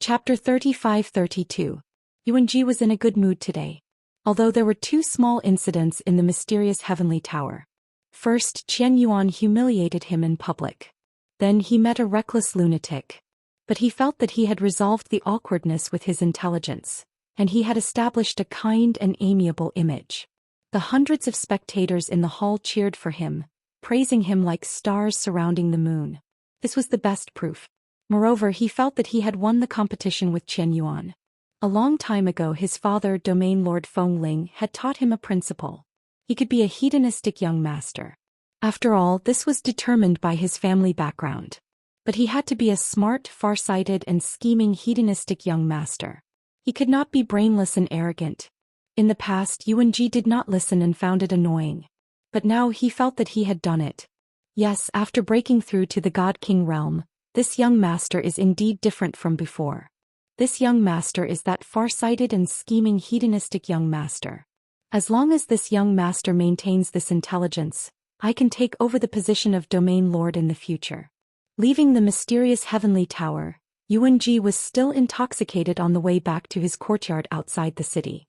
Chapter 35-32. Yuanji was in a good mood today. Although there were two small incidents in the mysterious heavenly tower. First, Qian Yuan humiliated him in public. Then he met a reckless lunatic. But he felt that he had resolved the awkwardness with his intelligence, and he had established a kind and amiable image. The hundreds of spectators in the hall cheered for him, praising him like stars surrounding the moon. This was the best proof. Moreover, he felt that he had won the competition with Qian Yuan. A long time ago his father, Domain Lord Fengling, had taught him a principle. He could be a hedonistic young master. After all, this was determined by his family background. But he had to be a smart, far-sighted and scheming hedonistic young master. He could not be brainless and arrogant. In the past, Yuanji did not listen and found it annoying. But now he felt that he had done it. Yes, after breaking through to the God King realm, this young master is indeed different from before. This young master is that far-sighted and scheming hedonistic young master. As long as this young master maintains this intelligence, I can take over the position of Domain Lord in the future. Leaving the mysterious heavenly tower, Yuanji was still intoxicated on the way back to his courtyard outside the city.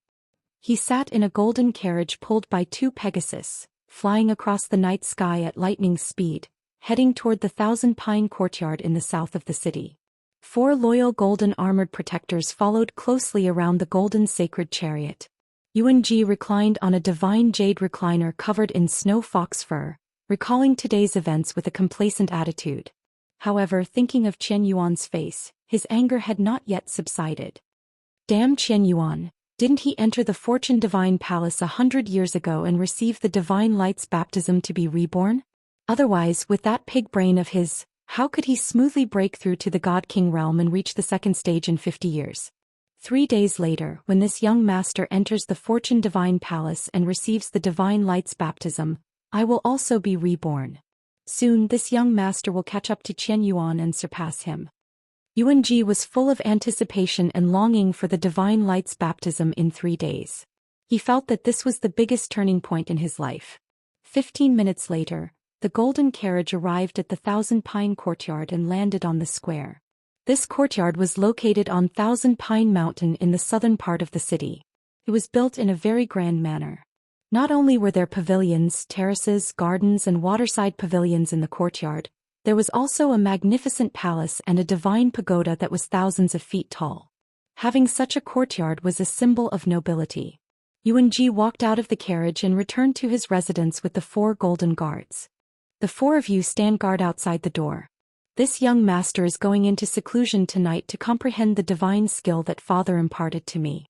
He sat in a golden carriage pulled by two Pegasus, flying across the night sky at lightning speed, heading toward the Thousand Pine courtyard in the south of the city. 4 loyal golden armored protectors followed closely around the golden sacred chariot. Yuanji reclined on a divine jade recliner covered in snow fox fur, recalling today's events with a complacent attitude. However, thinking of Qian Yuan's face, his anger had not yet subsided. Damn Qian Yuan, didn't he enter the Fortune Divine Palace 100 years ago and receive the Divine Light's baptism to be reborn? Otherwise, with that pig brain of his, how could he smoothly break through to the God King realm and reach the second stage in 50 years? 3 days later, when this young master enters the Fortune Divine Palace and receives the Divine Light's baptism, I will also be reborn. Soon this young master will catch up to Qian Yuan and surpass him. Yuanji was full of anticipation and longing for the Divine Light's baptism in 3 days. He felt that this was the biggest turning point in his life. 15 minutes later, the golden carriage arrived at the Thousand Pine courtyard and landed on the square. This courtyard was located on Thousand Pine Mountain in the southern part of the city. It was built in a very grand manner. Not only were there pavilions, terraces, gardens and waterside pavilions in the courtyard, there was also a magnificent palace and a divine pagoda that was thousands of feet tall. Having such a courtyard was a symbol of nobility. Yuanji walked out of the carriage and returned to his residence with the 4 golden guards. The 4 of you stand guard outside the door. This young master is going into seclusion tonight to comprehend the divine skill that Father imparted to me.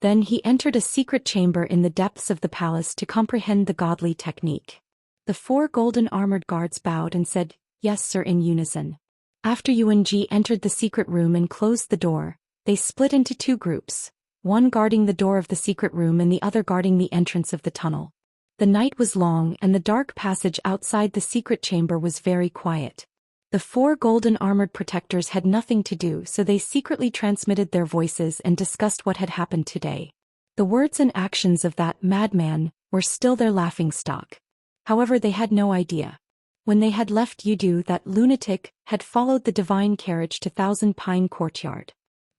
Then he entered a secret chamber in the depths of the palace to comprehend the godly technique. The 4 golden armored guards bowed and said, "Yes, sir," in unison. After Yuanji entered the secret room and closed the door, they split into 2 groups, one guarding the door of the secret room and the other guarding the entrance of the tunnel. The night was long and the dark passage outside the secret chamber was very quiet. The 4 golden armored protectors had nothing to do, so they secretly transmitted their voices and discussed what had happened today. The words and actions of that madman were still their laughingstock. However, they had no idea. When they had left Yudu, that lunatic had followed the divine carriage to Thousand Pine courtyard.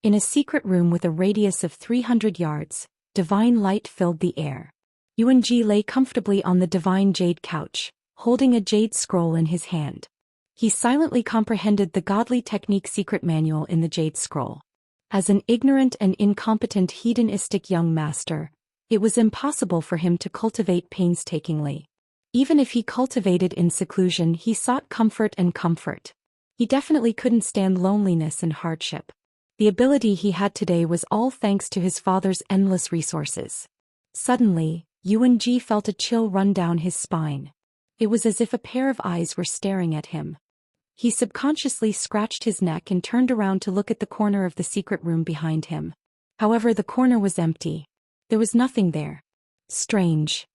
In a secret room with a radius of 300 yards, divine light filled the air. Yuanji lay comfortably on the divine jade couch, holding a jade scroll in his hand. He silently comprehended the godly technique secret manual in the jade scroll. As an ignorant and incompetent hedonistic young master, it was impossible for him to cultivate painstakingly. Even if he cultivated in seclusion, he sought comfort and comfort. He definitely couldn't stand loneliness and hardship. The ability he had today was all thanks to his father's endless resources. Suddenly, Yuanji felt a chill run down his spine. It was as if a pair of eyes were staring at him. He subconsciously scratched his neck and turned around to look at the corner of the secret room behind him. However, the corner was empty. There was nothing there. Strange.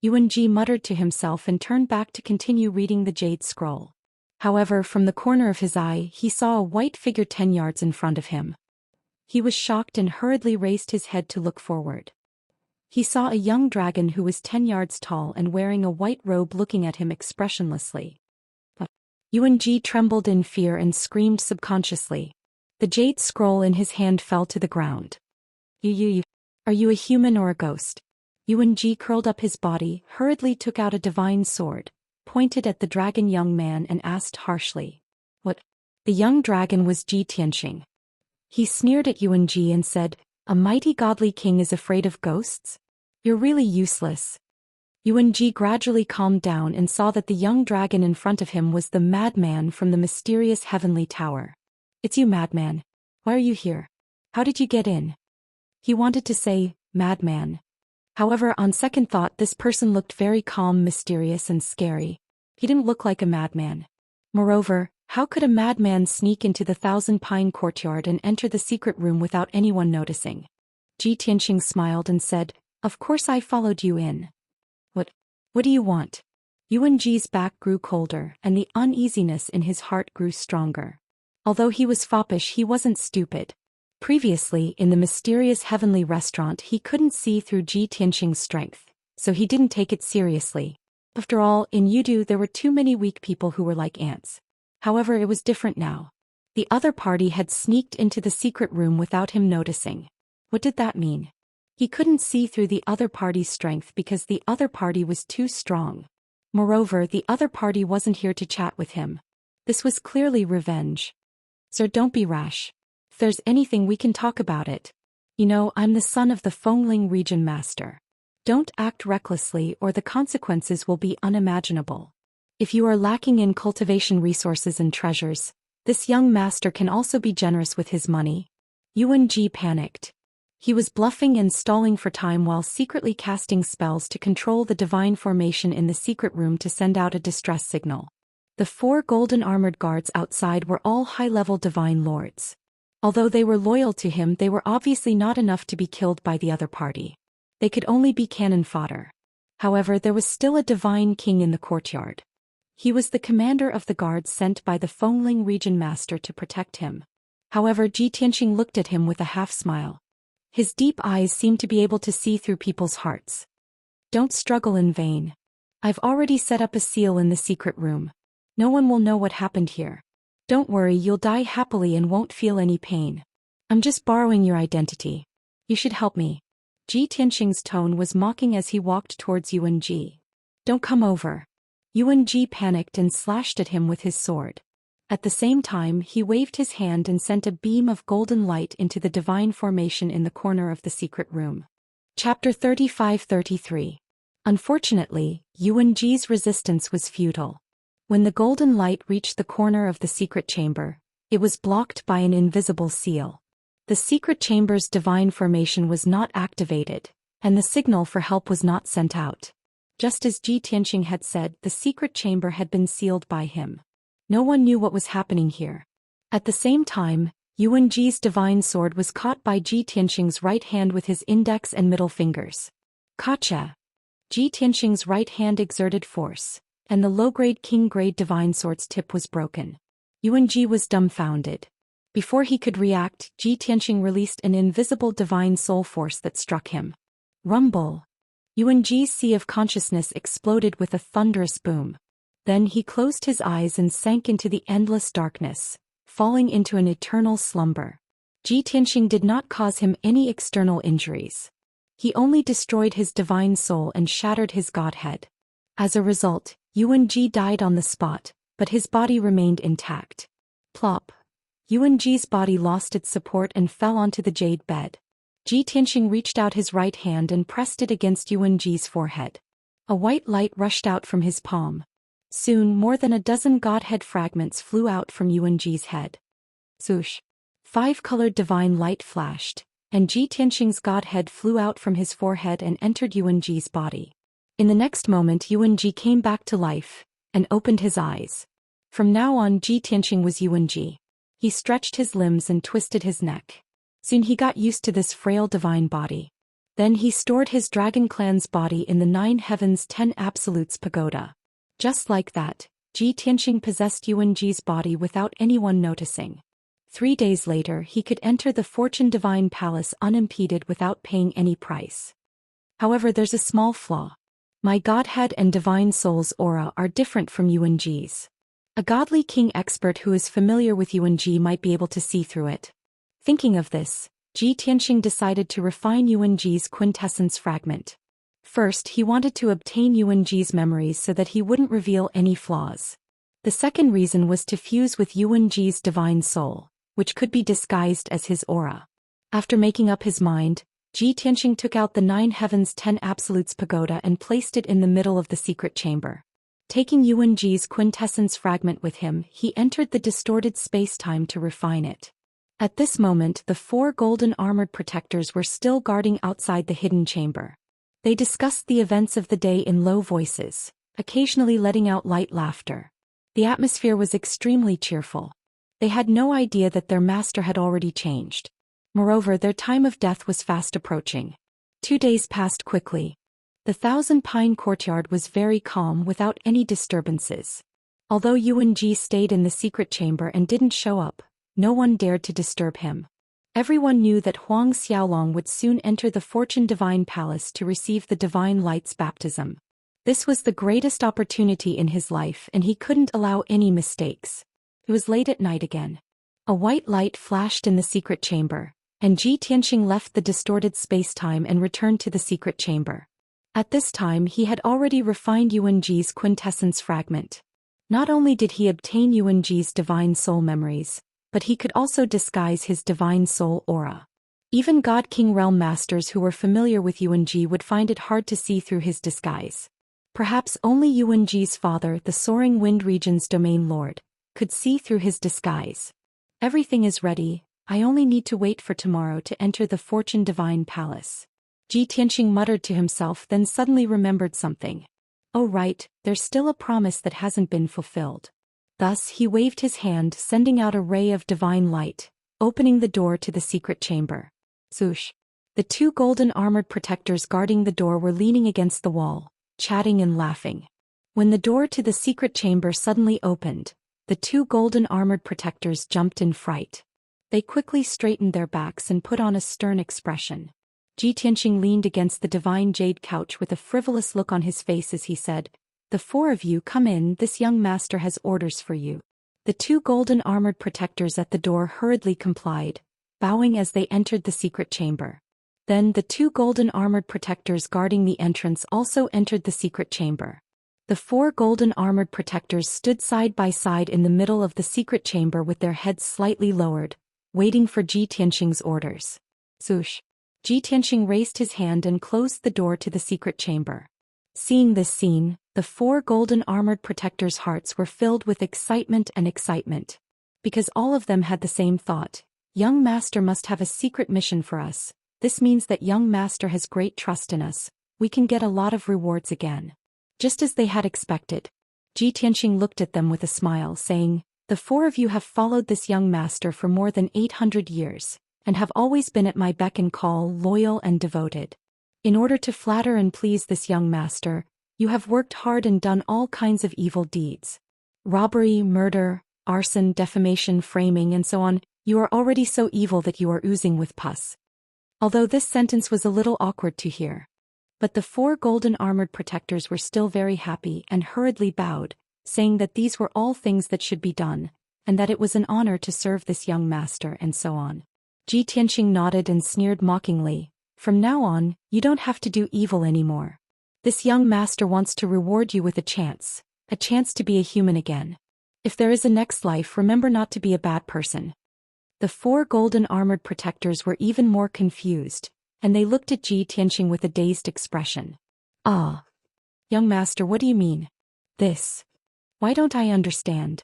Yuanji muttered to himself and turned back to continue reading the jade scroll. However, from the corner of his eye, he saw a white figure 10 yards in front of him. He was shocked and hurriedly raised his head to look forward. He saw a young dragon who was 10 yards tall and wearing a white robe looking at him expressionlessly. Yuanji trembled in fear and screamed subconsciously. The jade scroll in his hand fell to the ground. You. Are you a human or a ghost? Yuan Ji curled up his body, hurriedly took out a divine sword, pointed at the dragon young man and asked harshly. What? The young dragon was Ji Tianxing. He sneered at Yuan Ji and said, a mighty godly king is afraid of ghosts? You're really useless. Yuan Ji gradually calmed down and saw that the young dragon in front of him was the madman from the mysterious heavenly tower. It's you, madman. Why are you here? How did you get in? He wanted to say, madman. However, on second thought, this person looked very calm, mysterious, and scary. He didn't look like a madman. Moreover, how could a madman sneak into the Thousand Pine courtyard and enter the secret room without anyone noticing? Ji Tianxing smiled and said, of course I followed you in. What do you want? Yuan Ji's back grew colder and the uneasiness in his heart grew stronger. Although he was foppish, he wasn't stupid. Previously, in the mysterious heavenly restaurant, he couldn't see through Ji Tianxing's strength, so he didn't take it seriously. After all, in Yudu there were too many weak people who were like ants. However, it was different now. The other party had sneaked into the secret room without him noticing. What did that mean? He couldn't see through the other party's strength because the other party was too strong. Moreover, the other party wasn't here to chat with him. This was clearly revenge. Sir, don't be rash. If there's anything, we can talk about it. You know, I'm the son of the Fengling region master. Don't act recklessly or the consequences will be unimaginable. If you are lacking in cultivation resources and treasures, this young master can also be generous with his money. Yuan Ji panicked. He was bluffing and stalling for time while secretly casting spells to control the divine formation in the secret room to send out a distress signal. The 4 golden armored guards outside were all high-level divine lords. Although they were loyal to him, they were obviously not enough to be killed by the other party. They could only be cannon fodder. However, there was still a divine king in the courtyard. He was the commander of the guards sent by the Fengling region master to protect him. However, Ji Tianxing looked at him with a half-smile. His deep eyes seemed to be able to see through people's hearts. Don't struggle in vain. I've already set up a seal in the secret room. No one will know what happened here. Don't worry, you'll die happily and won't feel any pain. I'm just borrowing your identity. You should help me. Ji Tianxing's tone was mocking as he walked towards Yuan Ji. Don't come over. Yuan Ji panicked and slashed at him with his sword. At the same time, he waved his hand and sent a beam of golden light into the divine formation in the corner of the secret room. Chapter 35-33. Unfortunately, Yuan Ji's resistance was futile. When the golden light reached the corner of the secret chamber, it was blocked by an invisible seal. The secret chamber's divine formation was not activated, and the signal for help was not sent out. Just as Ji Tianxing had said, the secret chamber had been sealed by him. No one knew what was happening here. At the same time, Yuan Ji's divine sword was caught by Ji Tianxing's right hand with his index and middle fingers. Gotcha! Ji Tianxing's right hand exerted force, and the low-grade king-grade divine sword's tip was broken. Yuan Ji was dumbfounded. Before he could react, Ji Tianxing released an invisible divine soul force that struck him. Rumble! Yuan Ji's sea of consciousness exploded with a thunderous boom. Then he closed his eyes and sank into the endless darkness, falling into an eternal slumber. Ji Tianxing did not cause him any external injuries. He only destroyed his divine soul and shattered his godhead. As a result, Yuan Ji died on the spot, but his body remained intact. Plop! Yuan Ji's body lost its support and fell onto the jade bed. Ji Tianxing reached out his right hand and pressed it against Yuan Ji's forehead. A white light rushed out from his palm. Soon, more than a dozen godhead fragments flew out from Yuan Ji's head. Swoosh! 5-colored divine light flashed, and Ji Tianxing's godhead flew out from his forehead and entered Yuan Ji's body. In the next moment, Yuan Ji came back to life and opened his eyes. From now on, Ji Tianxing was Yuan Ji. He stretched his limbs and twisted his neck. Soon he got used to this frail divine body. Then he stored his dragon clan's body in the 9 heavens 10 absolutes pagoda. Just like that, Ji Tianxing possessed Yuan Ji's body without anyone noticing. 3 days later, he could enter the Fortune Divine Palace unimpeded without paying any price. However, there's a small flaw. My godhead and divine soul's aura are different from Yuan Ji's. A godly king expert who is familiar with Yuanji might be able to see through it. Thinking of this, Ji Tianxing decided to refine Yuanji's quintessence fragment. First, he wanted to obtain Yuanji's memories so that he wouldn't reveal any flaws. The second reason was to fuse with Yuanji's divine soul, which could be disguised as his aura. After making up his mind, Ji Tianxing took out the 9 Heavens 10 Absolutes pagoda and placed it in the middle of the secret chamber. Taking Yuanji's quintessence fragment with him, he entered the distorted space-time to refine it. At this moment, the 4 golden armored protectors were still guarding outside the hidden chamber. They discussed the events of the day in low voices, occasionally letting out light laughter. The atmosphere was extremely cheerful. They had no idea that their master had already changed. Moreover, their time of death was fast approaching. 2 days passed quickly. The Thousand Pine courtyard was very calm without any disturbances. Although Yuanji stayed in the secret chamber and didn't show up, no one dared to disturb him. Everyone knew that Huang Xiaolong would soon enter the Fortune Divine Palace to receive the Divine Light's baptism. This was the greatest opportunity in his life and he couldn't allow any mistakes. It was late at night again. A white light flashed in the secret chamber, and Ji Tianxing left the distorted space-time and returned to the secret chamber. At this time he had already refined Yuanji's quintessence fragment. Not only did he obtain Yuanji's divine soul memories, but he could also disguise his divine soul aura. Even God King Realm Masters who were familiar with Yuanji would find it hard to see through his disguise. Perhaps only Yuanji's father, the Soaring Wind Region's domain lord, could see through his disguise. Everything is ready, I only need to wait for tomorrow to enter the Fortune Divine Palace. Ji Tianxing muttered to himself, then suddenly remembered something. Oh right, there's still a promise that hasn't been fulfilled. Thus he waved his hand, sending out a ray of divine light, opening the door to the secret chamber. Swoosh! The 2 golden armored protectors guarding the door were leaning against the wall, chatting and laughing. When the door to the secret chamber suddenly opened, the 2 golden armored protectors jumped in fright. They quickly straightened their backs and put on a stern expression. Ji Tianxing leaned against the divine jade couch with a frivolous look on his face as he said, "The 4 of you come in, this young master has orders for you." The 2 golden armored protectors at the door hurriedly complied, bowing as they entered the secret chamber. Then the 2 golden armored protectors guarding the entrance also entered the secret chamber. The 4 golden armored protectors stood side by side in the middle of the secret chamber with their heads slightly lowered, waiting for Ji Tianxing's orders. Swoosh! Ji Tianxing raised his hand and closed the door to the secret chamber. Seeing this scene, the 4 golden armored protectors' hearts were filled with excitement and excitement. Because all of them had the same thought, young master must have a secret mission for us. This means that young master has great trust in us. We can get a lot of rewards again. Just as they had expected, Ji Tianxing looked at them with a smile, saying, "The 4 of you have followed this young master for more than 800 years, and have always been at my beck and call, loyal and devoted. In order to flatter and please this young master, you have worked hard and done all kinds of evil deeds. Robbery, murder, arson, defamation, framing, and so on. You are already so evil that you are oozing with pus." Although this sentence was a little awkward to hear. But the 4 golden armored protectors were still very happy and hurriedly bowed, saying that these were all things that should be done, and that it was an honor to serve this young master and so on. Ji Tianxing nodded and sneered mockingly, "From now on, you don't have to do evil anymore. This young master wants to reward you with a chance to be a human again. If there is a next life, remember not to be a bad person." The 4 golden armored protectors were even more confused, and they looked at Ji Tianxing with a dazed expression. "Ah, young master, what do you mean? This? Why don't I understand?"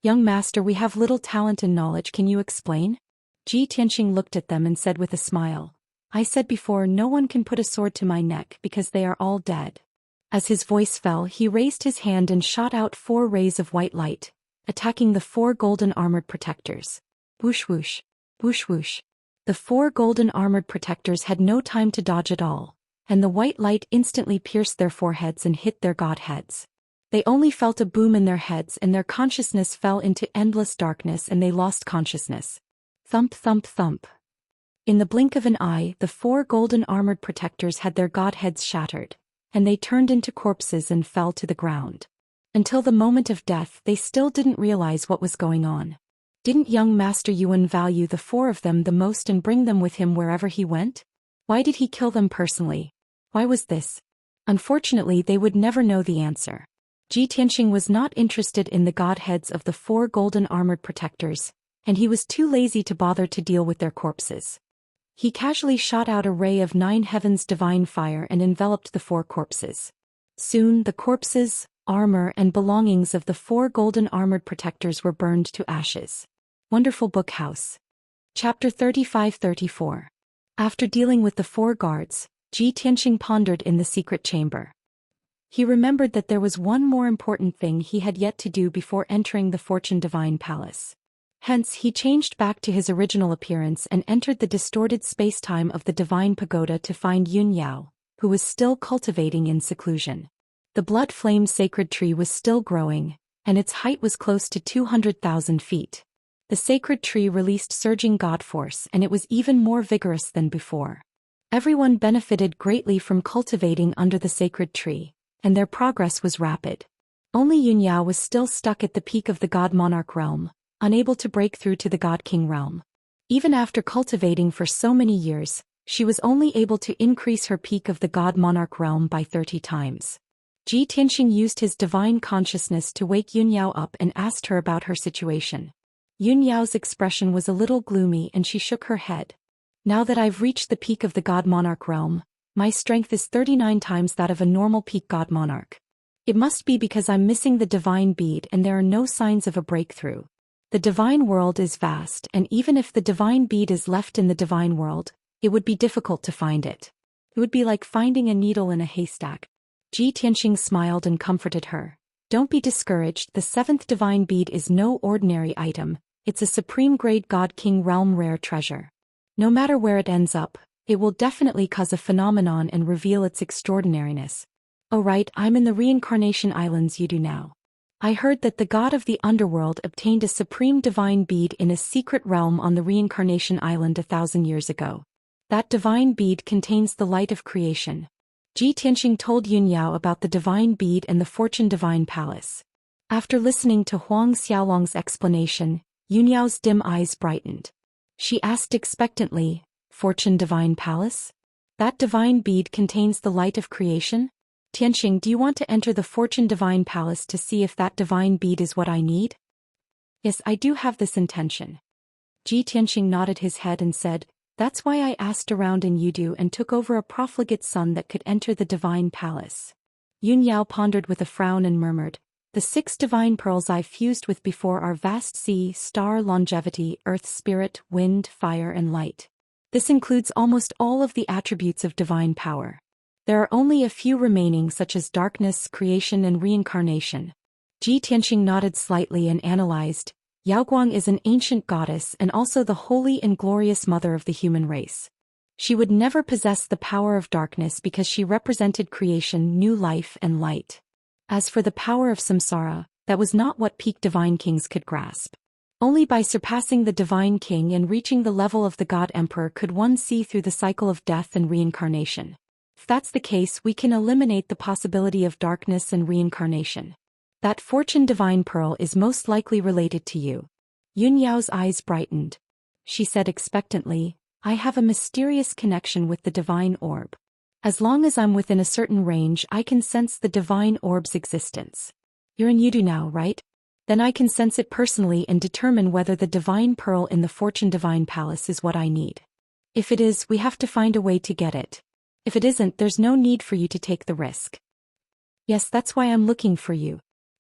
"Young master, we have little talent and knowledge, can you explain?" Ji Tianxing looked at them and said with a smile, "I said before, no one can put a sword to my neck because they are all dead." As his voice fell, he raised his hand and shot out 4 rays of white light, attacking the 4 golden armored protectors. Whoosh whoosh, whoosh whoosh. The 4 golden armored protectors had no time to dodge at all, and the white light instantly pierced their foreheads and hit their god heads. They only felt a boom in their heads and their consciousness fell into endless darkness and they lost consciousness. Thump thump thump. In the blink of an eye, the 4 golden armored protectors had their god heads shattered, and they turned into corpses and fell to the ground. Until the moment of death, they still didn't realize what was going on. Didn't young Master Yuan value the four of them the most and bring them with him wherever he went? Why did he kill them personally? Why was this? Unfortunately, they would never know the answer. Ji Tianxing was not interested in the godheads of the four golden armored protectors, and he was too lazy to bother to deal with their corpses. He casually shot out a ray of 9 heavens divine fire and enveloped the 4 corpses. Soon, the corpses, armor and belongings of the 4 golden armored protectors were burned to ashes. Wonderful Book House. Chapter 35-34. After dealing with the 4 guards, Ji Tianxing pondered in the secret chamber. He remembered that there was one more important thing he had yet to do before entering the Fortune Divine Palace. Hence, he changed back to his original appearance and entered the distorted space-time of the Divine Pagoda to find Yun Yao, who was still cultivating in seclusion. The blood-flame sacred tree was still growing, and its height was close to 200,000 feet. The sacred tree released surging god force, and it was even more vigorous than before. Everyone benefited greatly from cultivating under the sacred tree, and their progress was rapid. Only Yun Yao was still stuck at the peak of the God Monarch realm, unable to break through to the God King realm. Even after cultivating for so many years, she was only able to increase her peak of the God Monarch realm by 30 times. Ji Tianxing used his divine consciousness to wake Yun Yao up and asked her about her situation. Yun Yao's expression was a little gloomy and she shook her head. Now that I've reached the peak of the God Monarch realm, my strength is 39 times that of a normal peak God Monarch. It must be because I'm missing the divine bead and there are no signs of a breakthrough. The divine world is vast, and even if the divine bead is left in the divine world, it would be difficult to find it. It would be like finding a needle in a haystack. Ji Tianxing smiled and comforted her. Don't be discouraged, the 7th divine bead is no ordinary item, it's a supreme grade God King realm rare treasure. No matter where it ends up, it will definitely cause a phenomenon and reveal its extraordinariness. Oh right, I'm in the Reincarnation Islands you do now. I heard that the god of the underworld obtained a supreme divine bead in a secret realm on the Reincarnation Island 1,000 years ago. That divine bead contains the light of creation. Ji Tianxing told Yun Yao about the divine bead and the Fortune Divine Palace. After listening to Huang Xiaolong's explanation, Yun Yao's dim eyes brightened. She asked expectantly, Fortune Divine Palace? That divine bead contains the light of creation? Tianxing, do you want to enter the Fortune Divine Palace to see if that divine bead is what I need? Yes, I do have this intention. Ji Tianxing nodded his head and said, that's why I asked around in Yudu and took over a profligate son that could enter the Divine Palace. Yun Yao pondered with a frown and murmured, the 6 divine pearls I've fused with before are vast sea, star, longevity, earth spirit, wind, fire and light. This includes almost all of the attributes of divine power. There are only a few remaining such as darkness, creation and reincarnation. Ji Tianxing nodded slightly and analyzed, Yaoguang is an ancient goddess and also the holy and glorious mother of the human race. She would never possess the power of darkness because she represented creation, new life and light. As for the power of samsara, that was not what peak divine kings could grasp. Only by surpassing the divine king and reaching the level of the god emperor could one see through the cycle of death and reincarnation. If that's the case, we can eliminate the possibility of darkness and reincarnation. That Fortune Divine Pearl is most likely related to you. Yun Yao's eyes brightened. She said expectantly, I have a mysterious connection with the divine orb. As long as I'm within a certain range, I can sense the divine orb's existence. You're in Yudu now, right? Then I can sense it personally and determine whether the divine pearl in the Fortune Divine Palace is what I need. If it is, we have to find a way to get it. If it isn't, there's no need for you to take the risk. Yes, that's why I'm looking for you.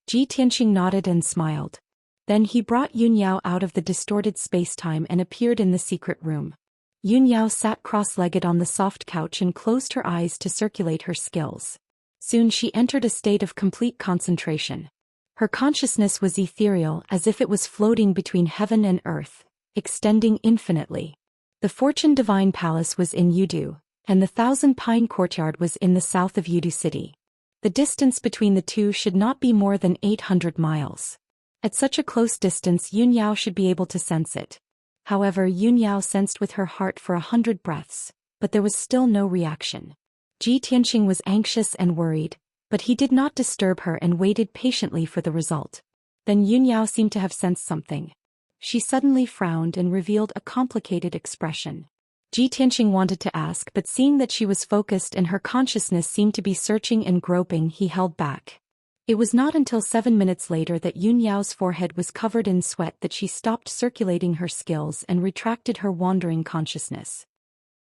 Ji Tianxing nodded and smiled. Then he brought Yun Yao out of the distorted space-time and appeared in the secret room. Yun Yao sat cross-legged on the soft couch and closed her eyes to circulate her skills. Soon she entered a state of complete concentration. Her consciousness was ethereal, as if it was floating between heaven and earth, extending infinitely. The Fortune Divine Palace was in Yudu, and the Thousand Pine Courtyard was in the south of Yudu City. The distance between the two should not be more than 800 miles. At such a close distance, Yun Yao should be able to sense it. However, Yun Yao sensed with her heart for 100 breaths, but there was still no reaction. Ji Tianxing was anxious and worried. But he did not disturb her and waited patiently for the result. Then Yunyao seemed to have sensed something. She suddenly frowned and revealed a complicated expression. Ji Tianqing wanted to ask, but seeing that she was focused and her consciousness seemed to be searching and groping, he held back. It was not until 7 minutes later that Yunyao's forehead was covered in sweat that she stopped circulating her skills and retracted her wandering consciousness.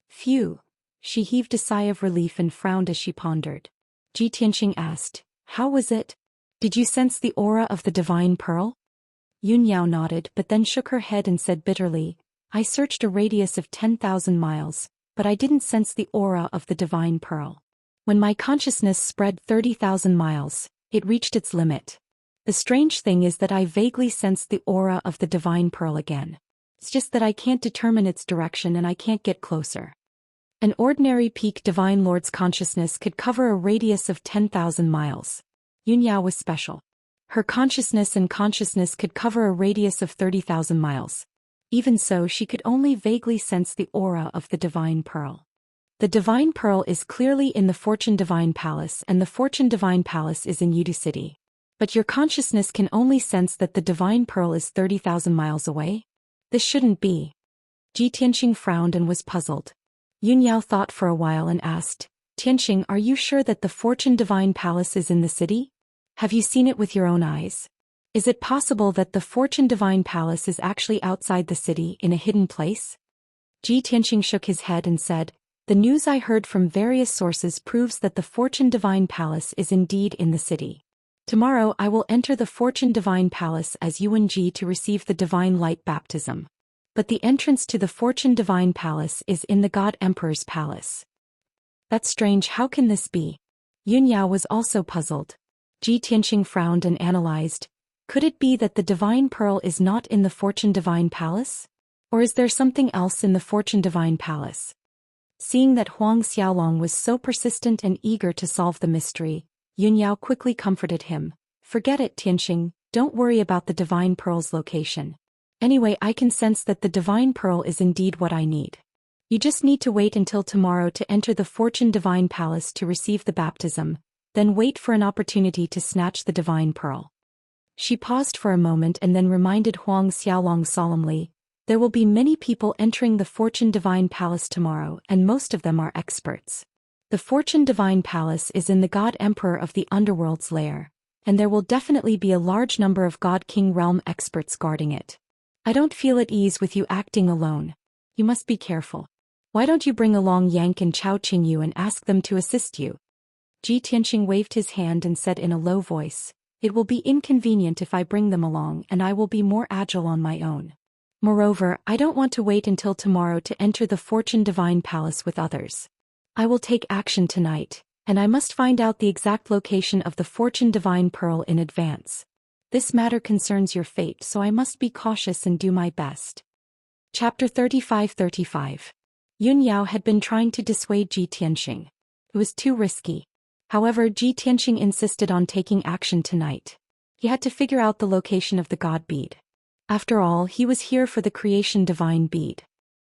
Phew! She heaved a sigh of relief and frowned as she pondered. Ji Tianqing asked, "How was it? Did you sense the aura of the divine pearl?" Yunyao nodded but then shook her head and said bitterly, "I searched a radius of 10,000 miles, but I didn't sense the aura of the divine pearl. When my consciousness spread 30,000 miles, it reached its limit. The strange thing is that I vaguely sensed the aura of the divine pearl again. It's just that I can't determine its direction and I can't get closer." An ordinary peak divine lord's consciousness could cover a radius of 10,000 miles. Yunyao was special. Her consciousness could cover a radius of 30,000 miles. Even so, she could only vaguely sense the aura of the divine pearl. The divine pearl is clearly in the Fortune Divine Palace, and the Fortune Divine Palace is in Yudu City. But your consciousness can only sense that the divine pearl is 30,000 miles away? This shouldn't be. Ji Tianqing frowned and was puzzled. Yunyao thought for a while and asked, "Tianqing, are you sure that the Fortune Divine Palace is in the city? Have you seen it with your own eyes? Is it possible that the Fortune Divine Palace is actually outside the city in a hidden place?" Ji Tianqing shook his head and said, "The news I heard from various sources proves that the Fortune Divine Palace is indeed in the city. Tomorrow I will enter the Fortune Divine Palace as Yuanji to receive the Divine Light Baptism. But the entrance to the Fortune Divine Palace is in the God Emperor's Palace." "That's strange, how can this be?" Yunyao was also puzzled. Ji Tianqing frowned and analyzed. Could it be that the Divine Pearl is not in the Fortune Divine Palace? Or is there something else in the Fortune Divine Palace? Seeing that Huang Xiaolong was so persistent and eager to solve the mystery, Yunyao quickly comforted him. "Forget it, Tianqing, don't worry about the Divine Pearl's location. Anyway, I can sense that the Divine Pearl is indeed what I need. You just need to wait until tomorrow to enter the Fortune Divine Palace to receive the baptism, then wait for an opportunity to snatch the Divine Pearl." She paused for a moment and then reminded Huang Xiaolong solemnly, "There will be many people entering the Fortune Divine Palace tomorrow, and most of them are experts. The Fortune Divine Palace is in the God Emperor of the Underworld's lair, and there will definitely be a large number of God King realm experts guarding it. I don't feel at ease with you acting alone. You must be careful. Why don't you bring along Yang and Chao Qingyu and ask them to assist you?" Ji Tianqing waved his hand and said in a low voice, "It will be inconvenient if I bring them along, and I will be more agile on my own. Moreover, I don't want to wait until tomorrow to enter the Fortune Divine Palace with others. I will take action tonight, and I must find out the exact location of the Fortune Divine Pearl in advance. This matter concerns your fate, so I must be cautious and do my best." Chapter 35-35. Yunyao had been trying to dissuade Ji Tianqing. It was too risky. However, Ji Tianqing insisted on taking action tonight. He had to figure out the location of the God Bead. After all, he was here for the Creation Divine Bead.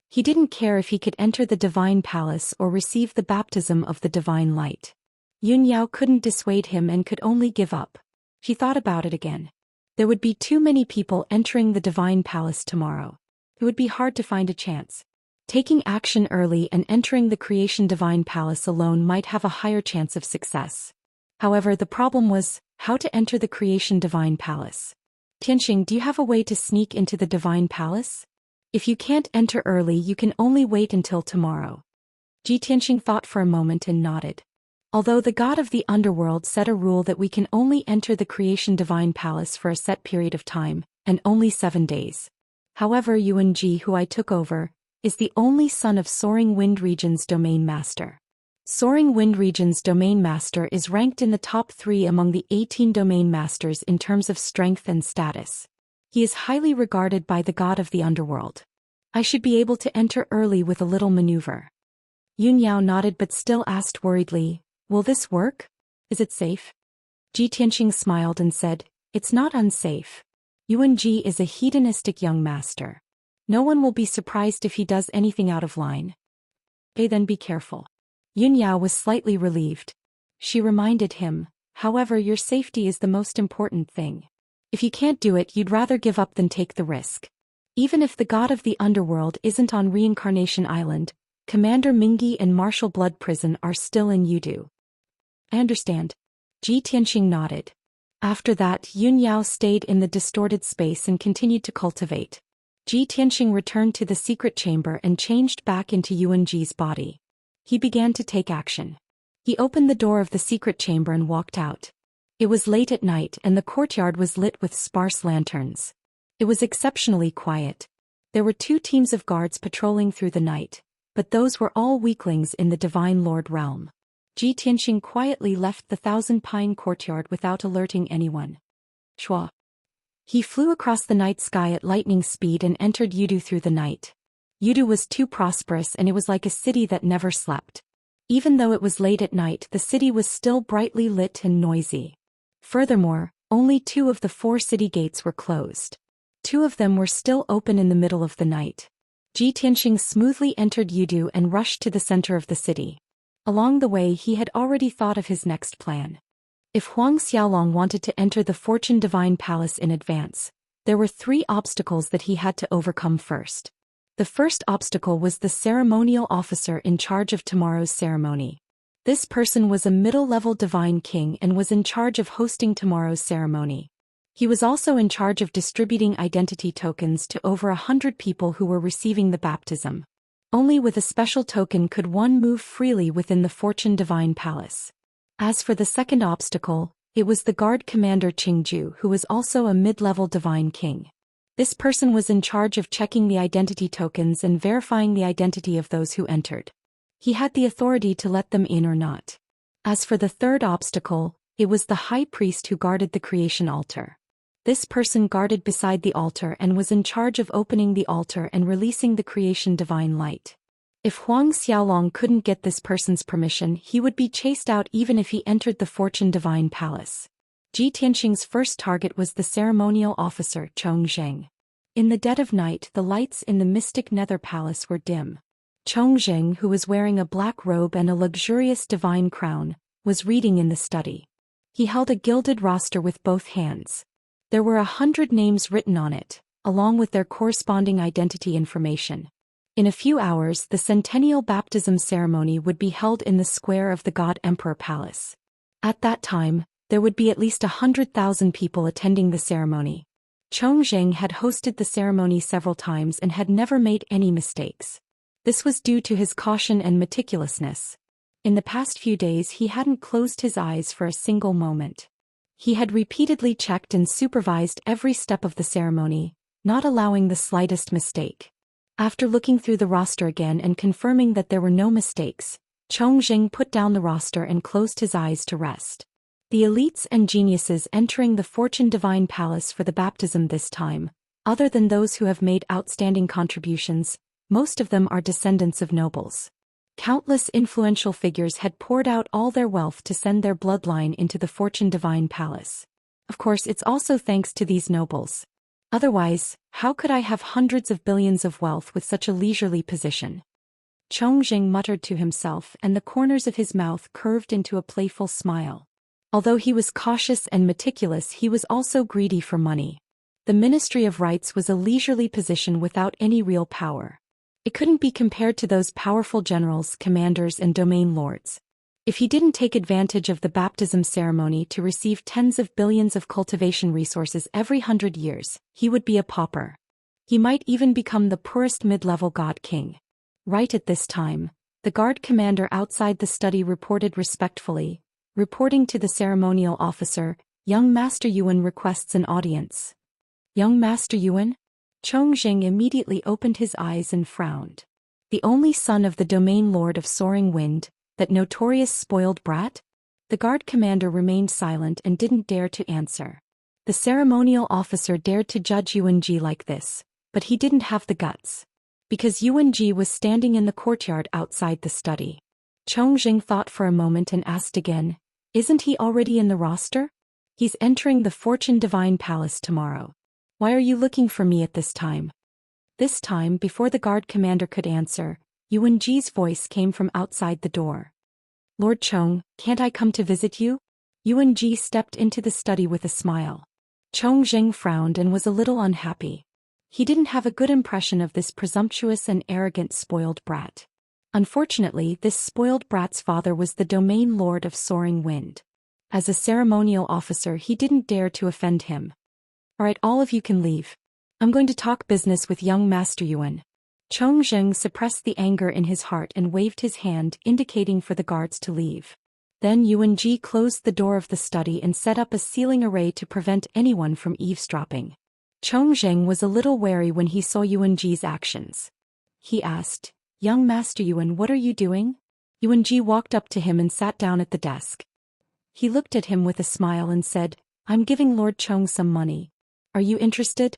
He didn't care if he could enter the Divine Palace or receive the baptism of the Divine Light. Yunyao couldn't dissuade him and could only give up. He thought about it again. There would be too many people entering the Divine Palace tomorrow. It would be hard to find a chance. Taking action early and entering the Creation Divine Palace alone might have a higher chance of success. However, the problem was how to enter the Creation Divine Palace. "Tianqing, do you have a way to sneak into the Divine Palace? If you can't enter early, you can only wait until tomorrow." Ji Tianqing thought for a moment and nodded. Although the god of the underworld set a rule that we can only enter the Creation Divine Palace for a set period of time, and only 7 days. However, Yuanji, who I took over, is the only son of Soaring Wind Region's Domain Master. Soaring Wind Region's Domain Master is ranked in the top 3 among the 18 Domain Masters in terms of strength and status. He is highly regarded by the god of the underworld. I should be able to enter early with a little maneuver." Yunyao nodded but still asked worriedly, "Will this work? Is it safe?" Ji Tianqing smiled and said, "It's not unsafe. Yuanji is a hedonistic young master. No one will be surprised if he does anything out of line. Okay, then be careful." Yunyao was slightly relieved. She reminded him, However, your safety is the most important thing. If you can't do it, you'd rather give up than take the risk. Even if the god of the underworld isn't on Reincarnation Island, Commander Mingi and Marshal Blood Prison are still in Yudu. I understand. Ji Tianxing nodded. After that, Yun Yao stayed in the distorted space and continued to cultivate. Ji Tianxing returned to the secret chamber and changed back into Yuan Ji's body. He began to take action. He opened the door of the secret chamber and walked out. It was late at night and the courtyard was lit with sparse lanterns. It was exceptionally quiet. There were 2 teams of guards patrolling through the night, but those were all weaklings in the Divine Lord realm. Ji Tianxing quietly left the Thousand Pine courtyard without alerting anyone. Shua. He flew across the night sky at lightning speed and entered Yudu through the night. Yudu was too prosperous and it was like a city that never slept. Even though it was late at night, the city was still brightly lit and noisy. Furthermore, only 2 of the 4 city gates were closed. 2 of them were still open in the middle of the night. Ji Tianxing smoothly entered Yudu and rushed to the center of the city. Along the way, he had already thought of his next plan. If Huang Xiaolong wanted to enter the Fortune Divine Palace in advance, there were 3 obstacles that he had to overcome first. The first obstacle was the ceremonial officer in charge of tomorrow's ceremony. This person was a middle-level divine king and was in charge of hosting tomorrow's ceremony. He was also in charge of distributing identity tokens to over 100 people who were receiving the baptism. Only with a special token could one move freely within the Fortune Divine Palace. As for the second obstacle, it was the guard commander Qingju, who was also a mid-level divine king. This person was in charge of checking the identity tokens and verifying the identity of those who entered. He had the authority to let them in or not. As for the third obstacle, it was the high priest who guarded the creation altar. This person guarded beside the altar and was in charge of opening the altar and releasing the creation divine light. If Huang Xiaolong couldn't get this person's permission, he would be chased out even if he entered the Fortune Divine Palace. Ji Tianxing's first target was the ceremonial officer Chong Zheng. In the dead of night, the lights in the mystic Nether Palace were dim. Chong Zheng, who was wearing a black robe and a luxurious divine crown, was reading in the study. He held a gilded roster with both hands. There were 100 names written on it, along with their corresponding identity information. In a few hours, the centennial baptism ceremony would be held in the square of the God Emperor Palace. At that time, there would be at least 100,000 people attending the ceremony. Chong Zheng had hosted the ceremony several times and had never made any mistakes. This was due to his caution and meticulousness. In the past few days, he hadn't closed his eyes for a single moment. He had repeatedly checked and supervised every step of the ceremony, not allowing the slightest mistake. After looking through the roster again and confirming that there were no mistakes, Chong Zheng put down the roster and closed his eyes to rest. The elites and geniuses entering the Fortune Divine Palace for the baptism this time, other than those who have made outstanding contributions, most of them are descendants of nobles. Countless influential figures had poured out all their wealth to send their bloodline into the Fortune Divine Palace. Of course, it's also thanks to these nobles. Otherwise, how could I have hundreds of billions of wealth with such a leisurely position? Chong Zheng muttered to himself, and the corners of his mouth curved into a playful smile. Although he was cautious and meticulous, he was also greedy for money. The Ministry of Rights was a leisurely position without any real power. It couldn't be compared to those powerful generals, commanders, and domain lords. If he didn't take advantage of the baptism ceremony to receive tens of billions of cultivation resources every 100 years, he would be a pauper. He might even become the poorest mid-level god king. Right at this time, the guard commander outside the study reported respectfully, reporting to the ceremonial officer, "Young Master Yuan requests an audience." Young Master Yuan? Chong Zheng immediately opened his eyes and frowned. The only son of the domain lord of Soaring Wind, that notorious spoiled brat? The guard commander remained silent and didn't dare to answer. The ceremonial officer dared to judge Yuan Ji like this, but he didn't have the guts. Because Yuan Ji was standing in the courtyard outside the study. Chong Zheng thought for a moment and asked again, "Isn't he already in the roster? He's entering the Fortune Divine Palace tomorrow. Why are you looking for me at this time?" This time, before the guard commander could answer, Yuan Ji's voice came from outside the door. "Lord Chong, can't I come to visit you?" Yuan Ji stepped into the study with a smile. Chongzheng frowned and was a little unhappy. He didn't have a good impression of this presumptuous and arrogant spoiled brat. Unfortunately, this spoiled brat's father was the domain lord of Soaring Wind. As a ceremonial officer, he didn't dare to offend him. Alright, all of you can leave. I'm going to talk business with young Master Yuan. Chongzheng suppressed the anger in his heart and waved his hand, indicating for the guards to leave. Then Yuan Ji closed the door of the study and set up a ceiling array to prevent anyone from eavesdropping. Chongzheng was a little wary when he saw Yuan Ji's actions. He asked, "Young Master Yuan, what are you doing?" Yuan Ji walked up to him and sat down at the desk. He looked at him with a smile and said, "I'm giving Lord Chong some money. Are you interested?"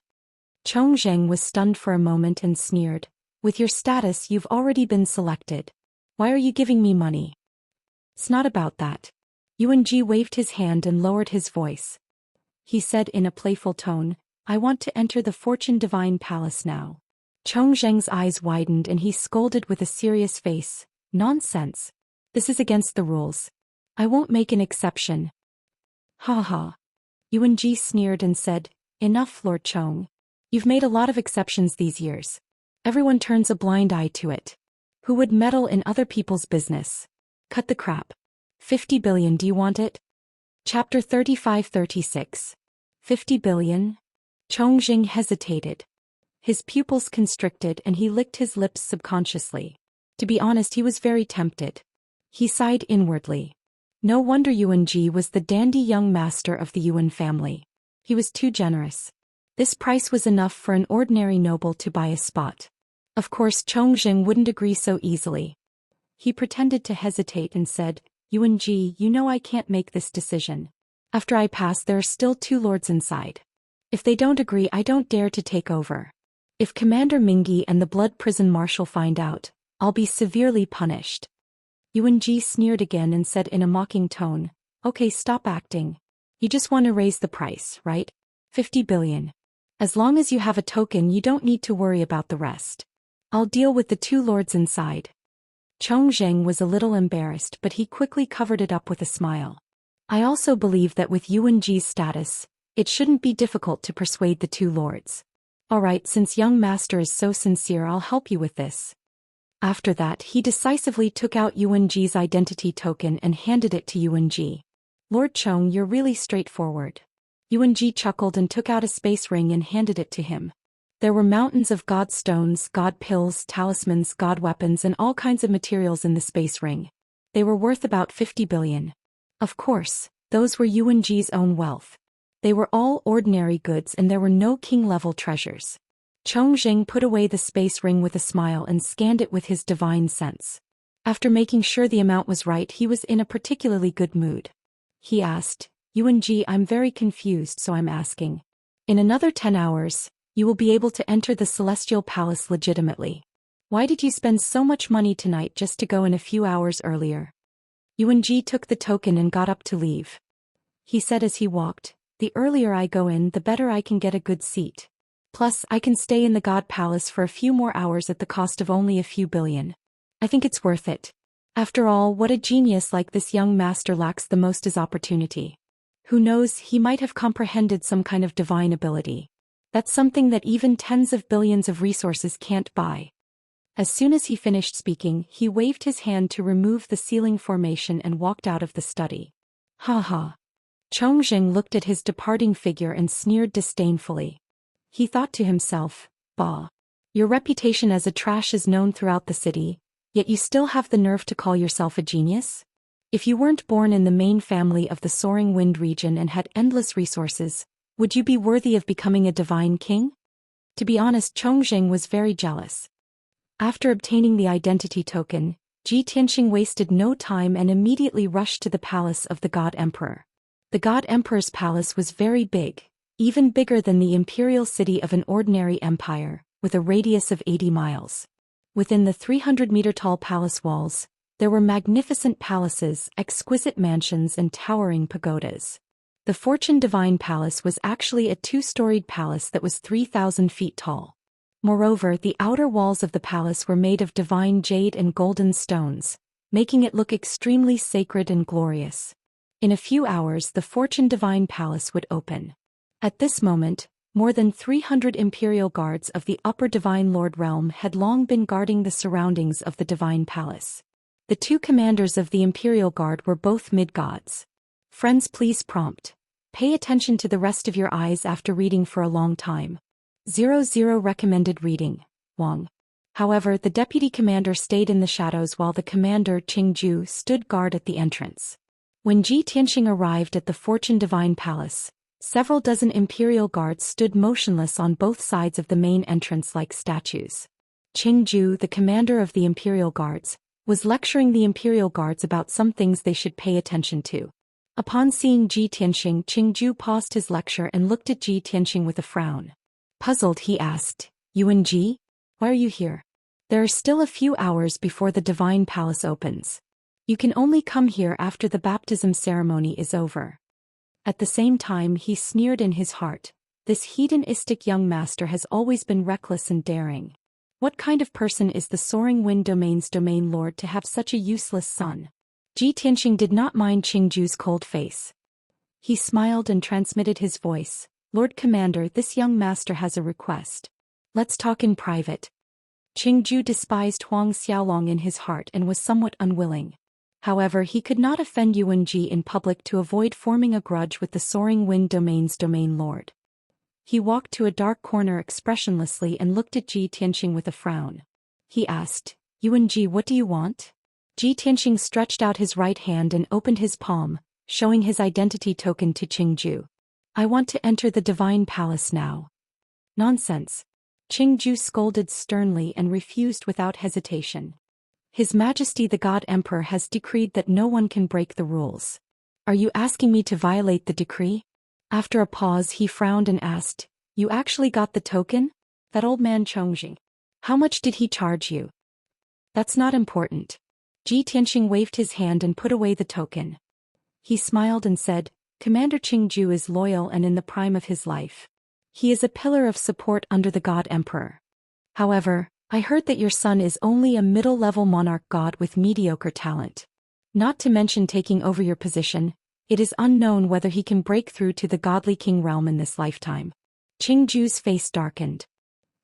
Chongzheng was stunned for a moment and sneered, "With your status, you've already been selected. Why are you giving me money?" "It's not about that." Yuan Ji waved his hand and lowered his voice. He said in a playful tone, "I want to enter the Fortune Divine Palace now." Chongzheng's eyes widened and he scolded with a serious face, "Nonsense. This is against the rules. I won't make an exception." "Ha ha." Yuan Ji sneered and said, "Enough, Lord Chong. You've made a lot of exceptions these years. Everyone turns a blind eye to it. Who would meddle in other people's business? Cut the crap. 50 billion, do you want it?" Chapter 35-36. 50 billion? Chongzheng hesitated. His pupils constricted and he licked his lips subconsciously. To be honest, he was very tempted. He sighed inwardly. No wonder Yuan Ji was the dandy young master of the Yuan family. He was too generous. This price was enough for an ordinary noble to buy a spot. Of course, Chongzheng wouldn't agree so easily. He pretended to hesitate and said, "Yuan Ji, you know I can't make this decision. After I pass, there are still 2 lords inside. If they don't agree, I don't dare to take over. If Commander Mingyi and the Blood Prison Marshal find out, I'll be severely punished." Yuan Ji sneered again and said in a mocking tone, "Okay, stop acting. You just want to raise the price, right? 50 billion. As long as you have a token, you don't need to worry about the rest. I'll deal with the 2 lords inside." Chongzheng was a little embarrassed, but he quickly covered it up with a smile. "I also believe that with Yuan Ji's status, it shouldn't be difficult to persuade the 2 lords. Alright, since young master is so sincere, I'll help you with this." After that, he decisively took out Yuan Ji's identity token and handed it to Yuan Ji. "Lord Chong, you're really straightforward." Yuan Ji chuckled and took out a space ring and handed it to him. There were mountains of god stones, god pills, talismans, god weapons, and all kinds of materials in the space ring. They were worth about 50 billion. Of course, those were Yuan Ji's own wealth. They were all ordinary goods and there were no king-level treasures. Chongzheng put away the space ring with a smile and scanned it with his divine sense. After making sure the amount was right, he was in a particularly good mood. He asked, "Yuan Ji, I'm very confused, so I'm asking. In another 10 hours, you will be able to enter the Celestial Palace legitimately. Why did you spend so much money tonight just to go in a few hours earlier?" Yuan Ji took the token and got up to leave. He said as he walked, "The earlier I go in, the better I can get a good seat. Plus, I can stay in the God Palace for a few more hours at the cost of only a few billion. I think it's worth it. After all, what a genius like this young master lacks the most is opportunity. Who knows, he might have comprehended some kind of divine ability. That's something that even tens of billions of resources can't buy." As soon as he finished speaking, he waved his hand to remove the ceiling formation and walked out of the study. "Ha ha." Chongzheng looked at his departing figure and sneered disdainfully. He thought to himself, "Bah. Your reputation as a trash is known throughout the city, yet you still have the nerve to call yourself a genius? If you weren't born in the main family of the Soaring Wind region and had endless resources, would you be worthy of becoming a divine king?" To be honest, Chongzheng was very jealous. After obtaining the identity token, Ji Tianxing wasted no time and immediately rushed to the palace of the God Emperor. The God Emperor's palace was very big, even bigger than the imperial city of an ordinary empire, with a radius of 80 miles. Within the 300-meter-tall palace walls, there were magnificent palaces, exquisite mansions, and towering pagodas. The Fortune Divine Palace was actually a 2-storied palace that was 3,000 feet tall. Moreover, the outer walls of the palace were made of divine jade and golden stones, making it look extremely sacred and glorious. In a few hours the Fortune Divine Palace would open. At this moment, more than 300 imperial guards of the Upper Divine Lord Realm had long been guarding the surroundings of the Divine Palace. The two commanders of the Imperial Guard were both mid-gods. Friends, please prompt. Pay attention to the rest of your eyes after reading for a long time. 00 recommended reading, Wang. However, the deputy commander stayed in the shadows while the commander Qingju stood guard at the entrance. When Ji Tianxing arrived at the Fortune Divine Palace, several dozen imperial guards stood motionless on both sides of the main entrance like statues. Qingju, the commander of the imperial guards, was lecturing the imperial guards about some things they should pay attention to. Upon seeing Ji Tianxing, Qingju paused his lecture and looked at Ji Tianxing with a frown. Puzzled, he asked, "Yuan Ji? Why are you here? There are still a few hours before the Divine Palace opens. You can only come here after the baptism ceremony is over." At the same time he sneered in his heart, this hedonistic young master has always been reckless and daring. What kind of person is the Soaring Wind Domain's domain lord to have such a useless son? Ji Tianxing did not mind Qingju's cold face. He smiled and transmitted his voice, "Lord Commander, this young master has a request. Let's talk in private." Qingju despised Huang Xiaolong in his heart and was somewhat unwilling. However, he could not offend Yuan Ji in public to avoid forming a grudge with the Soaring Wind Domain's domain lord. He walked to a dark corner expressionlessly and looked at Ji Tianxing with a frown. He asked, "Yuan Ji, what do you want?" Ji Tianxing stretched out his right hand and opened his palm, showing his identity token to Qingju. "I want to enter the Divine Palace now." "Nonsense." Qingju scolded sternly and refused without hesitation. "His Majesty the God Emperor has decreed that no one can break the rules. Are you asking me to violate the decree?" After a pause he frowned and asked, "You actually got the token? That old man Chongqing. How much did he charge you?" "That's not important." Ji Tianxing waved his hand and put away the token. He smiled and said, "Commander Qingju is loyal and in the prime of his life. He is a pillar of support under the God Emperor. However, I heard that your son is only a middle-level monarch god with mediocre talent. Not to mention taking over your position, it is unknown whether he can break through to the godly king realm in this lifetime." Qingju's face darkened.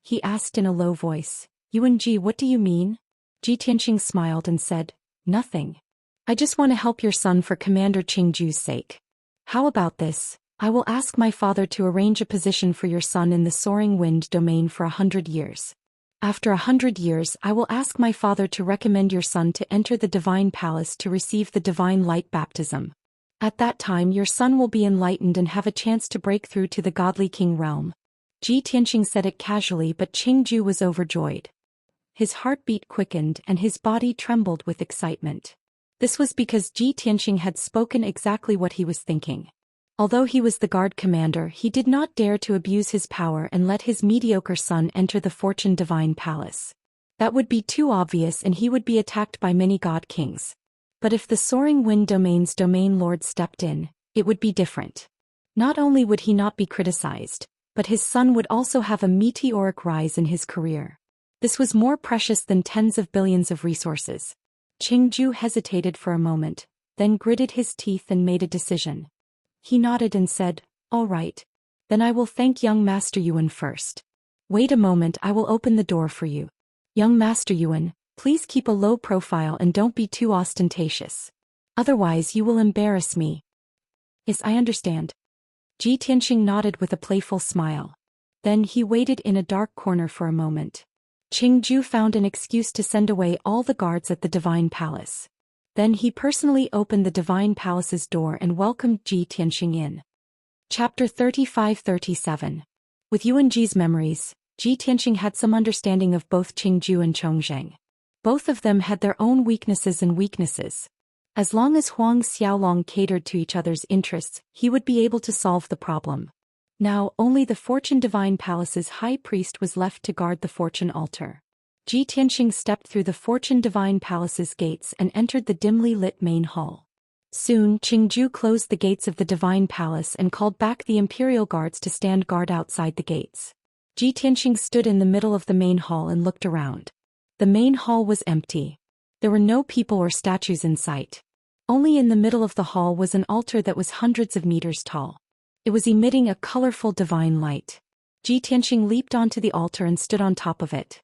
He asked in a low voice, "Yuan Ji, what do you mean?" Ji Tianxing smiled and said, "Nothing. I just want to help your son for Commander Qingju's sake. How about this? I will ask my father to arrange a position for your son in the Soaring Wind Domain for 100 years. After 100 years I will ask my father to recommend your son to enter the Divine Palace to receive the Divine Light Baptism. At that time your son will be enlightened and have a chance to break through to the godly king realm." Ji Tianxing said it casually, but Qingju was overjoyed. His heartbeat quickened and his body trembled with excitement. This was because Ji Tianxing had spoken exactly what he was thinking. Although he was the guard commander, he did not dare to abuse his power and let his mediocre son enter the Fortune Divine Palace. That would be too obvious and he would be attacked by many god kings. But if the Soaring Wind Domain's domain lord stepped in, it would be different. Not only would he not be criticized, but his son would also have a meteoric rise in his career. This was more precious than tens of billions of resources. Qingju hesitated for a moment, then gritted his teeth and made a decision. He nodded and said, "All right. Then I will thank young Master Yuan first. Wait a moment, I will open the door for you. Young Master Yuan, please keep a low profile and don't be too ostentatious. Otherwise you will embarrass me." "Yes, I understand." Ji Tianxing nodded with a playful smile. Then he waited in a dark corner for a moment. Qingju found an excuse to send away all the guards at the Divine Palace. Then he personally opened the Divine Palace's door and welcomed Ji Tianxing in. Chapter 35-37. With Yuan Ji's memories, Ji Tianxing had some understanding of both Qingju and Chongzheng. Both of them had their own weaknesses and weaknesses. As long as Huang Xiaolong catered to each other's interests, he would be able to solve the problem. Now, only the Fortune Divine Palace's high priest was left to guard the fortune altar. Ji Tianxing stepped through the Fortune Divine Palace's gates and entered the dimly lit main hall. Soon, Qingju closed the gates of the Divine Palace and called back the Imperial Guards to stand guard outside the gates. Ji Tianxing stood in the middle of the main hall and looked around. The main hall was empty. There were no people or statues in sight. Only in the middle of the hall was an altar that was hundreds of meters tall. It was emitting a colorful divine light. Ji Tianxing leaped onto the altar and stood on top of it.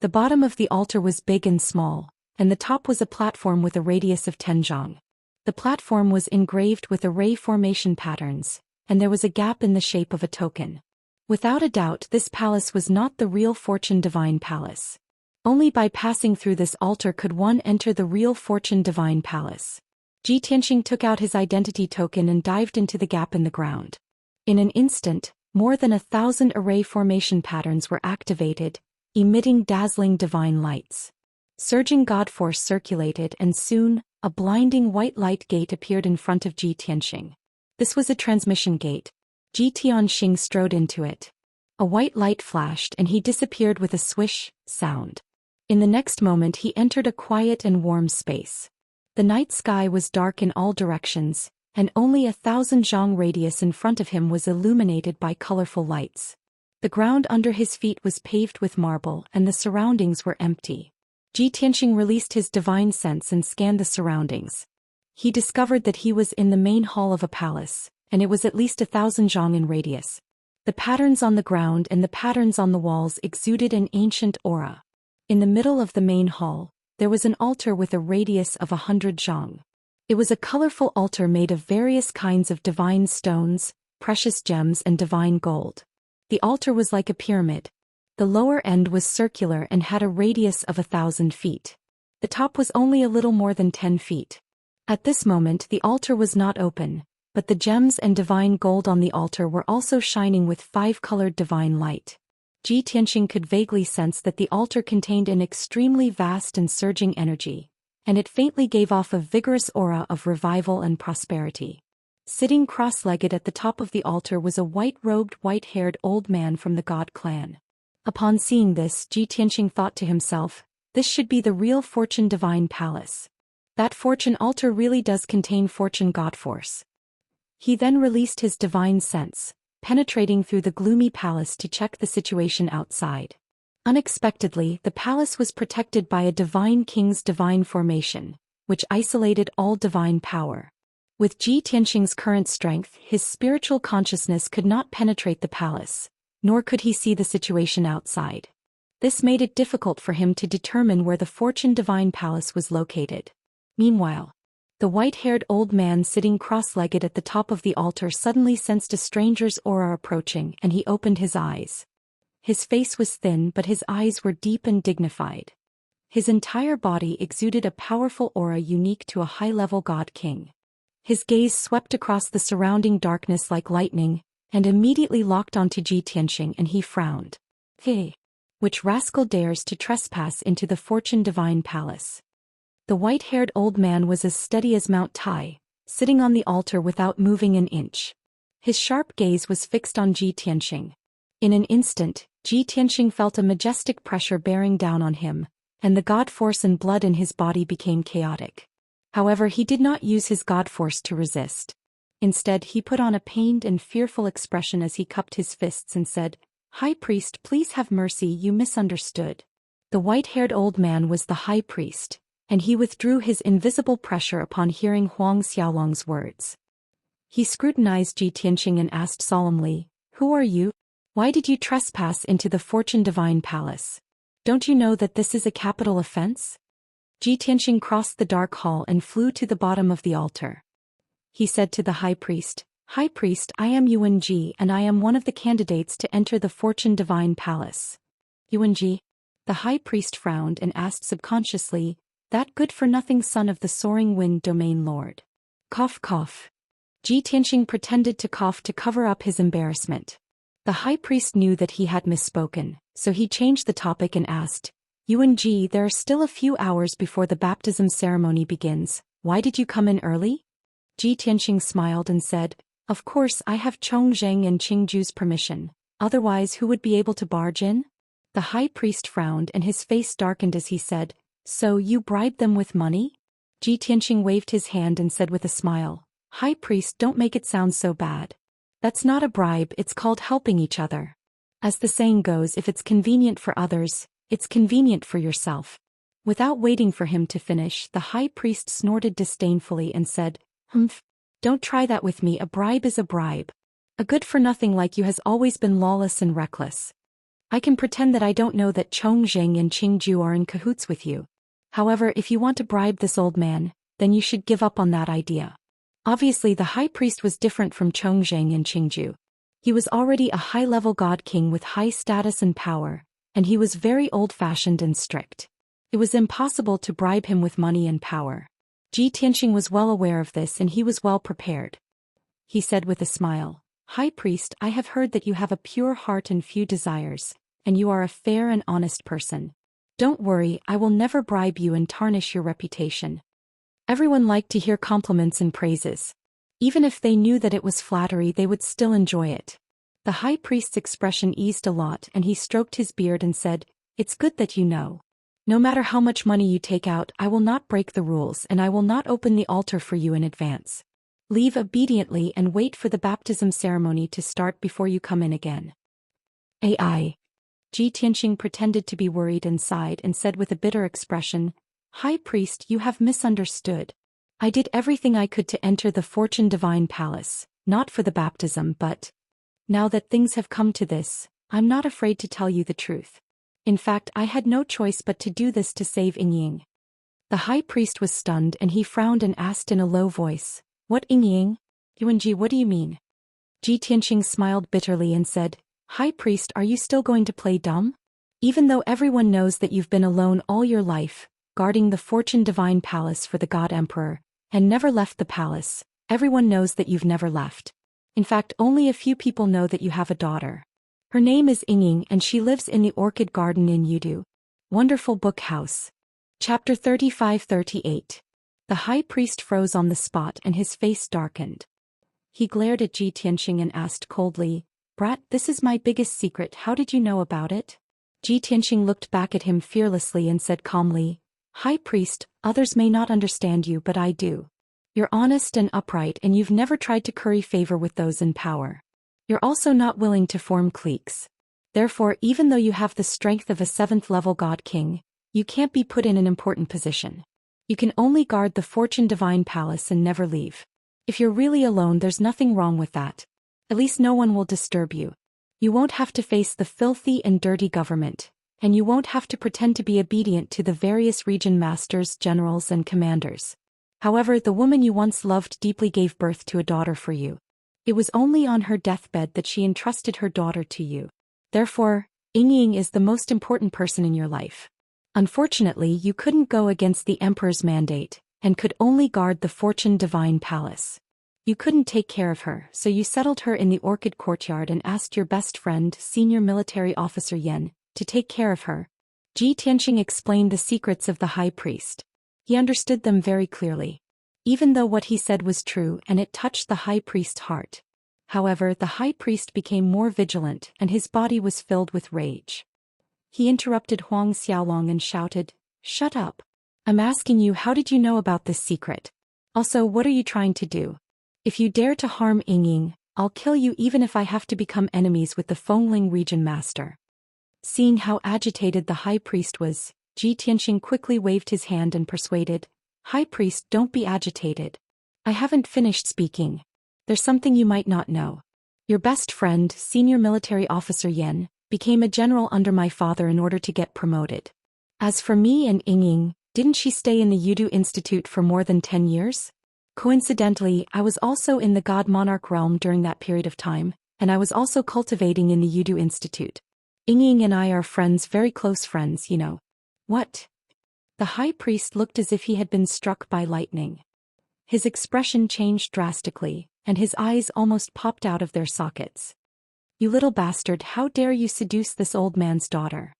The bottom of the altar was big and small, and the top was a platform with a radius of 10 zhang. The platform was engraved with array formation patterns, and there was a gap in the shape of a token. Without a doubt, this palace was not the real Fortune Divine Palace. Only by passing through this altar could one enter the real Fortune Divine Palace. Ji Tianxing took out his identity token and dived into the gap in the ground. In an instant, more than 1,000 array formation patterns were activated, emitting dazzling divine lights. Surging God force circulated, and soon, a blinding white light gate appeared in front of Ji Tianxing. This was a transmission gate. Ji Tianxing strode into it. A white light flashed and he disappeared with a swish sound. In the next moment he entered a quiet and warm space. The night sky was dark in all directions, and only 1,000 zhang radius in front of him was illuminated by colorful lights. The ground under his feet was paved with marble and the surroundings were empty. Ji Tianxing released his divine sense and scanned the surroundings. He discovered that he was in the main hall of a palace, and it was at least 1,000 zhang in radius. The patterns on the ground and the patterns on the walls exuded an ancient aura. In the middle of the main hall, there was an altar with a radius of 100 zhang. It was a colorful altar made of various kinds of divine stones, precious gems and divine gold. The altar was like a pyramid. The lower end was circular and had a radius of 1,000 feet. The top was only a little more than 10 feet. At this moment the altar was not open, but the gems and divine gold on the altar were also shining with 5-colored divine light. Ji Tianxing could vaguely sense that the altar contained an extremely vast and surging energy, and it faintly gave off a vigorous aura of revival and prosperity. Sitting cross-legged at the top of the altar was a white-robed, white-haired old man from the God clan. Upon seeing this, Ji Tianxing thought to himself, this should be the real Fortune Divine Palace. That fortune altar really does contain Fortune God Force. He then released his divine sense, penetrating through the gloomy palace to check the situation outside. Unexpectedly, the palace was protected by a divine king's divine formation, which isolated all divine power. With Ji Tianxing's current strength, his spiritual consciousness could not penetrate the palace, nor could he see the situation outside. This made it difficult for him to determine where the Fortune Divine Palace was located. Meanwhile, the white-haired old man sitting cross-legged at the top of the altar suddenly sensed a stranger's aura approaching, and he opened his eyes. His face was thin, but his eyes were deep and dignified. His entire body exuded a powerful aura unique to a high-level god king. His gaze swept across the surrounding darkness like lightning, and immediately locked onto Ji Tianxing, and he frowned. Hey! Which rascal dares to trespass into the Fortune Divine Palace? The white-haired old man was as steady as Mount Tai, sitting on the altar without moving an inch. His sharp gaze was fixed on Ji Tianxing. In an instant, Ji Tianxing felt a majestic pressure bearing down on him, and the god force and blood in his body became chaotic. However, he did not use his god force to resist. Instead, he put on a pained and fearful expression as he cupped his fists and said, "High priest, please have mercy, you misunderstood." The white-haired old man was the high priest, and he withdrew his invisible pressure upon hearing Huang Xiaolong's words. He scrutinized Ji Tianxing and asked solemnly, "Who are you? Why did you trespass into the Fortune Divine Palace? Don't you know that this is a capital offense?" Ji Tianxing crossed the dark hall and flew to the bottom of the altar. He said to the high priest, "High priest, I am Yuan Ji, and I am one of the candidates to enter the Fortune Divine Palace." Yuan Ji? The high priest frowned and asked subconsciously, "That good-for-nothing son of the soaring wind domain lord." Cough cough. Ji Tianxing pretended to cough to cover up his embarrassment. The high priest knew that he had misspoken, so he changed the topic and asked, "Yuan Ji, there are still a few hours before the baptism ceremony begins. Why did you come in early?" Ji Tianxing smiled and said, "Of course I have Chong Zheng and Qingju's permission, otherwise who would be able to barge in?" The high priest frowned and his face darkened as he said, "So you bribed them with money?" Ji Tianxing waved his hand and said with a smile, "High priest, don't make it sound so bad. That's not a bribe, it's called helping each other. As the saying goes, if it's convenient for others, it's convenient for yourself." Without waiting for him to finish, the high priest snorted disdainfully and said, "Humph. Don't try that with me, a bribe is a bribe. A good-for-nothing like you has always been lawless and reckless. I can pretend that I don't know that Chongzheng and Qingju are in cahoots with you. However, if you want to bribe this old man, then you should give up on that idea." Obviously, the high priest was different from Chongzheng and Qingju. He was already a high-level god king with high status and power, and he was very old-fashioned and strict. It was impossible to bribe him with money and power. Ji Tianxing was well aware of this and he was well prepared. He said with a smile, "High priest, I have heard that you have a pure heart and few desires, and you are a fair and honest person. Don't worry, I will never bribe you and tarnish your reputation." Everyone liked to hear compliments and praises. Even if they knew that it was flattery, they would still enjoy it. The high priest's expression eased a lot and he stroked his beard and said, "It's good that you know. No matter how much money you take out, I will not break the rules and I will not open the altar for you in advance. Leave obediently and wait for the baptism ceremony to start before you come in again." AI. Ji Tianxing pretended to be worried and sighed and said with a bitter expression, "High priest, you have misunderstood. I did everything I could to enter the Fortune Divine Palace, not for the baptism but... Now that things have come to this, I'm not afraid to tell you the truth. In fact, I had no choice but to do this to save Yingying." The high priest was stunned and he frowned and asked in a low voice, "What Yingying? Yuanji, what do you mean?" Ji Tianxing smiled bitterly and said, "High priest, are you still going to play dumb? Even though everyone knows that you've been alone all your life, guarding the Fortune Divine Palace for the God Emperor, and never left the palace, everyone knows that you've never left. In fact, only a few people know that you have a daughter. Her name is Yingying and she lives in the Orchid Garden in Yudu. Wonderful Book House." Chapter 35-38. The high priest froze on the spot and his face darkened. He glared at Ji Tianxing and asked coldly, "Brat, this is my biggest secret, how did you know about it?" Ji Tianxing looked back at him fearlessly and said calmly, "High priest, others may not understand you but I do. You're honest and upright and you've never tried to curry favor with those in power. You're also not willing to form cliques. Therefore, even though you have the strength of a 7th-level god king, you can't be put in an important position. You can only guard the Fortune Divine Palace and never leave. If you're really alone, there's nothing wrong with that. At least no one will disturb you. You won't have to face the filthy and dirty government, and you won't have to pretend to be obedient to the various region masters, generals and commanders. However, the woman you once loved deeply gave birth to a daughter for you. It was only on her deathbed that she entrusted her daughter to you. Therefore, Yingying is the most important person in your life. Unfortunately, you couldn't go against the Emperor's mandate, and could only guard the Fortune Divine Palace. You couldn't take care of her, so you settled her in the Orchid Courtyard and asked your best friend, Senior Military Officer Yan, to take care of her." Ji Tianxing explained the secrets of the high priest. He understood them very clearly. Even though what he said was true and it touched the high priest's heart. However, the high priest became more vigilant and his body was filled with rage. He interrupted Huang Xiaolong and shouted, "Shut up. I'm asking you, how did you know about this secret? Also, what are you trying to do? If you dare to harm Yingying, I'll kill you even if I have to become enemies with the Fengling region master." Seeing how agitated the high priest was, Ji Tianxing quickly waved his hand and persuaded, "High priest, don't be agitated. I haven't finished speaking. There's something you might not know. Your best friend, Senior Military Officer Yan, became a general under my father in order to get promoted. As for me and Yingying, didn't she stay in the Yudu Institute for more than 10 years? Coincidentally, I was also in the God Monarch realm during that period of time, and I was also cultivating in the Yudu Institute. Yingying and I are friends, very close friends, you know." "What?" The high priest looked as if he had been struck by lightning. His expression changed drastically, and his eyes almost popped out of their sockets. "You little bastard, how dare you seduce this old man's daughter?"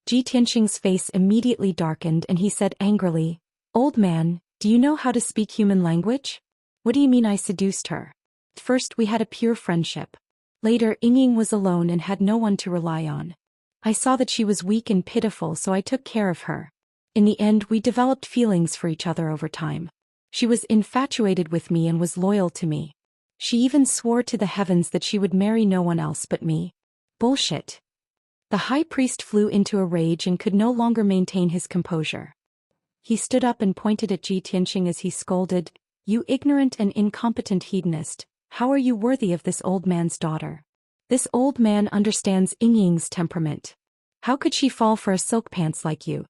Ji Tianxing's face immediately darkened and he said angrily, "Old man, do you know how to speak human language? What do you mean I seduced her? First we had a pure friendship. Later Yingying was alone and had no one to rely on. I saw that she was weak and pitiful, so I took care of her. In the end, we developed feelings for each other over time. She was infatuated with me and was loyal to me. She even swore to the heavens that she would marry no one else but me." Bullshit. The high priest flew into a rage and could no longer maintain his composure. He stood up and pointed at Ji Tianxing as he scolded, "You ignorant and incompetent hedonist, how are you worthy of this old man's daughter? This old man understands Yingying's temperament. How could she fall for a silk pants like you?"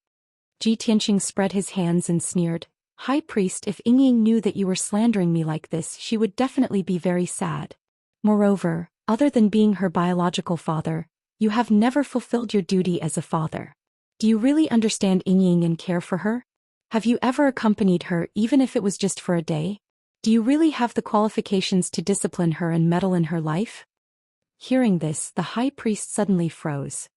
Ji Tianxing spread his hands and sneered, "High priest, if Yingying knew that you were slandering me like this, she would definitely be very sad. Moreover, other than being her biological father, you have never fulfilled your duty as a father. Do you really understand Yingying and care for her? Have you ever accompanied her even if it was just for a day? Do you really have the qualifications to discipline her and meddle in her life?" Hearing this, the high priest suddenly froze.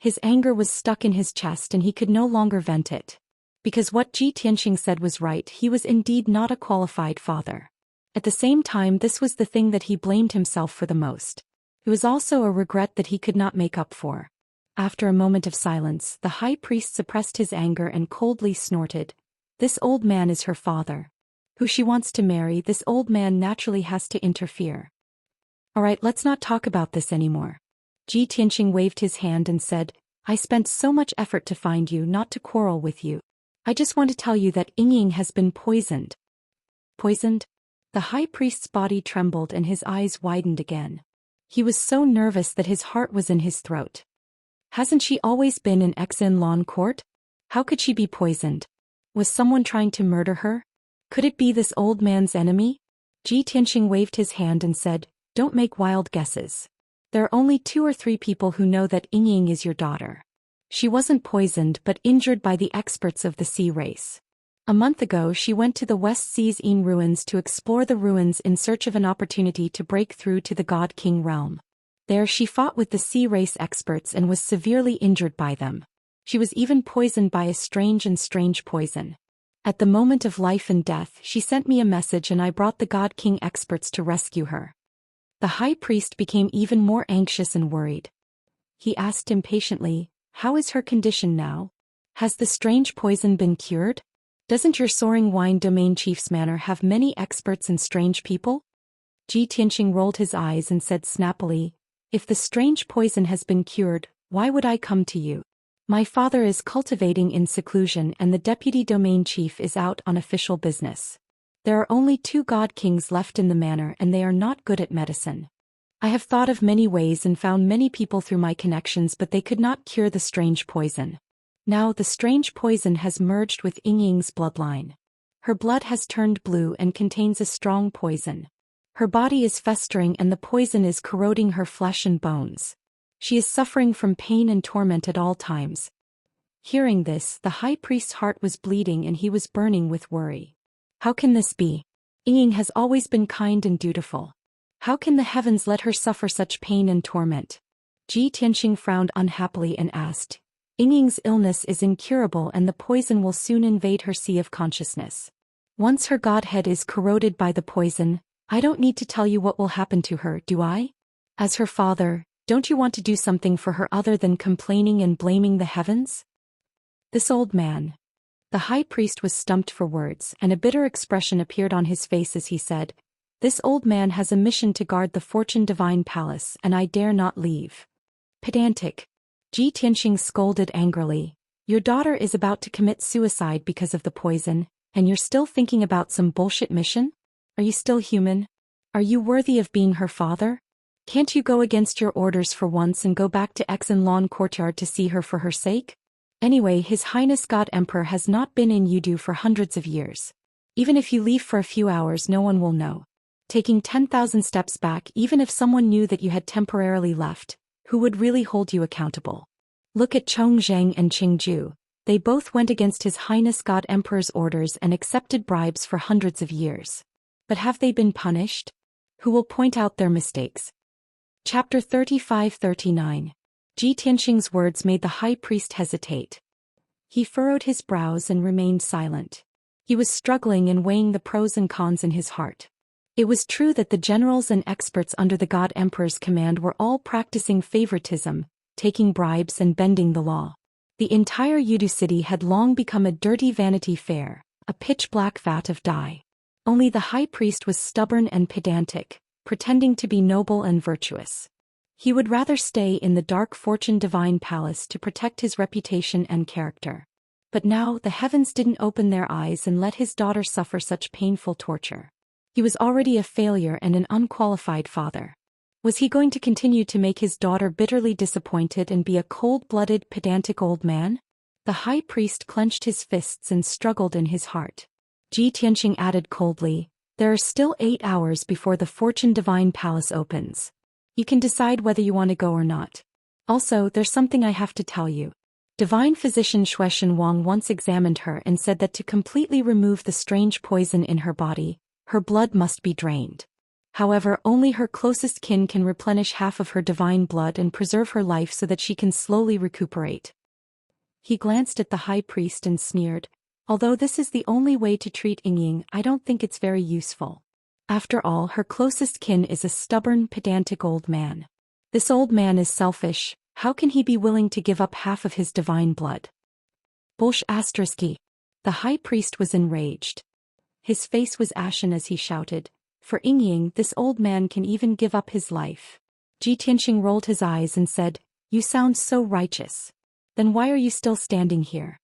His anger was stuck in his chest and he could no longer vent it. Because what Ji Tianxing said was right, he was indeed not a qualified father. At the same time, this was the thing that he blamed himself for the most. It was also a regret that he could not make up for. After a moment of silence, the high priest suppressed his anger and coldly snorted, "This old man is her father. Who she wants to marry, this old man naturally has to interfere. Alright, let's not talk about this anymore." Ji Tianxing waved his hand and said, "I spent so much effort to find you, not to quarrel with you. I just want to tell you that Yingying has been poisoned." Poisoned? The high priest's body trembled and his eyes widened again. He was so nervous that his heart was in his throat. Hasn't she always been in Exin-Lan court? How could she be poisoned? Was someone trying to murder her? Could it be this old man's enemy? Ji Tianxing waved his hand and said, "Don't make wild guesses. There are only 2 or 3 people who know that Yingying is your daughter. She wasn't poisoned but injured by the experts of the sea race. A month ago she went to the West Sea's Yin ruins to explore the ruins in search of an opportunity to break through to the God King realm. There she fought with the sea race experts and was severely injured by them. She was even poisoned by a strange poison. At the moment of life and death, she sent me a message and I brought the God King experts to rescue her." The high priest became even more anxious and worried. He asked impatiently, "How is her condition now? Has the strange poison been cured? Doesn't your soaring wine domain chief's manor have many experts and strange people?" Ji Tianxing rolled his eyes and said snappily, "If the strange poison has been cured, why would I come to you? My father is cultivating in seclusion and the deputy domain chief is out on official business. There are only 2 god kings left in the manor and they are not good at medicine. I have thought of many ways and found many people through my connections, but they could not cure the strange poison. Now the strange poison has merged with Yingying's bloodline. Her blood has turned blue and contains a strong poison. Her body is festering and the poison is corroding her flesh and bones. She is suffering from pain and torment at all times." Hearing this, the high priest's heart was bleeding and he was burning with worry. How can this be? Yingying has always been kind and dutiful. How can the heavens let her suffer such pain and torment? Ji Tianxing frowned unhappily and asked, "Yingying's illness is incurable and the poison will soon invade her sea of consciousness. Once her godhead is corroded by the poison, I don't need to tell you what will happen to her, do I? As her father, don't you want to do something for her other than complaining and blaming the heavens?" This old man. The high priest was stumped for words and a bitter expression appeared on his face as he said, "This old man has a mission to guard the Fortune Divine Palace and I dare not leave." Pedantic. Ji Tianxing scolded angrily, "Your daughter is about to commit suicide because of the poison, and you're still thinking about some bullshit mission? Are you still human? Are you worthy of being her father? Can't you go against your orders for once and go back to Exin-Lan courtyard to see her for her sake? Anyway, His Highness God Emperor has not been in Yudu for hundreds of years. Even if you leave for a few hours, no one will know. Taking 10,000 steps back, even if someone knew that you had temporarily left, who would really hold you accountable? Look at Chongzheng and Qingju. They both went against His Highness God Emperor's orders and accepted bribes for hundreds of years. But have they been punished? Who will point out their mistakes?" Chapter 35-39. Ji Tianxing's words made the high priest hesitate. He furrowed his brows and remained silent. He was struggling and weighing the pros and cons in his heart. It was true that the generals and experts under the God Emperor's command were all practicing favoritism, taking bribes and bending the law. The entire Yudu city had long become a dirty Vanity Fair, a pitch-black vat of dye. Only the high priest was stubborn and pedantic, pretending to be noble and virtuous. He would rather stay in the dark Fortune Divine Palace to protect his reputation and character. But now the heavens didn't open their eyes and let his daughter suffer such painful torture. He was already a failure and an unqualified father. Was he going to continue to make his daughter bitterly disappointed and be a cold-blooded, pedantic old man? The high priest clenched his fists and struggled in his heart. Ji Tianqing added coldly, "There are still 8 hours before the Fortune Divine Palace opens. You can decide whether you want to go or not. Also, there's something I have to tell you." Divine physician Shueshen Wang once examined her and said that to completely remove the strange poison in her body, her blood must be drained. However, only her closest kin can replenish half of her divine blood and preserve her life so that she can slowly recuperate. He glanced at the high priest and sneered, "Although this is the only way to treat Yingying, I don't think it's very useful. After all, her closest kin is a stubborn, pedantic old man. This old man is selfish. How can he be willing to give up half of his divine blood?" ***. The high priest was enraged. His face was ashen as he shouted, "For Yingying, this old man can even give up his life." Ji Tianqing rolled his eyes and said, "You sound so righteous. Then why are you still standing here?"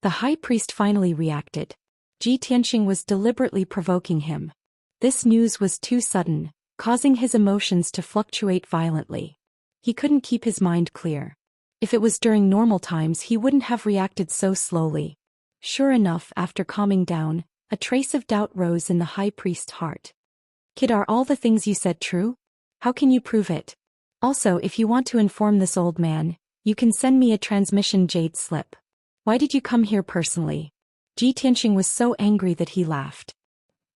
The high priest finally reacted. Ji Tianqing was deliberately provoking him. This news was too sudden, causing his emotions to fluctuate violently. He couldn't keep his mind clear. If it was during normal times, he wouldn't have reacted so slowly. Sure enough, after calming down, a trace of doubt rose in the high priest's heart. "Kid, are all the things you said true? How can you prove it? Also, if you want to inform this old man, you can send me a transmission jade slip. Why did you come here personally?" Ji Tianqing was so angry that he laughed.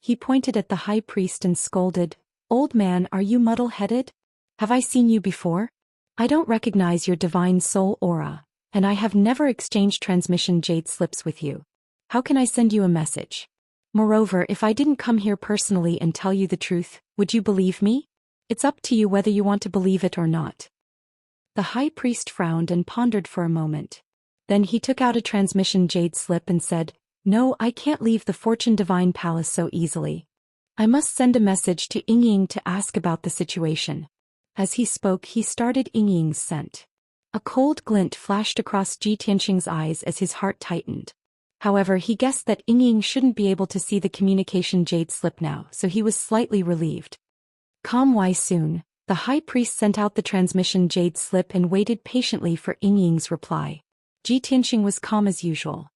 He pointed at the high priest and scolded, "Old man, are you muddle-headed? Have I seen you before? I don't recognize your divine soul aura, and I have never exchanged transmission jade slips with you. How can I send you a message? Moreover, if I didn't come here personally and tell you the truth, would you believe me? It's up to you whether you want to believe it or not." The high priest frowned and pondered for a moment. Then he took out a transmission jade slip and said, "No, I can't leave the Fortune Divine Palace so easily. I must send a message to Yingying to ask about the situation." As he spoke, he started Yingying's scent. A cold glint flashed across Ji Tianqing's eyes as his heart tightened. However, he guessed that Yingying shouldn't be able to see the communication jade slip now, so he was slightly relieved. Soon, the high priest sent out the transmission jade slip and waited patiently for Yingying's reply. Ji Tianqing was calm as usual.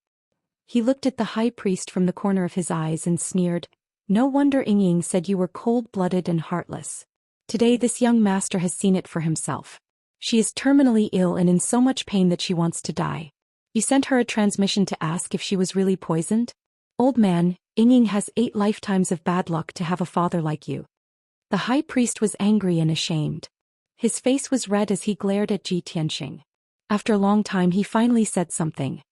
He looked at the high priest from the corner of his eyes and sneered, "No wonder Yingying said you were cold-blooded and heartless. Today this young master has seen it for himself. She is terminally ill and in so much pain that she wants to die. You sent her a transmission to ask if she was really poisoned? Old man, Yingying has 8 lifetimes of bad luck to have a father like you." The high priest was angry and ashamed. His face was red as he glared at Ji Tianqing. After a long time he finally said something.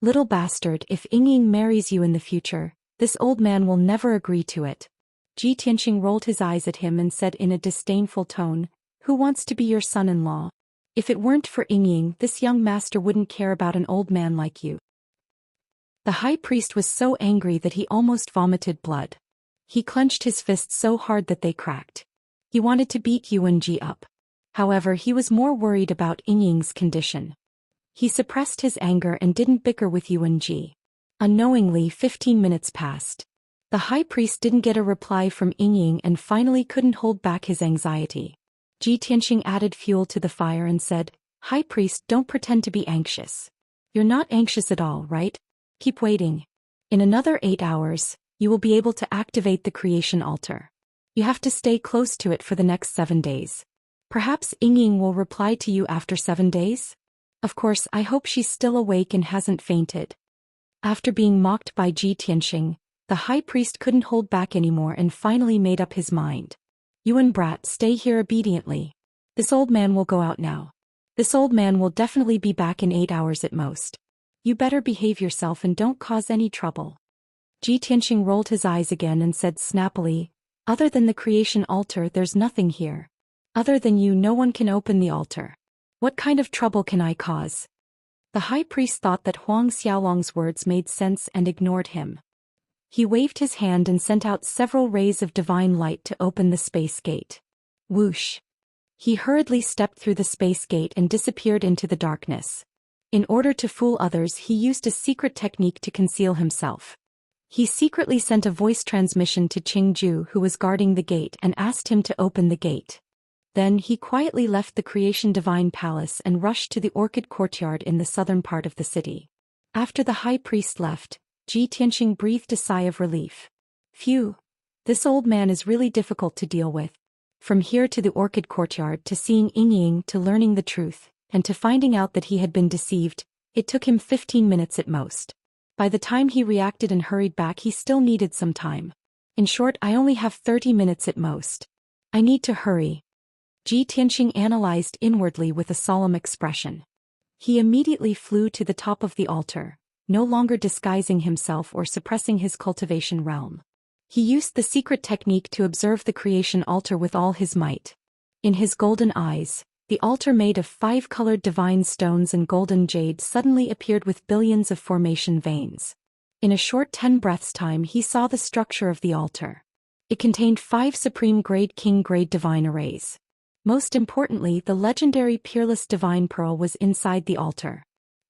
"Little bastard, if Yingying marries you in the future, this old man will never agree to it." Ji Tianqing rolled his eyes at him and said in a disdainful tone, "Who wants to be your son-in-law? If it weren't for Yingying, this young master wouldn't care about an old man like you." The high priest was so angry that he almost vomited blood. He clenched his fists so hard that they cracked. He wanted to beat Yuan Ji up. However, he was more worried about Yingying's condition. He suppressed his anger and didn't bicker with Yuan Ji. Unknowingly, 15 minutes passed. The high priest didn't get a reply from Yingying and finally couldn't hold back his anxiety. Ji Tianqing added fuel to the fire and said, "High priest, don't pretend to be anxious. You're not anxious at all, right? Keep waiting. In another 8 hours, you will be able to activate the creation altar. You have to stay close to it for the next 7 days. Perhaps Yingying will reply to you after 7 days? Of course, I hope she's still awake and hasn't fainted." After being mocked by Ji Tianqing, the high priest couldn't hold back anymore and finally made up his mind. "Yuan brat, stay here obediently. This old man will go out now. This old man will definitely be back in 8 hours at most. You better behave yourself and don't cause any trouble." Ji Tianqing rolled his eyes again and said snappily, "Other than the creation altar, there's nothing here. Other than you, no one can open the altar. What kind of trouble can I cause?" The high priest thought that Huang Xiaolong's words made sense and ignored him. He waved his hand and sent out several rays of divine light to open the space gate. Whoosh! He hurriedly stepped through the space gate and disappeared into the darkness. In order to fool others, he used a secret technique to conceal himself. He secretly sent a voice transmission to Qingju, who was guarding the gate, and asked him to open the gate. Then he quietly left the Creation Divine Palace and rushed to the Orchid Courtyard in the southern part of the city. After the high priest left, Ji Tianxing breathed a sigh of relief. Phew! This old man is really difficult to deal with. From here to the Orchid Courtyard, to seeing Yingying, to learning the truth, and to finding out that he had been deceived, it took him 15 minutes at most. By the time he reacted and hurried back, he still needed some time. In short, I only have 30 minutes at most. I need to hurry. Ji Tianxing analyzed inwardly with a solemn expression. He immediately flew to the top of the altar, no longer disguising himself or suppressing his cultivation realm. He used the secret technique to observe the creation altar with all his might. In his golden eyes, the altar made of 5-colored divine stones and golden jade suddenly appeared with billions of formation veins. In a short 10 breaths time, he saw the structure of the altar. It contained 5 supreme grade king grade divine arrays. Most importantly, the legendary peerless divine pearl was inside the altar.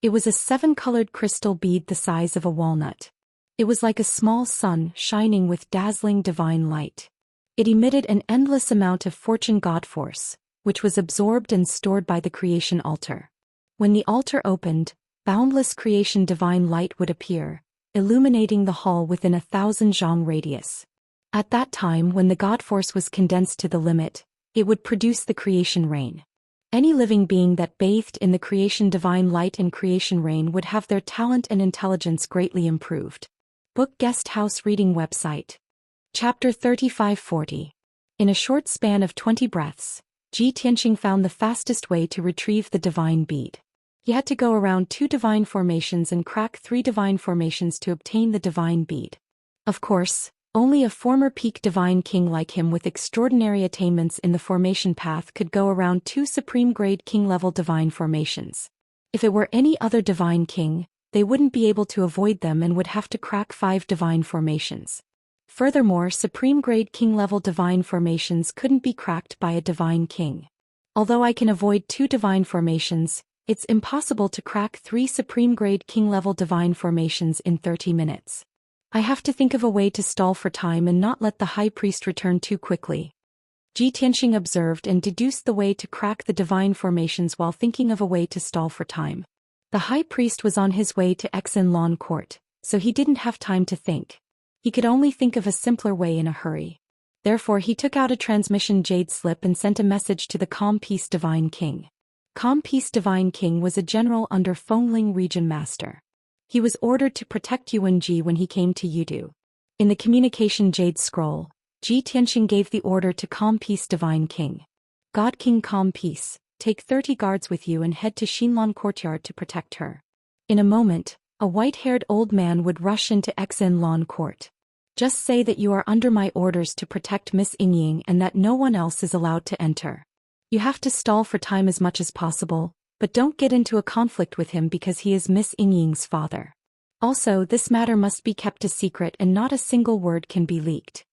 It was a 7-colored crystal bead the size of a walnut. It was like a small sun shining with dazzling divine light. It emitted an endless amount of fortune god force, which was absorbed and stored by the creation altar. When the altar opened, boundless creation divine light would appear, illuminating the hall within 1,000 zhang radius. At that time, when the god force was condensed to the limit, it would produce the creation rain. Any living being that bathed in the creation divine light and creation rain would have their talent and intelligence greatly improved. Book Guest House Reading Website. Chapter 3540. In a short span of 20 breaths, Ji Tianxing found the fastest way to retrieve the divine bead. He had to go around 2 divine formations and crack 3 divine formations to obtain the divine bead. Of course, only a former peak divine king like him with extraordinary attainments in the formation path could go around 2 supreme grade king level divine formations. If it were any other divine king, they wouldn't be able to avoid them and would have to crack 5 divine formations. Furthermore, supreme grade king level divine formations couldn't be cracked by a divine king. Although I can avoid 2 divine formations, it's impossible to crack 3 supreme grade king level divine formations in 30 minutes. I have to think of a way to stall for time and not let the high priest return too quickly. Ji Tianxing observed and deduced the way to crack the divine formations while thinking of a way to stall for time. The high priest was on his way to Xinlan court, so he didn't have time to think. He could only think of a simpler way in a hurry. Therefore he took out a transmission jade slip and sent a message to the Calm Peace Divine King. Calm Peace Divine King was a general under Fengling Region Master. He was ordered to protect Yuanji when he came to Yudu. In the communication jade scroll, Ji Tianxing gave the order to Calm Peace Divine King. God King Calm Peace, take 30 guards with you and head to Xinlan Courtyard to protect her. In a moment, a white-haired old man would rush into Xinlan Court. Just say that you are under my orders to protect Miss Yingying and that no one else is allowed to enter. You have to stall for time as much as possible, but don't get into a conflict with him because he is Miss Yingying's father. Also, this matter must be kept a secret and not a single word can be leaked.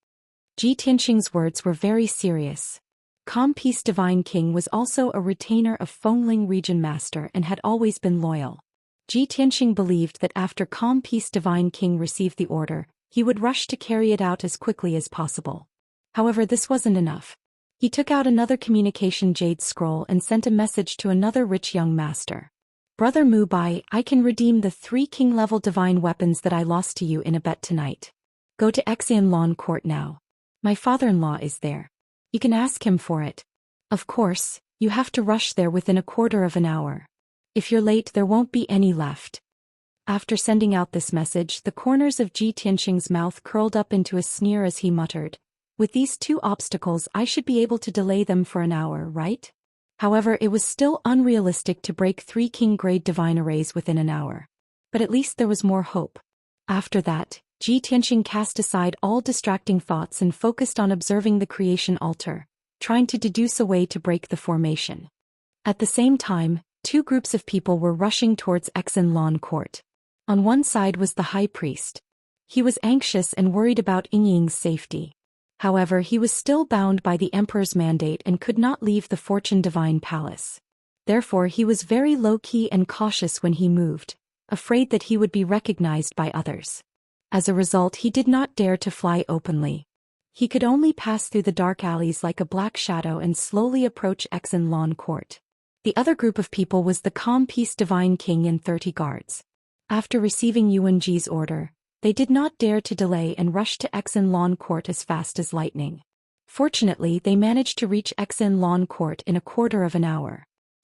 Ji Tianxing's words were very serious. Calm Peace Divine King was also a retainer of Fengling Region Master and had always been loyal. Ji Tianxing believed that after Calm Peace Divine King received the order, he would rush to carry it out as quickly as possible. However, this wasn't enough. He took out another communication jade scroll and sent a message to another rich young master. Brother Mu Bai, I can redeem the 3 king-level divine weapons that I lost to you in a bet tonight. Go to Xianlan Court now. My father-in-law is there. You can ask him for it. Of course, you have to rush there within a quarter of an hour. If you're late, there won't be any left. After sending out this message, the corners of Ji Tianxing's mouth curled up into a sneer as he muttered, with these 2 obstacles I should be able to delay them for an hour, right? However, it was still unrealistic to break 3 king-grade divine arrays within an hour. But at least there was more hope. After that, Ji Tianxing cast aside all distracting thoughts and focused on observing the creation altar, trying to deduce a way to break the formation. At the same time, 2 groups of people were rushing towards Xinlan Court. On one side was the high priest. He was anxious and worried about Yingying's safety. However, he was still bound by the emperor's mandate and could not leave the Fortune Divine Palace. Therefore he was very low-key and cautious when he moved, afraid that he would be recognized by others. As a result, he did not dare to fly openly. He could only pass through the dark alleys like a black shadow and slowly approach Xianxia court. The other group of people was the calm peace divine king and 30 guards. After receiving Yuanji's order, they did not dare to delay and rushed to Xianxia court as fast as lightning. Fortunately, they managed to reach Xianxia court in a quarter of an hour.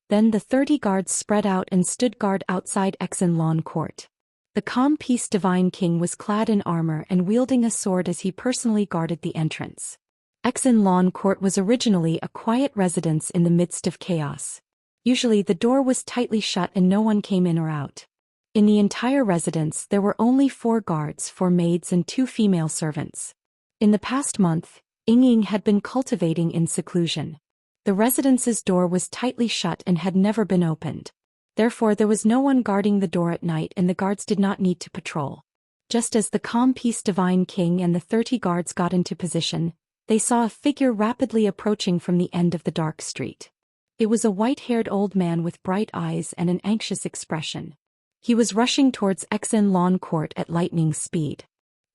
Then the 30 guards spread out and stood guard outside Xianxia court. The calm peace divine king was clad in armor and wielding a sword as he personally guarded the entrance. Xianxia court was originally a quiet residence in the midst of chaos. Usually the door was tightly shut and no one came in or out. In the entire residence there were only 4 guards, 4 maids and 2 female servants. In the past month, Ying had been cultivating in seclusion. The residence's door was tightly shut and had never been opened. Therefore there was no one guarding the door at night and the guards did not need to patrol. Just as the calm peace divine king and the 30 guards got into position, they saw a figure rapidly approaching from the end of the dark street. It was a white-haired old man with bright eyes and an anxious expression. He was rushing towards Xianxia court at lightning speed.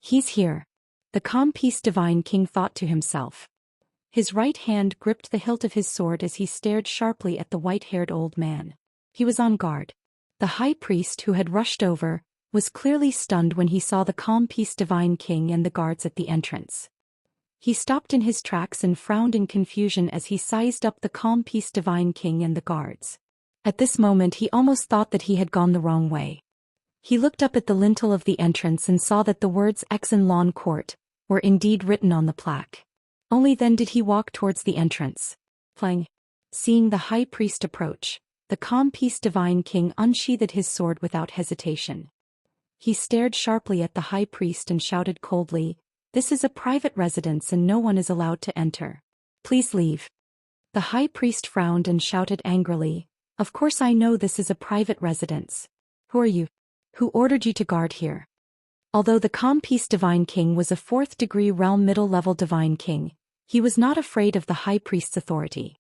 He's here. The calm peace divine king thought to himself. His right hand gripped the hilt of his sword as he stared sharply at the white-haired old man. He was on guard. The high priest who had rushed over was clearly stunned when he saw the calm peace divine king and the guards at the entrance. He stopped in his tracks and frowned in confusion as he sized up the calm peace divine king and the guards. At this moment he almost thought that he had gone the wrong way. He looked up at the lintel of the entrance and saw that the words Xianxia court were indeed written on the plaque. Only then did he walk towards the entrance. Playing. Seeing the high priest approach, the calm peace divine king unsheathed his sword without hesitation. He stared sharply at the high priest and shouted coldly, "This is a private residence and no one is allowed to enter. Please leave." The high priest frowned and shouted angrily, "Of course I know this is a private residence. Who are you? Who ordered you to guard here?" Although the calm peace divine king was a 4th-degree realm middle-level divine king, he was not afraid of the high priest's authority.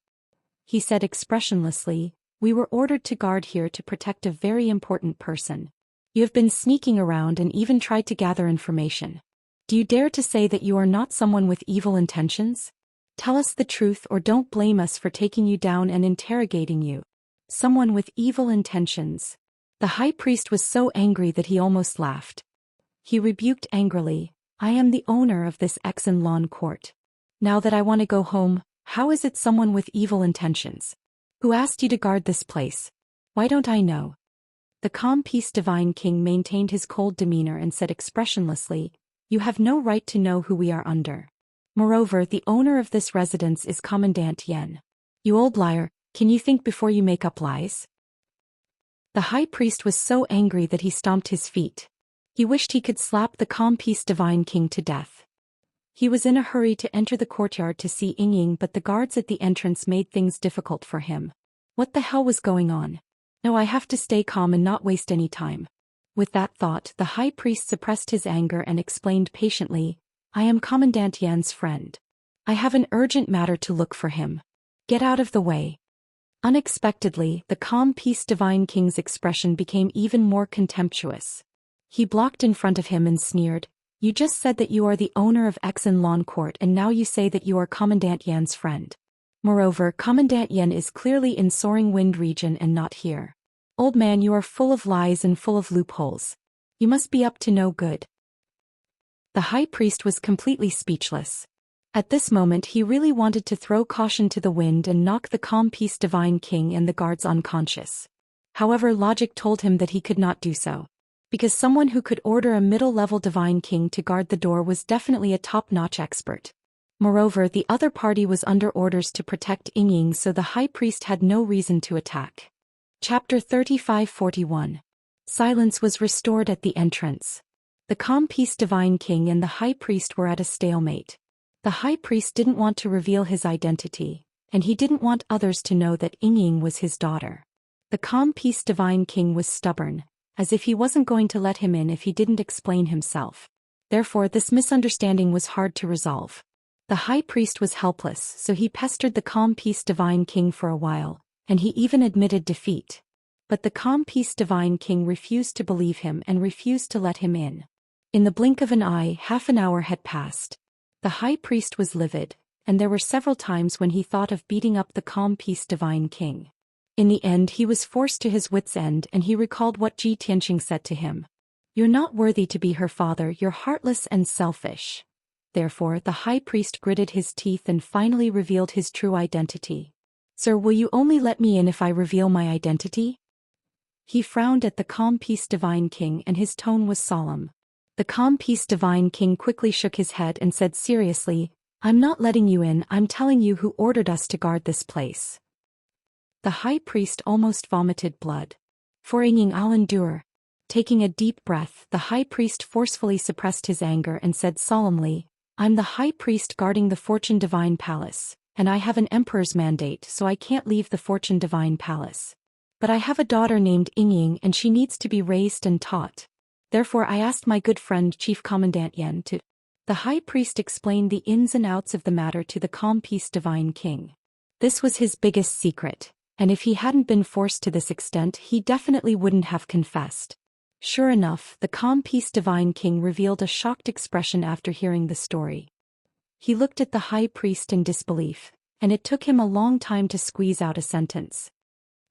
He said expressionlessly, "We were ordered to guard here to protect a very important person. You have been sneaking around and even tried to gather information. Do you dare to say that you are not someone with evil intentions? Tell us the truth or don't blame us for taking you down and interrogating you." Someone with evil intentions. The high priest was so angry that he almost laughed. He rebuked angrily, "I am the owner of this Xianxia court. Now that I want to go home, how is it someone with evil intentions? Who asked you to guard this place? Why don't I know?" The calm peace divine king maintained his cold demeanor and said expressionlessly, "You have no right to know who we are under. Moreover, the owner of this residence is Commandant Yan. You old liar, can you think before you make up lies?" The high priest was so angry that he stomped his feet. He wished he could slap the calm peace divine king to death. He was in a hurry to enter the courtyard to see Ying, but the guards at the entrance made things difficult for him. What the hell was going on? No, I have to stay calm and not waste any time. With that thought, the high priest suppressed his anger and explained patiently, "I am Commandant Yan's friend. I have an urgent matter to look for him. Get out of the way." Unexpectedly, the calm peace divine king's expression became even more contemptuous. He blocked in front of him and sneered, "You just said that you are the owner of Xianxia court and now you say that you are Commandant Yan's friend. Moreover, Commandant Yan is clearly in Soaring Wind region and not here. Old man, you are full of lies and full of loopholes. You must be up to no good." The high priest was completely speechless. At this moment he really wanted to throw caution to the wind and knock the calm peace divine king and the guards unconscious. However, logic told him that he could not do so. Because someone who could order a middle-level divine king to guard the door was definitely a top-notch expert. Moreover, the other party was under orders to protect Ying, so the high priest had no reason to attack. Chapter 35-41. Silence was restored at the entrance. The calm peace divine king and the high priest were at a stalemate. The high priest didn't want to reveal his identity, and he didn't want others to know that Ying was his daughter. The calm peace divine king was stubborn, as if he wasn't going to let him in if he didn't explain himself. Therefore, this misunderstanding was hard to resolve. The high priest was helpless, so he pestered the calm peace divine king for a while, and he even admitted defeat. But the calm peace divine king refused to believe him and refused to let him in. In the blink of an eye, half an hour had passed. The high priest was livid, and there were several times when he thought of beating up the calm peace divine king. In the end he was forced to his wits' end and he recalled what Xianxia said to him. "You're not worthy to be her father, you're heartless and selfish." Therefore the high priest gritted his teeth and finally revealed his true identity. "Sir, will you only let me in if I reveal my identity?" He frowned at the calm peace divine king and his tone was solemn. The calm peace divine king quickly shook his head and said seriously, "I'm not letting you in, I'm telling you who ordered us to guard this place." The high priest almost vomited blood. "For Ying, I'll endure." Taking a deep breath, the high priest forcefully suppressed his anger and said solemnly, "I'm the high priest guarding the Fortune Divine Palace, and I have an emperor's mandate so I can't leave the Fortune Divine Palace. But I have a daughter named Ying and she needs to be raised and taught. Therefore I asked my good friend Chief Commandant Yan to—" The high priest explained the ins and outs of the matter to the calm peace divine king. This was his biggest secret, and if he hadn't been forced to this extent he definitely wouldn't have confessed. Sure enough, the calm peace divine king revealed a shocked expression after hearing the story. He looked at the high priest in disbelief, and it took him a long time to squeeze out a sentence.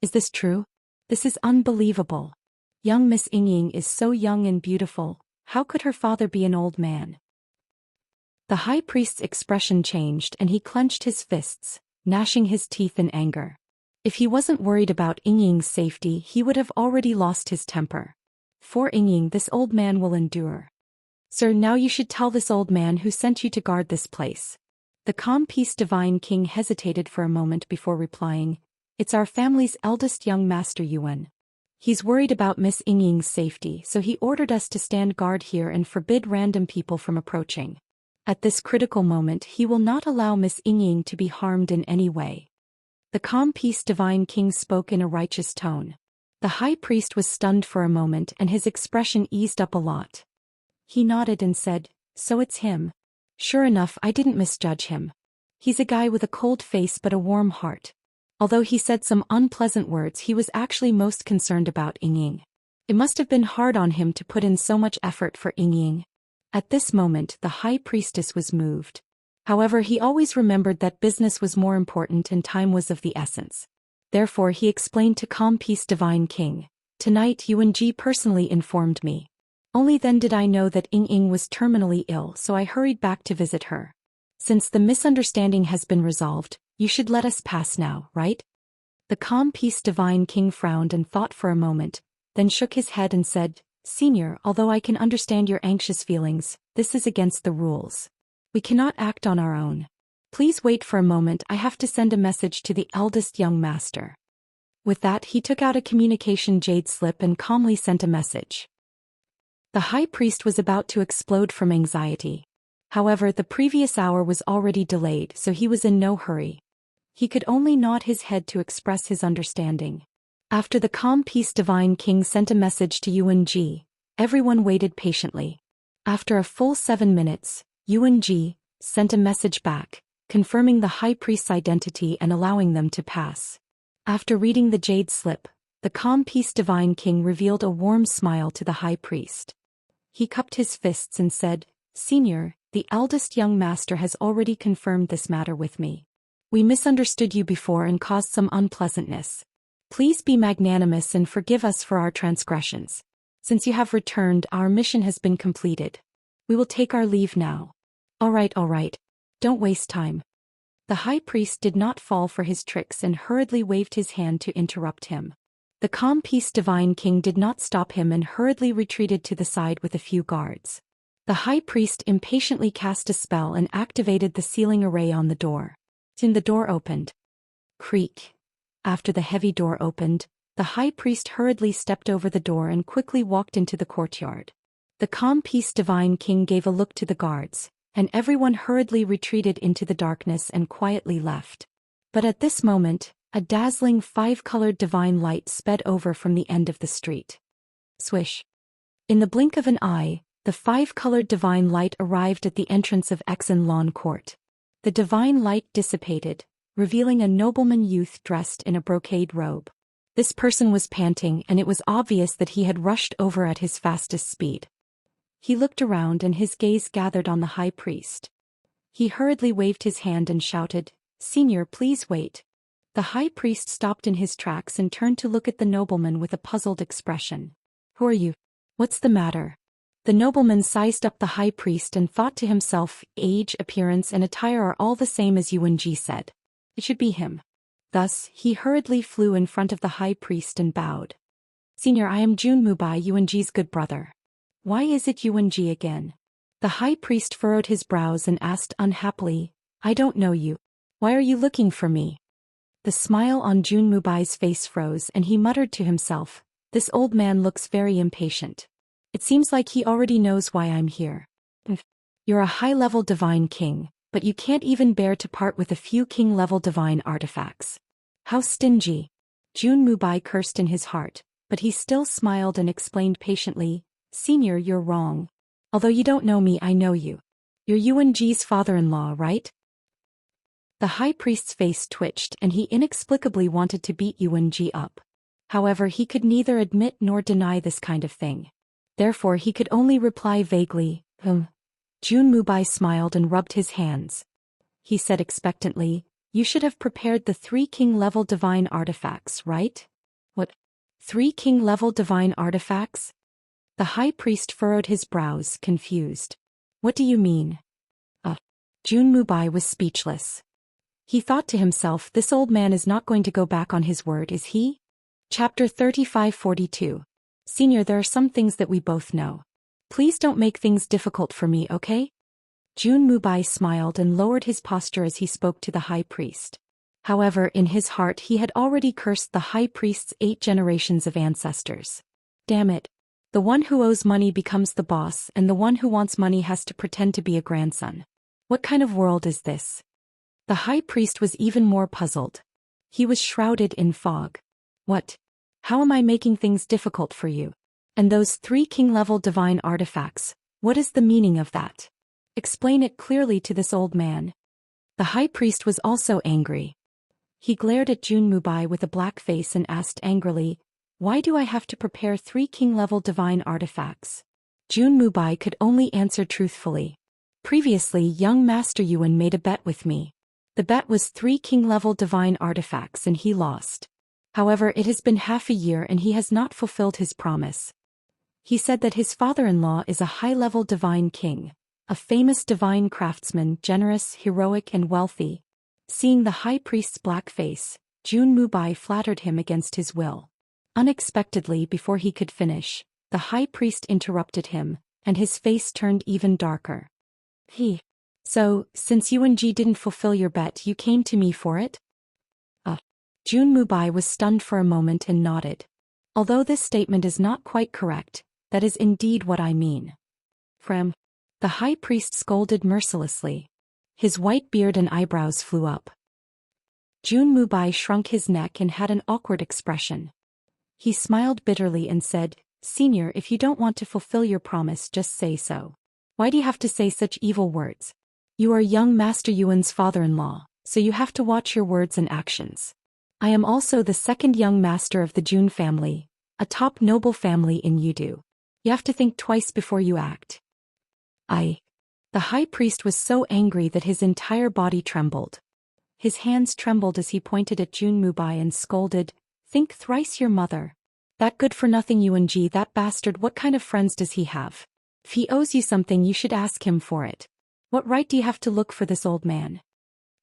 "Is this true? This is unbelievable. Young Miss Ying is so young and beautiful, how could her father be an old man?" The high priest's expression changed and he clenched his fists, gnashing his teeth in anger. If he wasn't worried about Ying's safety he would have already lost his temper. "For Ying, this old man will endure." "Sir, now you should tell this old man who sent you to guard this place." The calm peace divine king hesitated for a moment before replying, "It's our family's eldest young master Yuan. He's worried about Miss Ying's safety so he ordered us to stand guard here and forbid random people from approaching. At this critical moment he will not allow Miss Ying to be harmed in any way." The calm peace divine king spoke in a righteous tone. The high priest was stunned for a moment and his expression eased up a lot. He nodded and said, "So it's him. Sure enough, I didn't misjudge him. He's a guy with a cold face but a warm heart. Although he said some unpleasant words he was actually most concerned about Ying. It must have been hard on him to put in so much effort for Ying." At this moment the high priestess was moved. However, he always remembered that business was more important and time was of the essence. Therefore he explained to calm peace divine king, "Tonight Yuan personally informed me. Only then did I know that Ying was terminally ill so I hurried back to visit her. Since the misunderstanding has been resolved, you should let us pass now, right?" The calm peace divine king frowned and thought for a moment, then shook his head and said, "Senior, although I can understand your anxious feelings, this is against the rules. We cannot act on our own. Please wait for a moment, I have to send a message to the eldest young master." With that he took out a communication jade slip and calmly sent a message. The high priest was about to explode from anxiety. However, the previous hour was already delayed so he was in no hurry. He could only nod his head to express his understanding. After the calm peace divine king sent a message to Yuan, everyone waited patiently. After a full 7 minutes, Yuan sent a message back, confirming the high priest's identity and allowing them to pass. After reading the jade slip, the calm peace divine king revealed a warm smile to the high priest. He cupped his fists and said, "Senior, the eldest young master has already confirmed this matter with me. We misunderstood you before and caused some unpleasantness. Please be magnanimous and forgive us for our transgressions. Since you have returned, our mission has been completed. We will take our leave now." All right. Don't waste time." The high priest did not fall for his tricks and hurriedly waved his hand to interrupt him. The calm peace divine king did not stop him and hurriedly retreated to the side with a few guards. The high priest impatiently cast a spell and activated the sealing array on the door. Soon the door opened. Creak. After the heavy door opened, the high priest hurriedly stepped over the door and quickly walked into the courtyard. The calm peace divine king gave a look to the guards, and everyone hurriedly retreated into the darkness and quietly left. But at this moment, a dazzling 5-colored divine light sped over from the end of the street. Swish. In the blink of an eye, the 5-colored divine light arrived at the entrance of Exon Lawn Court. The divine light dissipated, revealing a nobleman youth dressed in a brocade robe. This person was panting, and it was obvious that he had rushed over at his fastest speed. He looked around and his gaze gathered on the high priest. He hurriedly waved his hand and shouted, "Senior, please wait." The high priest stopped in his tracks and turned to look at the nobleman with a puzzled expression. "Who are you? What's the matter?" The nobleman sized up the high priest and thought to himself, age, appearance and attire are all the same as Yuanji said. It should be him. Thus, he hurriedly flew in front of the high priest and bowed. "Senior, I am Jun Mubai, Yuanji's good brother." "Why is it Yuanji again?" The high priest furrowed his brows and asked unhappily, "I don't know you. Why are you looking for me?" The smile on Jun Mubai's face froze and he muttered to himself, "This old man looks very impatient. It seems like he already knows why I'm here. You're a high-level divine king, but you can't even bear to part with a few king-level divine artifacts. How stingy." Jun Mubai cursed in his heart, but he still smiled and explained patiently, "Senior, you're wrong. Although you don't know me, I know you. You're Yuanji's father-in-law, right?" The high priest's face twitched and he inexplicably wanted to beat Yuanji up. However, he could neither admit nor deny this kind of thing. Therefore he could only reply vaguely, Jun Mubai smiled and rubbed his hands. He said expectantly, "You should have prepared the 3 king-level divine artifacts, right?" "What? 3 king-level divine artifacts?" The high priest furrowed his brows, confused. "What do you mean?" Jun Mubai was speechless. He thought to himself, this old man is not going to go back on his word, is he? Chapter 3542. Senior, there are some things that we both know. Please don't make things difficult for me, okay? Jun Mubai smiled and lowered his posture as he spoke to the high priest. However, in his heart he had already cursed the high priest's 8 generations of ancestors. Damn it. The one who owes money becomes the boss, and the one who wants money has to pretend to be a grandson. What kind of world is this? The high priest was even more puzzled. He was shrouded in fog. What? How am I making things difficult for you? And those 3 king-level divine artifacts, what is the meaning of that? Explain it clearly to this old man. The high priest was also angry. He glared at Jun Mubai with a black face and asked angrily, "Why do I have to prepare 3 king-level divine artifacts?" Jun Mubai could only answer truthfully. "Previously, young Master Yuan made a bet with me. The bet was 3 king-level divine artifacts and he lost. However, it has been half a year and he has not fulfilled his promise. He said that his father-in-law is a high-level divine king, a famous divine craftsman, generous, heroic and wealthy." Seeing the high priest's black face, Jun Mubai flattered him against his will. Unexpectedly, before he could finish, the high priest interrupted him, and his face turned even darker. "So, since Yuanji didn't fulfill your bet, you came to me for it?" Jun Mubai was stunned for a moment and nodded. "Although this statement is not quite correct, that is indeed what I mean." The high priest scolded mercilessly. His white beard and eyebrows flew up. Jun Mubai shrunk his neck and had an awkward expression. He smiled bitterly and said, "Senior, if you don't want to fulfill your promise, just say so. Why do you have to say such evil words? You are young Master Yuan's father-in-law, so you have to watch your words and actions. I am also the 2nd young master of the Jun family, a top noble family in Yudu. You have to think twice before you act." The high priest was so angry that his entire body trembled. His hands trembled as he pointed at Jun Mubai and scolded, "Think thrice your mother. That good-for-nothing Yuanji, that bastard, what kind of friends does he have? If he owes you something, you should ask him for it. What right do you have to look for this old man?"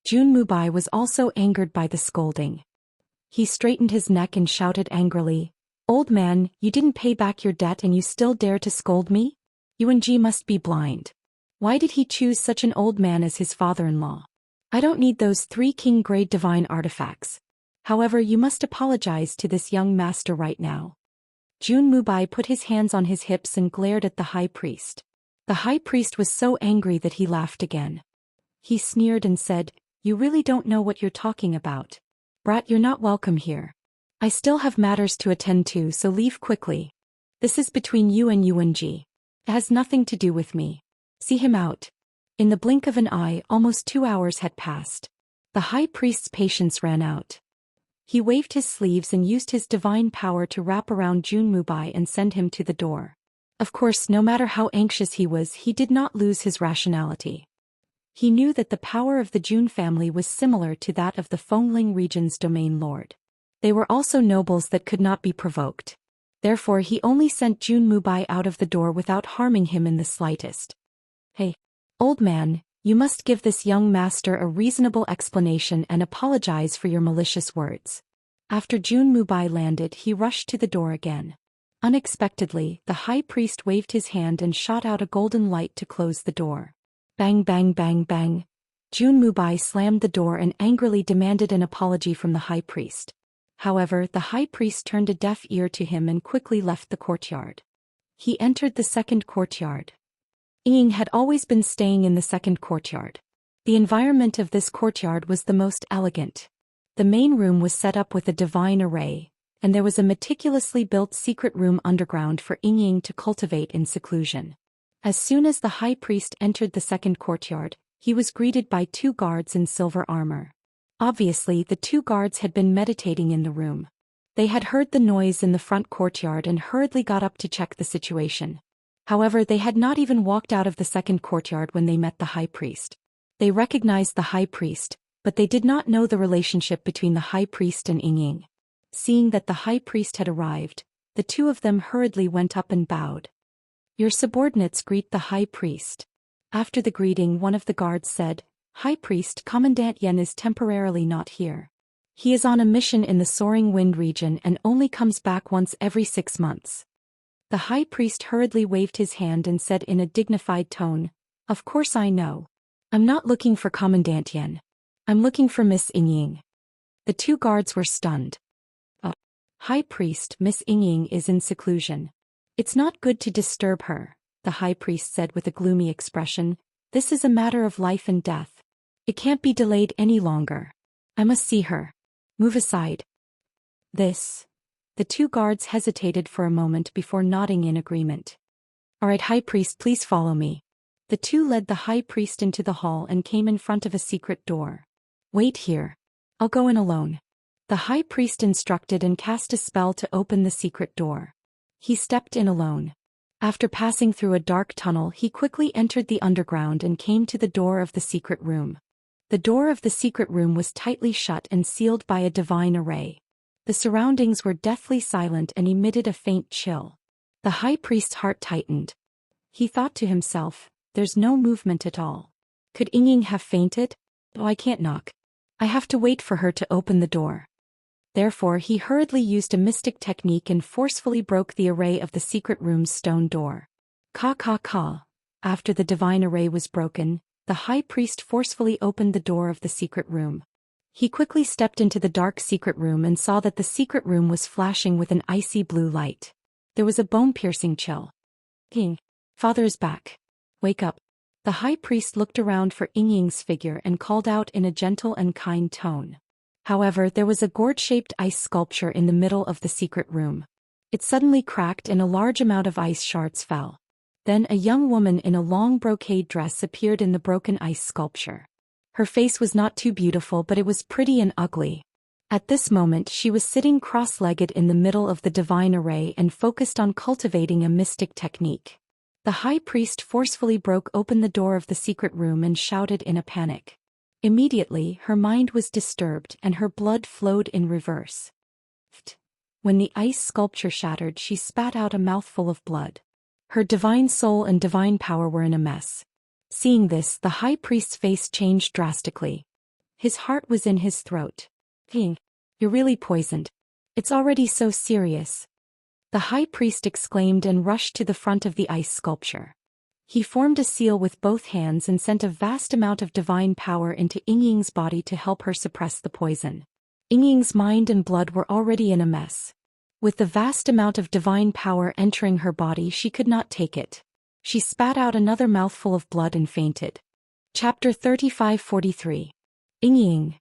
Jun Mubai was also angered by the scolding. He straightened his neck and shouted angrily, "Old man, you didn't pay back your debt and you still dare to scold me? Yuanji must be blind. Why did he choose such an old man as his father-in-law? I don't need those 3 king-grade divine artifacts. However, you must apologize to this young master right now." Jun Mubai put his hands on his hips and glared at the high priest. The high priest was so angry that he laughed again. He sneered and said, "You really don't know what you're talking about. Brat, you're not welcome here. I still have matters to attend to, so leave quickly. This is between you and Yuanji. It has nothing to do with me. See him out." In the blink of an eye, almost 2 hours had passed. The high priest's patience ran out. He waved his sleeves and used his divine power to wrap around Jun Mubai and send him to the door. Of course, no matter how anxious he was, he did not lose his rationality. He knew that the power of the Jun family was similar to that of the Fengling region's domain lord. They were also nobles that could not be provoked. Therefore he only sent Jun Mubai out of the door without harming him in the slightest. "Hey, old man, you must give this young master a reasonable explanation and apologize for your malicious words." After Jun Mubai landed, he rushed to the door again. Unexpectedly, the high priest waved his hand and shot out a golden light to close the door. Bang bang bang bang. Jun Mubai slammed the door and angrily demanded an apology from the high priest. However, the high priest turned a deaf ear to him and quickly left the courtyard. He entered the second courtyard. Ying had always been staying in the second courtyard. The environment of this courtyard was the most elegant. The main room was set up with a divine array, and there was a meticulously built secret room underground for Ying to cultivate in seclusion. As soon as the high priest entered the second courtyard, he was greeted by two guards in silver armor. Obviously, the two guards had been meditating in the room. They had heard the noise in the front courtyard and hurriedly got up to check the situation. However, they had not even walked out of the second courtyard when they met the high priest. They recognized the high priest, but they did not know the relationship between the high priest and Ying. Seeing that the high priest had arrived, the two of them hurriedly went up and bowed. "Your subordinates greet the high priest." After the greeting, one of the guards said, "High priest, Commandant Yan is temporarily not here. He is on a mission in the Soaring Wind region and only comes back once every 6 months." The high priest hurriedly waved his hand and said in a dignified tone, "Of course I know. I'm not looking for Commandant Yan. I'm looking for Miss Ying." The two guards were stunned. "Oh, high priest, Miss Ying is in seclusion. It's not good to disturb her," the high priest said with a gloomy expression. "This is a matter of life and death. It can't be delayed any longer. I must see her. Move aside." The two guards hesitated for a moment before nodding in agreement. "All right, high priest, please follow me." The two led the high priest into the hall and came in front of a secret door. "Wait here. I'll go in alone." The high priest instructed and cast a spell to open the secret door. He stepped in alone. After passing through a dark tunnel, he quickly entered the underground and came to the door of the secret room. The door of the secret room was tightly shut and sealed by a divine array. The surroundings were deathly silent and emitted a faint chill. The high priest's heart tightened. He thought to himself, "There's no movement at all. Could Ying have fainted? Oh, I can't knock. I have to wait for her to open the door." Therefore he hurriedly used a mystic technique and forcefully broke the array of the secret room's stone door. Ka ka ka. After the divine array was broken, the high priest forcefully opened the door of the secret room. He quickly stepped into the dark secret room and saw that the secret room was flashing with an icy blue light. There was a bone-piercing chill. "Ying, father is back. Wake up." The high priest looked around for Ying's figure and called out in a gentle and kind tone. However, there was a gourd-shaped ice sculpture in the middle of the secret room. It suddenly cracked and a large amount of ice shards fell. Then a young woman in a long brocade dress appeared in the broken ice sculpture. Her face was not too beautiful, but it was pretty and ugly. At this moment she was sitting cross-legged in the middle of the divine array and focused on cultivating a mystic technique. The high priest forcefully broke open the door of the secret room and shouted in a panic. Immediately, her mind was disturbed and her blood flowed in reverse. When the ice sculpture shattered, she spat out a mouthful of blood. Her divine soul and divine power were in a mess. Seeing this, the high priest's face changed drastically. His heart was in his throat. "Ying, you're really poisoned. It's already so serious." The high priest exclaimed and rushed to the front of the ice sculpture. He formed a seal with both hands and sent a vast amount of divine power into Ying's body to help her suppress the poison. Ying's mind and blood were already in a mess. With the vast amount of divine power entering her body, she could not take it. She spat out another mouthful of blood and fainted. Chapter 35-43. Ying.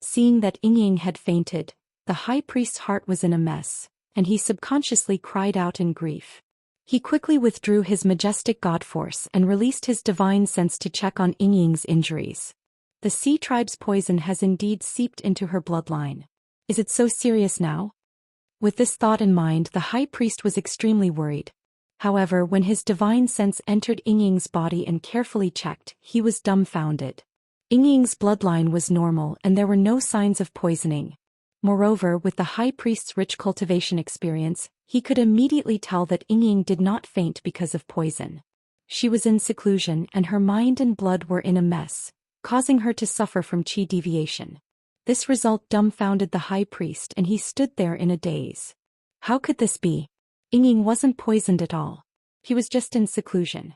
Seeing that Ying had fainted, the high priest's heart was in a mess, and he subconsciously cried out in grief. He quickly withdrew his majestic god force and released his divine sense to check on Ying's injuries. The sea tribe's poison has indeed seeped into her bloodline. Is it so serious now? With this thought in mind, the high priest was extremely worried. However, when his divine sense entered Yingying's body and carefully checked, he was dumbfounded. Yingying's bloodline was normal and there were no signs of poisoning. Moreover, with the high priest's rich cultivation experience, he could immediately tell that Yingying did not faint because of poison. She was in seclusion and her mind and blood were in a mess, causing her to suffer from qi deviation. This result dumbfounded the high priest and he stood there in a daze. How could this be? Yingying wasn't poisoned at all. He was just in seclusion.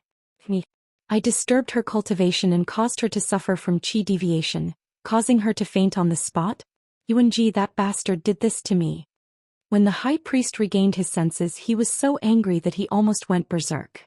I disturbed her cultivation and caused her to suffer from qi deviation, causing her to faint on the spot? Yuanji, that bastard did this to me. When the high priest regained his senses, he was so angry that he almost went berserk.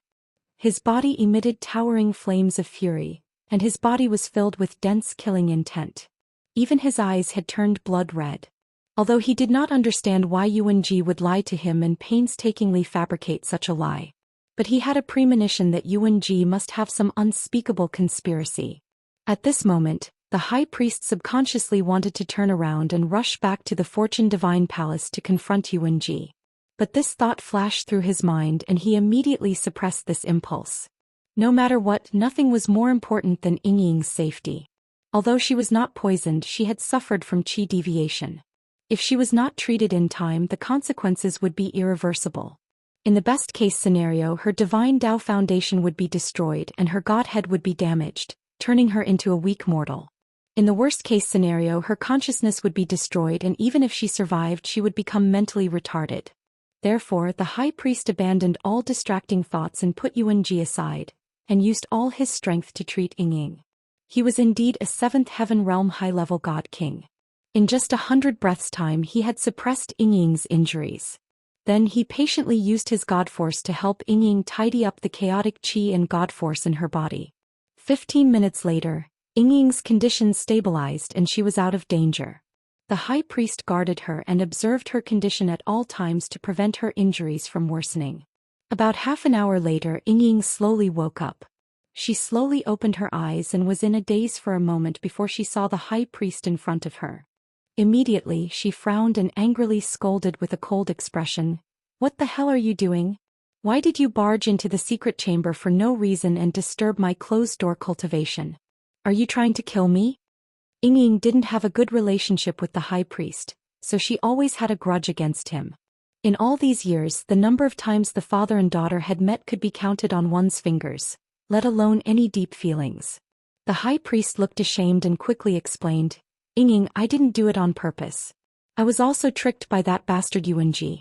His body emitted towering flames of fury, and his body was filled with dense killing intent. Even his eyes had turned blood red. Although he did not understand why Yuanji would lie to him and painstakingly fabricate such a lie. But he had a premonition that Yuanji must have some unspeakable conspiracy. At this moment, the high priest subconsciously wanted to turn around and rush back to the Fortune Divine Palace to confront Yuanji. But this thought flashed through his mind and he immediately suppressed this impulse. No matter what, nothing was more important than Yingying's safety. Although she was not poisoned, she had suffered from qi deviation. If she was not treated in time, the consequences would be irreversible. In the best-case scenario, her divine Dao foundation would be destroyed and her godhead would be damaged, turning her into a weak mortal. In the worst-case scenario, her consciousness would be destroyed and even if she survived, she would become mentally retarded. Therefore, the high priest abandoned all distracting thoughts and put Yuanji aside, and used all his strength to treat Yingying. He was indeed a seventh heaven realm high-level god king. In just 100 breaths' time he had suppressed Yingying's injuries. Then he patiently used his god force to help Yingying tidy up the chaotic qi and god force in her body. 15 minutes later, Yingying's condition stabilized and she was out of danger. The high priest guarded her and observed her condition at all times to prevent her injuries from worsening. About half an hour later, Yingying slowly woke up. She slowly opened her eyes and was in a daze for a moment before she saw the high priest in front of her. Immediately, she frowned and angrily scolded with a cold expression. "What the hell are you doing? Why did you barge into the secret chamber for no reason and disturb my closed-door cultivation? Are you trying to kill me?" Yingying didn't have a good relationship with the high priest, so she always had a grudge against him. In all these years, the number of times the father and daughter had met could be counted on one's fingers, let alone any deep feelings. The high priest looked ashamed and quickly explained, "Yingying, I didn't do it on purpose. I was also tricked by that bastard Yuanji.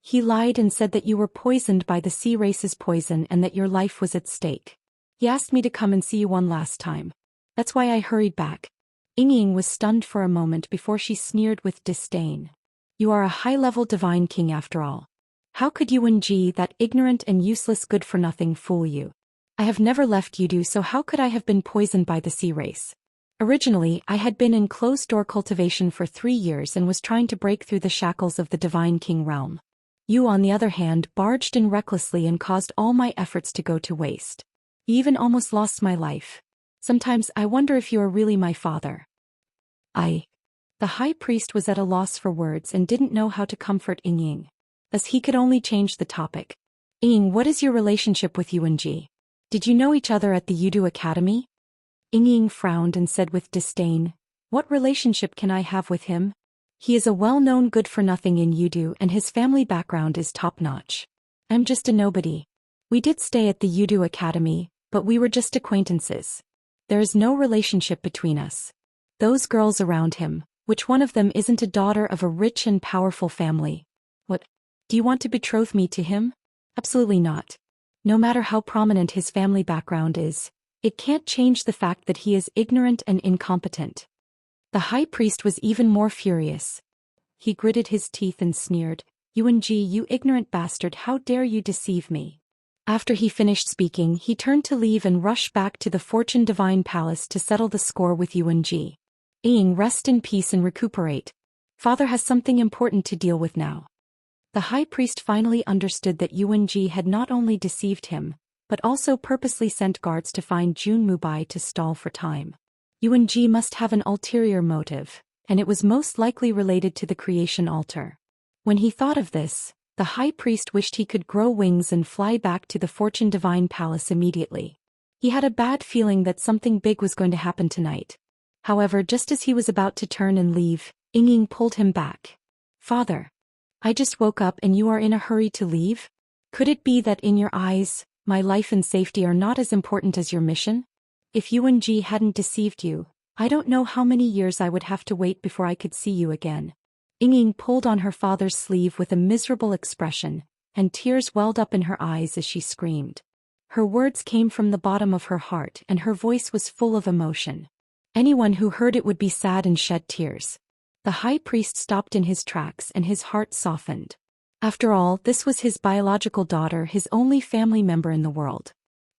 He lied and said that you were poisoned by the sea race's poison and that your life was at stake. He asked me to come and see you one last time. That's why I hurried back." Yingying was stunned for a moment before she sneered with disdain. "You are a high-level divine king after all. How could Yuanji, that ignorant and useless good-for-nothing, fool you? I have never left Yudu, so how could I have been poisoned by the sea race? Originally, I had been in closed-door cultivation for 3 years and was trying to break through the shackles of the Divine King realm. You, on the other hand, barged in recklessly and caused all my efforts to go to waste. You even almost lost my life. Sometimes I wonder if you are really my father." The high priest was at a loss for words and didn't know how to comfort Yingying. Thus he could only change the topic. "Yingying, what is your relationship with Yuanji? Did you know each other at the Yudu Academy?" Yingying frowned and said with disdain, "What relationship can I have with him? He is a well-known good-for-nothing in Yudu and his family background is top-notch. I'm just a nobody. We did stay at the Yudu Academy, but we were just acquaintances. There is no relationship between us. Those girls around him, which one of them isn't a daughter of a rich and powerful family? What? Do you want to betroth me to him? Absolutely not. No matter how prominent his family background is, it can't change the fact that he is ignorant and incompetent." The high priest was even more furious. He gritted his teeth and sneered, "Yuanji, you ignorant bastard, how dare you deceive me?" After he finished speaking, he turned to leave and rushed back to the Fortune Divine Palace to settle the score with Yuanji. "Ying, rest in peace and recuperate. Father has something important to deal with now." The high priest finally understood that Yuanji had not only deceived him, but also purposely sent guards to find Jun Mubai to stall for time. Yuan Ji must have an ulterior motive, and it was most likely related to the creation altar. When he thought of this, the high priest wished he could grow wings and fly back to the Fortune Divine Palace immediately. He had a bad feeling that something big was going to happen tonight. However, just as he was about to turn and leave, Ying pulled him back. "Father, I just woke up and you are in a hurry to leave? Could it be that in your eyes, my life and safety are not as important as your mission? If Yuan Ji hadn't deceived you, I don't know how many years I would have to wait before I could see you again." Ying pulled on her father's sleeve with a miserable expression, and tears welled up in her eyes as she screamed. Her words came from the bottom of her heart and her voice was full of emotion. Anyone who heard it would be sad and shed tears. The high priest stopped in his tracks and his heart softened. After all, this was his biological daughter, his only family member in the world.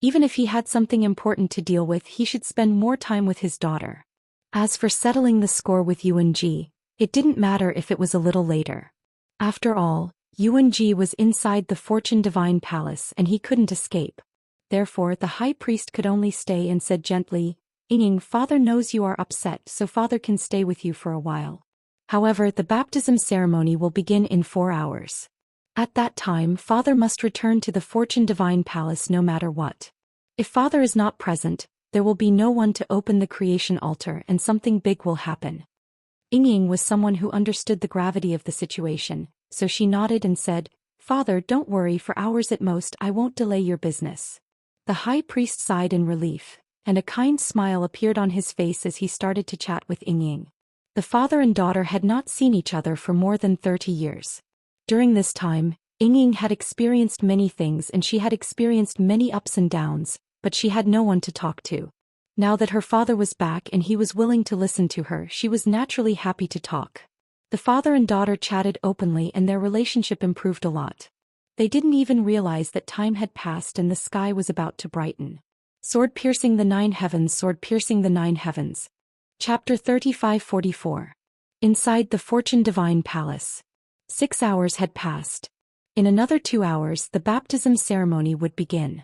Even if he had something important to deal with, he should spend more time with his daughter. As for settling the score with Yuan Ji, it didn't matter if it was a little later. After all, Yuan Ji was inside the Fortune Divine Palace and he couldn't escape. Therefore, the high priest could only stay and said gently, "Ying, father knows you are upset, so father can stay with you for a while. However, the baptism ceremony will begin in 4 hours. At that time, father must return to the Fortune Divine Palace no matter what. If father is not present, there will be no one to open the creation altar and something big will happen." Ying was someone who understood the gravity of the situation, so she nodded and said, "Father, don't worry, for hours at most I won't delay your business." The high priest sighed in relief, and a kind smile appeared on his face as he started to chat with Ying. The father and daughter had not seen each other for more than 30 years. During this time, Ying had experienced many things and she had experienced many ups and downs, but she had no one to talk to. Now that her father was back and he was willing to listen to her, she was naturally happy to talk. The father and daughter chatted openly and their relationship improved a lot. They didn't even realize that time had passed and the sky was about to brighten. Sword piercing the 9 heavens, sword piercing the 9 heavens. Chapter 35-44. Inside the Fortune Divine Palace. 6 hours had passed. In another 2 hours, the baptism ceremony would begin.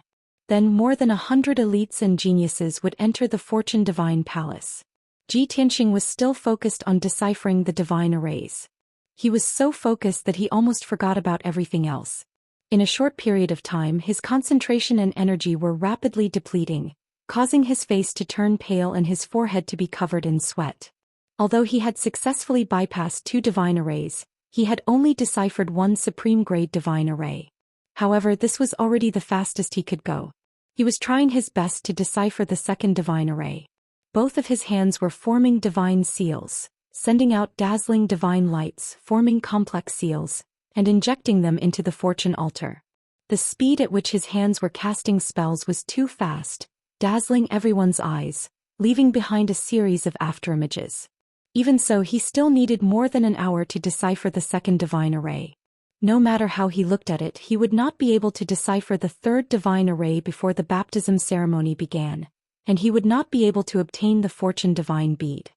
Then more than 100 elites and geniuses would enter the Fortune Divine Palace. Ji Tianxing was still focused on deciphering the divine arrays. He was so focused that he almost forgot about everything else. In a short period of time, his concentration and energy were rapidly depleting, causing his face to turn pale and his forehead to be covered in sweat. Although he had successfully bypassed 2 divine arrays, he had only deciphered 1 supreme-grade divine array. However, this was already the fastest he could go. He was trying his best to decipher the 2nd divine array. Both of his hands were forming divine seals, sending out dazzling divine lights, forming complex seals, and injecting them into the fortune altar. The speed at which his hands were casting spells was too fast, dazzling everyone's eyes, leaving behind a series of afterimages. Even so, he still needed more than an hour to decipher the 2nd divine array. No matter how he looked at it, he would not be able to decipher the 3rd divine array before the baptism ceremony began, and he would not be able to obtain the fortune divine bead.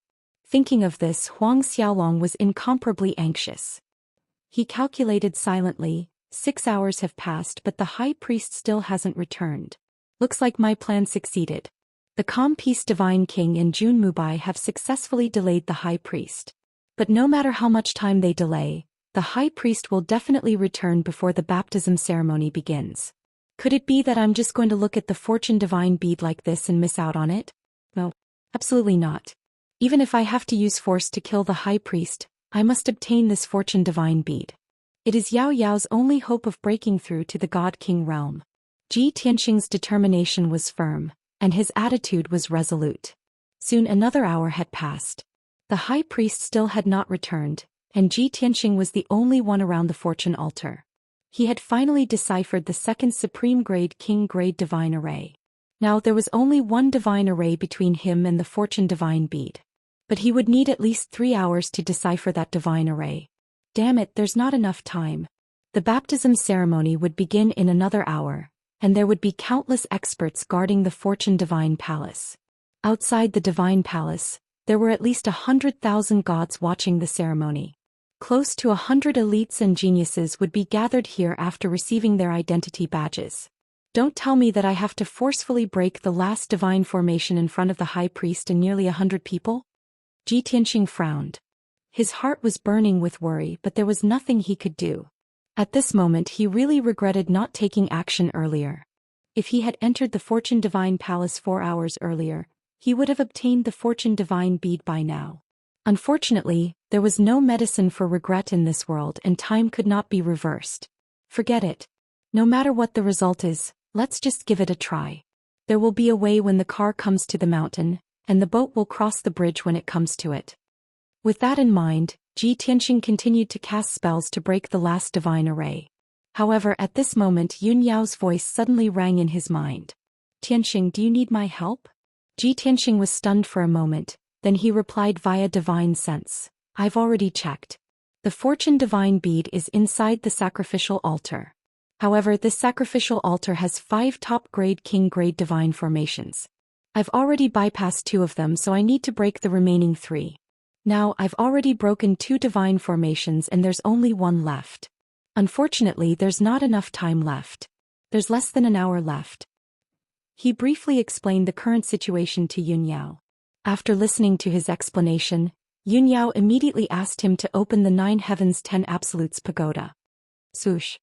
Thinking of this, Huang Xiaolong was incomparably anxious. He calculated silently, 6 hours have passed but the high priest still hasn't returned. Looks like my plan succeeded. The Calm Peace Divine King and Jun Mubai have successfully delayed the high priest. But no matter how much time they delay, the high priest will definitely return before the baptism ceremony begins. Could it be that I'm just going to look at the fortune divine bead like this and miss out on it? No, absolutely not. Even if I have to use force to kill the high priest, I must obtain this fortune divine bead. It is Yao Yao's only hope of breaking through to the God King realm. Ji Tianxing's determination was firm, and his attitude was resolute. Soon another hour had passed. The high priest still had not returned, and Ji Tianxing was the only one around the fortune altar. He had finally deciphered the 2nd supreme grade king grade divine array. Now there was only 1 divine array between him and the fortune divine bead. But he would need at least 3 hours to decipher that divine array. Damn it, there's not enough time. The baptism ceremony would begin in another hour, and there would be countless experts guarding the Fortune Divine Palace. Outside the Divine Palace, there were at least 100,000 gods watching the ceremony. Close to 100 elites and geniuses would be gathered here after receiving their identity badges. Don't tell me that I have to forcefully break the last divine formation in front of the high priest and nearly 100 people? Ji Tianxing frowned. His heart was burning with worry, but there was nothing he could do. At this moment he really regretted not taking action earlier. If he had entered the Fortune Divine Palace 4 hours earlier, he would have obtained the Fortune Divine bead by now. Unfortunately, there was no medicine for regret in this world and time could not be reversed. Forget it. No matter what the result is, let's just give it a try. There will be a way when the car comes to the mountain, and the boat will cross the bridge when it comes to it. With that in mind, Ji Tianxing continued to cast spells to break the last divine array. However, at this moment Yun Yao's voice suddenly rang in his mind. Tianxing, do you need my help? Ji Tianxing was stunned for a moment, then he replied via divine sense. I've already checked. The Fortune Divine bead is inside the sacrificial altar. However, this sacrificial altar has 5 top-grade king-grade divine formations. I've already bypassed 2 of them, so I need to break the remaining 3. Now, I've already broken 2 divine formations and there's only 1 left. Unfortunately, there's not enough time left. There's less than an hour left. He briefly explained the current situation to Yun Yao. After listening to his explanation, Yun Yao immediately asked him to open the 9 Heavens 10 Absolutes pagoda. Swoosh.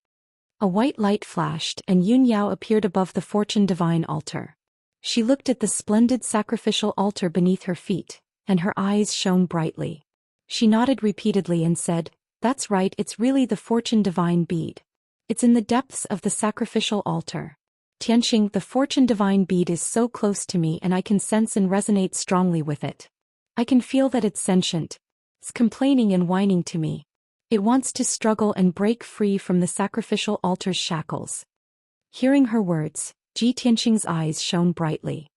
A white light flashed and Yun Yao appeared above the Fortune Divine altar. She looked at the splendid sacrificial altar beneath her feet, and her eyes shone brightly. She nodded repeatedly and said, "That's right, it's really the Fortune Divine bead. It's in the depths of the sacrificial altar. Tianxing, the Fortune Divine bead is so close to me and I can sense and resonate strongly with it. I can feel that it's sentient. It's complaining and whining to me. It wants to struggle and break free from the sacrificial altar's shackles." Hearing her words, Ji Tianxing's eyes shone brightly.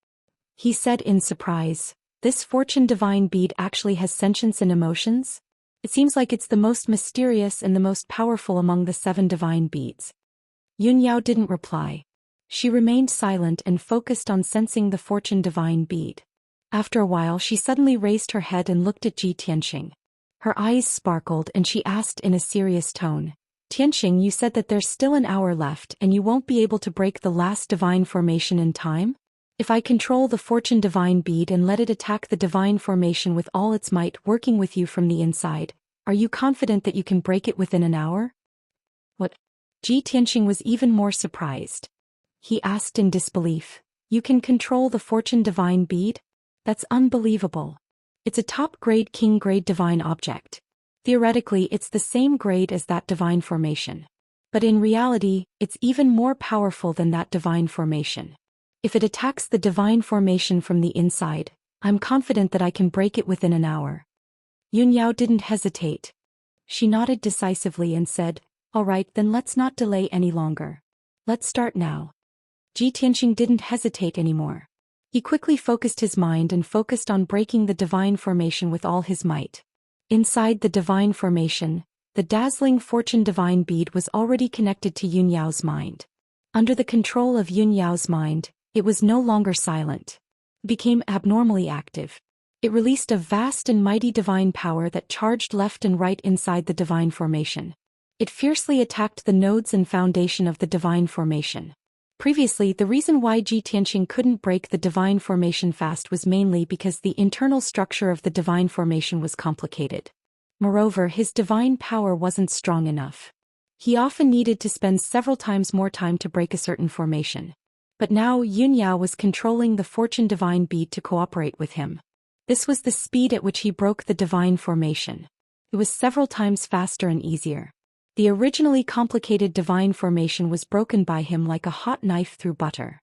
He said in surprise, "This Fortune Divine bead actually has sentience and emotions? It seems like it's the most mysterious and the most powerful among the 7 divine beads." Yun Yao didn't reply. She remained silent and focused on sensing the Fortune Divine bead. After a while she suddenly raised her head and looked at Ji Tianxing. Her eyes sparkled and she asked in a serious tone, "Tianxing, you said that there's still an hour left and you won't be able to break the last divine formation in time? If I control the Fortune Divine bead and let it attack the divine formation with all its might, working with you from the inside, are you confident that you can break it within an hour?" What? Ji Tianxing was even more surprised. He asked in disbelief, "You can control the Fortune Divine bead? That's unbelievable. It's a top-grade king-grade divine object. Theoretically, it's the same grade as that divine formation. But in reality, it's even more powerful than that divine formation. If it attacks the divine formation from the inside, I'm confident that I can break it within an hour." Yun Yao didn't hesitate. She nodded decisively and said, "All right, then let's not delay any longer. Let's start now." Ji Tianxing didn't hesitate anymore. He quickly focused his mind and focused on breaking the divine formation with all his might. Inside the divine formation, the dazzling Fortune Divine bead was already connected to Yun Yao's mind. Under the control of Yun Yao's mind, it was no longer silent. It became abnormally active. It released a vast and mighty divine power that charged left and right inside the divine formation. It fiercely attacked the nodes and foundation of the divine formation. Previously, the reason why Ji Tianxing couldn't break the divine formation fast was mainly because the internal structure of the divine formation was complicated. Moreover, his divine power wasn't strong enough. He often needed to spend several times more time to break a certain formation. But now Yun Yao was controlling the Fortune Divine bead to cooperate with him. This was the speed at which he broke the divine formation. It was several times faster and easier. The originally complicated divine formation was broken by him like a hot knife through butter.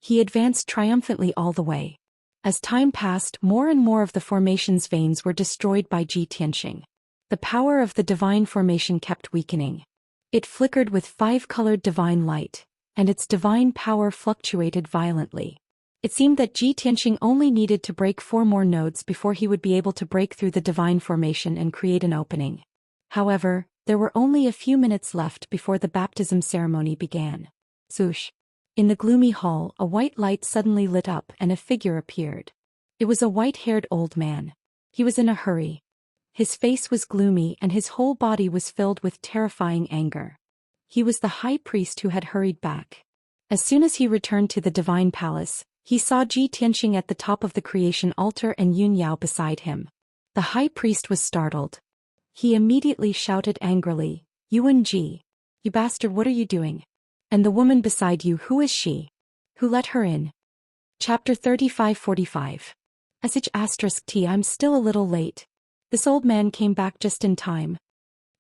He advanced triumphantly all the way. As time passed, more and more of the formation's veins were destroyed by Ji Tianxing. The power of the divine formation kept weakening. It flickered with 5-colored divine light, and its divine power fluctuated violently. It seemed that Ji Tianxing only needed to break 4 more nodes before he would be able to break through the divine formation and create an opening. However, there were only a few minutes left before the baptism ceremony began. Swoosh. In the gloomy hall, a white light suddenly lit up and a figure appeared. It was a white-haired old man. He was in a hurry. His face was gloomy and his whole body was filled with terrifying anger. He was the high priest who had hurried back. As soon as he returned to the divine palace, he saw Ji Tianxing at the top of the creation altar and Yun Yao beside him. The high priest was startled. He immediately shouted angrily, "Yuan Ji! You bastard, what are you doing? And the woman beside you, who is she? Who let her in?" Chapter 35-45. *T. I'm still a little late. This old man came back just in time.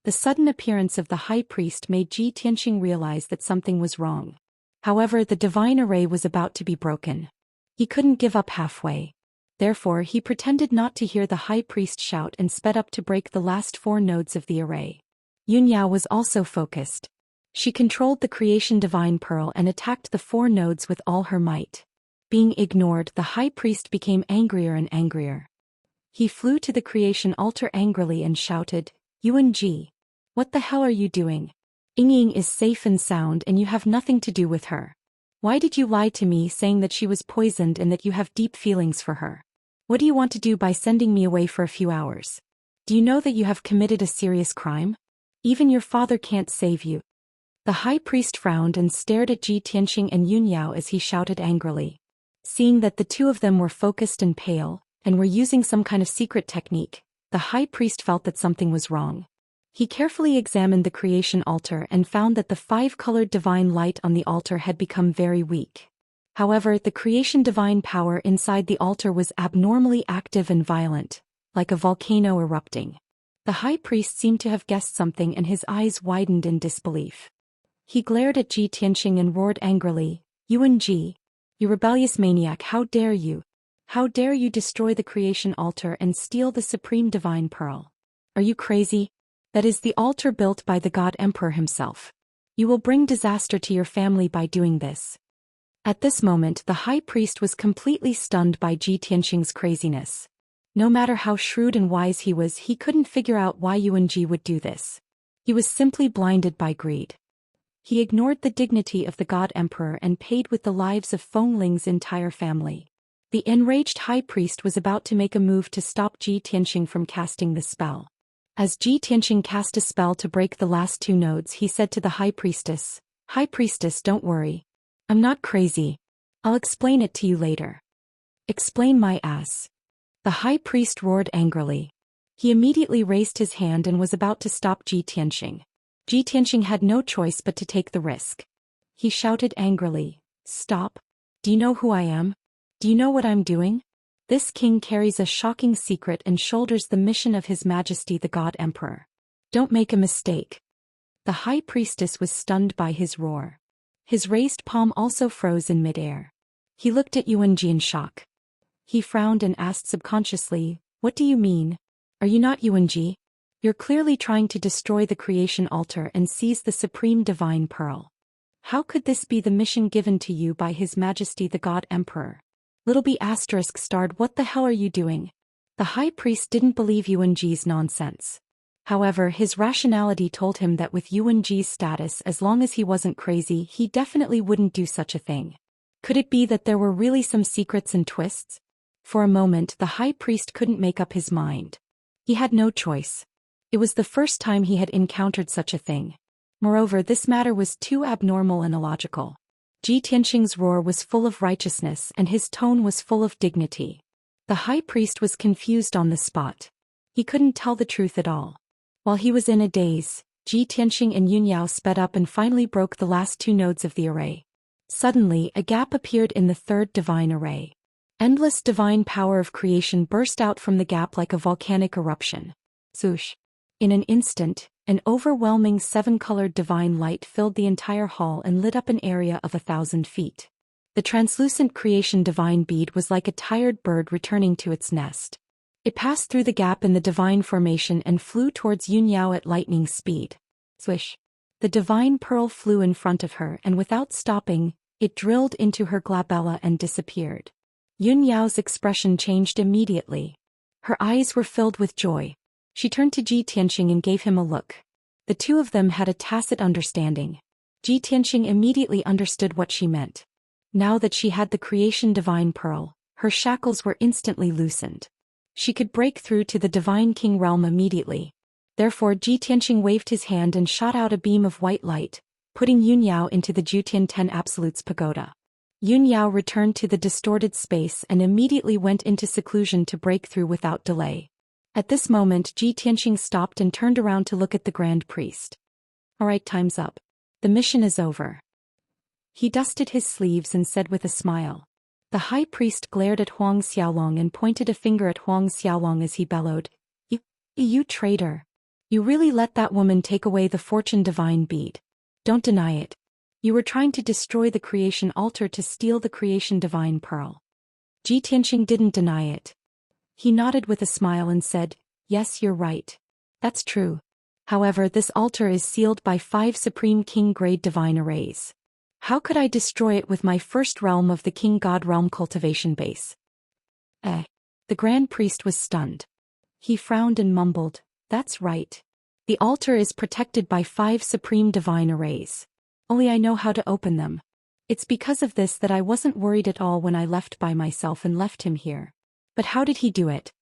The sudden appearance of the high priest made Ji Tianxing realize that something was wrong. However, the divine array was about to be broken. He couldn't give up halfway. Therefore, he pretended not to hear the high priest shout and sped up to break the last 4 nodes of the array. Yun Yao was also focused. She controlled the creation divine pearl and attacked the 4 nodes with all her might. Being ignored, the high priest became angrier and angrier. He flew to the creation altar angrily and shouted, "Yuan Ji! What the hell are you doing? Ying is safe and sound and you have nothing to do with her. Why did you lie to me saying that she was poisoned and that you have deep feelings for her? What do you want to do by sending me away for a few hours? Do you know that you have committed a serious crime? Even your father can't save you." The high priest frowned and stared at Ji Tianxing and Yun Yao as he shouted angrily. Seeing that the 2 of them were focused and pale, and were using some kind of secret technique, the high priest felt that something was wrong. He carefully examined the creation altar and found that the 5-colored divine light on the altar had become very weak. However, the creation divine power inside the altar was abnormally active and violent, like a volcano erupting. The high priest seemed to have guessed something and his eyes widened in disbelief. He glared at Ji Tianxing and roared angrily, "Yuan Ji! You rebellious maniac, how dare you? How dare you destroy the creation altar and steal the supreme divine pearl? Are you crazy? That is the altar built by the God Emperor himself. You will bring disaster to your family by doing this." At this moment, the high priest was completely stunned by Ji Tianxing's craziness. No matter how shrewd and wise he was, he couldn't figure out why Yuan Ji would do this. He was simply blinded by greed. He ignored the dignity of the God Emperor and paid with the lives of Feng Ling's entire family. The enraged high priest was about to make a move to stop Ji Tianxing from casting the spell. As Ji Tianxing cast a spell to break the last 2 nodes, he said to the high priestess, "High priestess, don't worry. I'm not crazy. I'll explain it to you later." "Explain my ass." The high priest roared angrily. He immediately raised his hand and was about to stop Ji Tianxing. Ji Tianxing had no choice but to take the risk. He shouted angrily, "Stop. Do you know who I am? Do you know what I'm doing? This king carries a shocking secret and shoulders the mission of His Majesty the God Emperor. Don't make a mistake." The high priestess was stunned by his roar. His raised palm also froze in midair. He looked at Yuan Ji in shock. He frowned and asked subconsciously, "What do you mean? Are you not Yuan Ji? You're clearly trying to destroy the creation altar and seize the supreme divine pearl. How could this be the mission given to you by His Majesty the God Emperor?" Little B** starred, "What the hell are you doing?" The high priest didn't believe Yuan Ji's nonsense. However, his rationality told him that with Yuan Ji's status, as long as he wasn't crazy, he definitely wouldn't do such a thing. Could it be that there were really some secrets and twists? For a moment, the high priest couldn't make up his mind. He had no choice. It was the first time he had encountered such a thing. Moreover, this matter was too abnormal and illogical. Ji Tianxing's roar was full of righteousness and his tone was full of dignity. The high priest was confused on the spot. He couldn't tell the truth at all. While he was in a daze, Ji Tianxing and Yun Yao sped up and finally broke the last 2 nodes of the array. Suddenly, a gap appeared in the 3rd divine array. Endless divine power of creation burst out from the gap like a volcanic eruption. Zhoosh! In an instant, an overwhelming 7-colored divine light filled the entire hall and lit up an area of 1,000 feet. The translucent creation divine bead was like a tired bird returning to its nest. It passed through the gap in the divine formation and flew towards Yun Yao at lightning speed. Swish! The divine pearl flew in front of her and without stopping, it drilled into her glabella and disappeared. Yun Yao's expression changed immediately. Her eyes were filled with joy. She turned to Ji Tianxing and gave him a look. The 2 of them had a tacit understanding. Ji Tianxing immediately understood what she meant. Now that she had the creation divine pearl, her shackles were instantly loosened. She could break through to the divine king realm immediately. Therefore Ji Tianxing waved his hand and shot out a beam of white light, putting Yunyao into the Jutian 10 Absolutes pagoda. Yunyao returned to the distorted space and immediately went into seclusion to break through without delay. At this moment, Ji Tianxing stopped and turned around to look at the Grand Priest. "Alright, time's up. The mission is over." He dusted his sleeves and said with a smile. The high priest glared at Huang Xiaolong and pointed a finger at Huang Xiaolong as he bellowed, You traitor. You really let that woman take away the fortune divine bead. Don't deny it. You were trying to destroy the creation altar to steal the creation divine pearl." Ji Tianxing didn't deny it. He nodded with a smile and said, "Yes, you're right. That's true. However, this altar is sealed by 5 Supreme King grade divine arrays. How could I destroy it with my first realm of the King God realm cultivation base?" The Grand Priest was stunned. He frowned and mumbled, "That's right. The altar is protected by 5 Supreme Divine arrays. Only I know how to open them. It's because of this that I wasn't worried at all when I left by myself and left him here. But how did he do it?"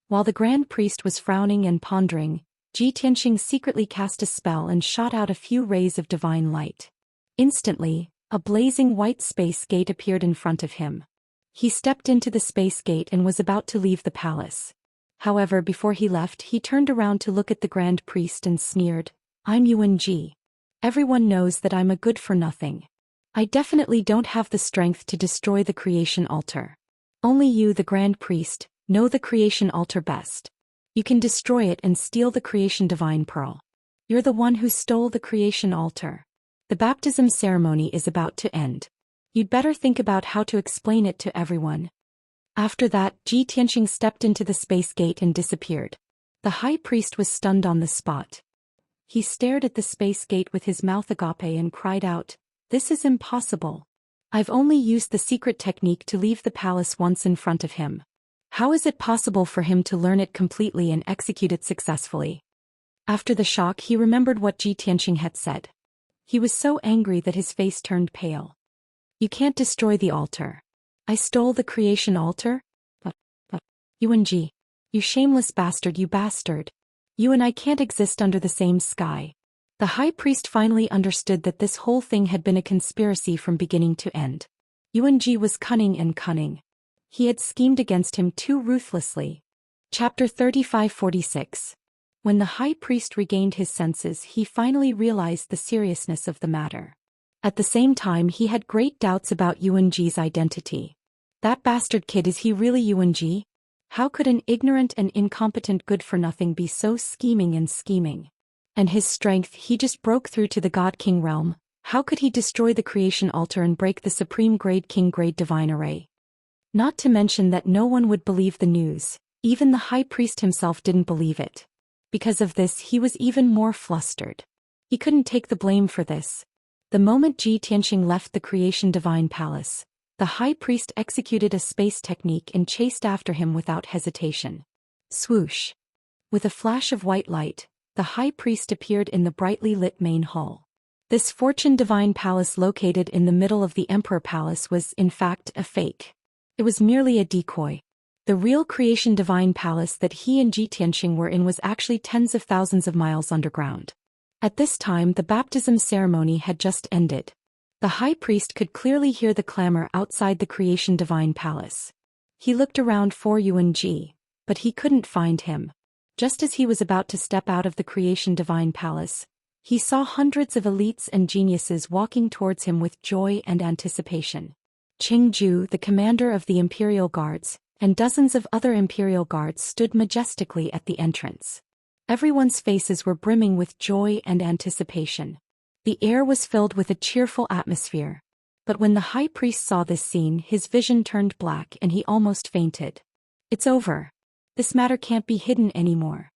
While the Grand Priest was frowning and pondering, Ji Tianxing secretly cast a spell and shot out a few rays of divine light. Instantly, a blazing white space gate appeared in front of him. He stepped into the space gate and was about to leave the palace. However, before he left, he turned around to look at the Grand Priest and sneered, "I'm Yuan Ji. Everyone knows that I'm a good-for-nothing. I definitely don't have the strength to destroy the creation altar. Only you, the Grand Priest, know the creation altar best. You can destroy it and steal the creation divine pearl. You're the one who stole the creation altar. The baptism ceremony is about to end. You'd better think about how to explain it to everyone." After that, Ji Tianxing stepped into the space gate and disappeared. The high priest was stunned on the spot. He stared at the space gate with his mouth agape and cried out, "This is impossible. I've only used the secret technique to leave the palace once in front of him. How is it possible for him to learn it completely and execute it successfully?" After the shock, he remembered what Ji Tianxing had said. He was so angry that his face turned pale. "You can't destroy the altar. I stole the creation altar? But, Yuan Ji, you shameless bastard, you bastard. You and I can't exist under the same sky." The high priest finally understood that this whole thing had been a conspiracy from beginning to end. Yuan Ji was cunning and cunning. He had schemed against him too ruthlessly. Chapter 3546. When the high priest regained his senses, he finally realized the seriousness of the matter. At the same time, he had great doubts about Yuan Ji's identity. That bastard kid, is he really Yuan Ji? How could an ignorant and incompetent good-for-nothing be so scheming and scheming? And his strength, he just broke through to the God King realm. How could he destroy the creation altar and break the Supreme Grade King Grade Divine Array? Not to mention that no one would believe the news. Even the high priest himself didn't believe it. Because of this, he was even more flustered. He couldn't take the blame for this. The moment Ji Tianxing left the creation divine palace, the high priest executed a space technique and chased after him without hesitation. Swoosh! With a flash of white light, the high priest appeared in the brightly lit main hall. This fortune divine palace located in the middle of the Emperor Palace was, in fact, a fake. It was merely a decoy. The real creation divine palace that he and Ji Tianxing were in was actually tens of thousands of miles underground. At this time, the baptism ceremony had just ended. The high priest could clearly hear the clamor outside the creation divine palace. He looked around for Yuan Ji, but he couldn't find him. Just as he was about to step out of the creation divine palace, he saw hundreds of elites and geniuses walking towards him with joy and anticipation. Qingju, the commander of the Imperial Guards, and dozens of other Imperial Guards stood majestically at the entrance. Everyone's faces were brimming with joy and anticipation. The air was filled with a cheerful atmosphere. But when the high priest saw this scene, his vision turned black and he almost fainted. "It's over. This matter can't be hidden anymore."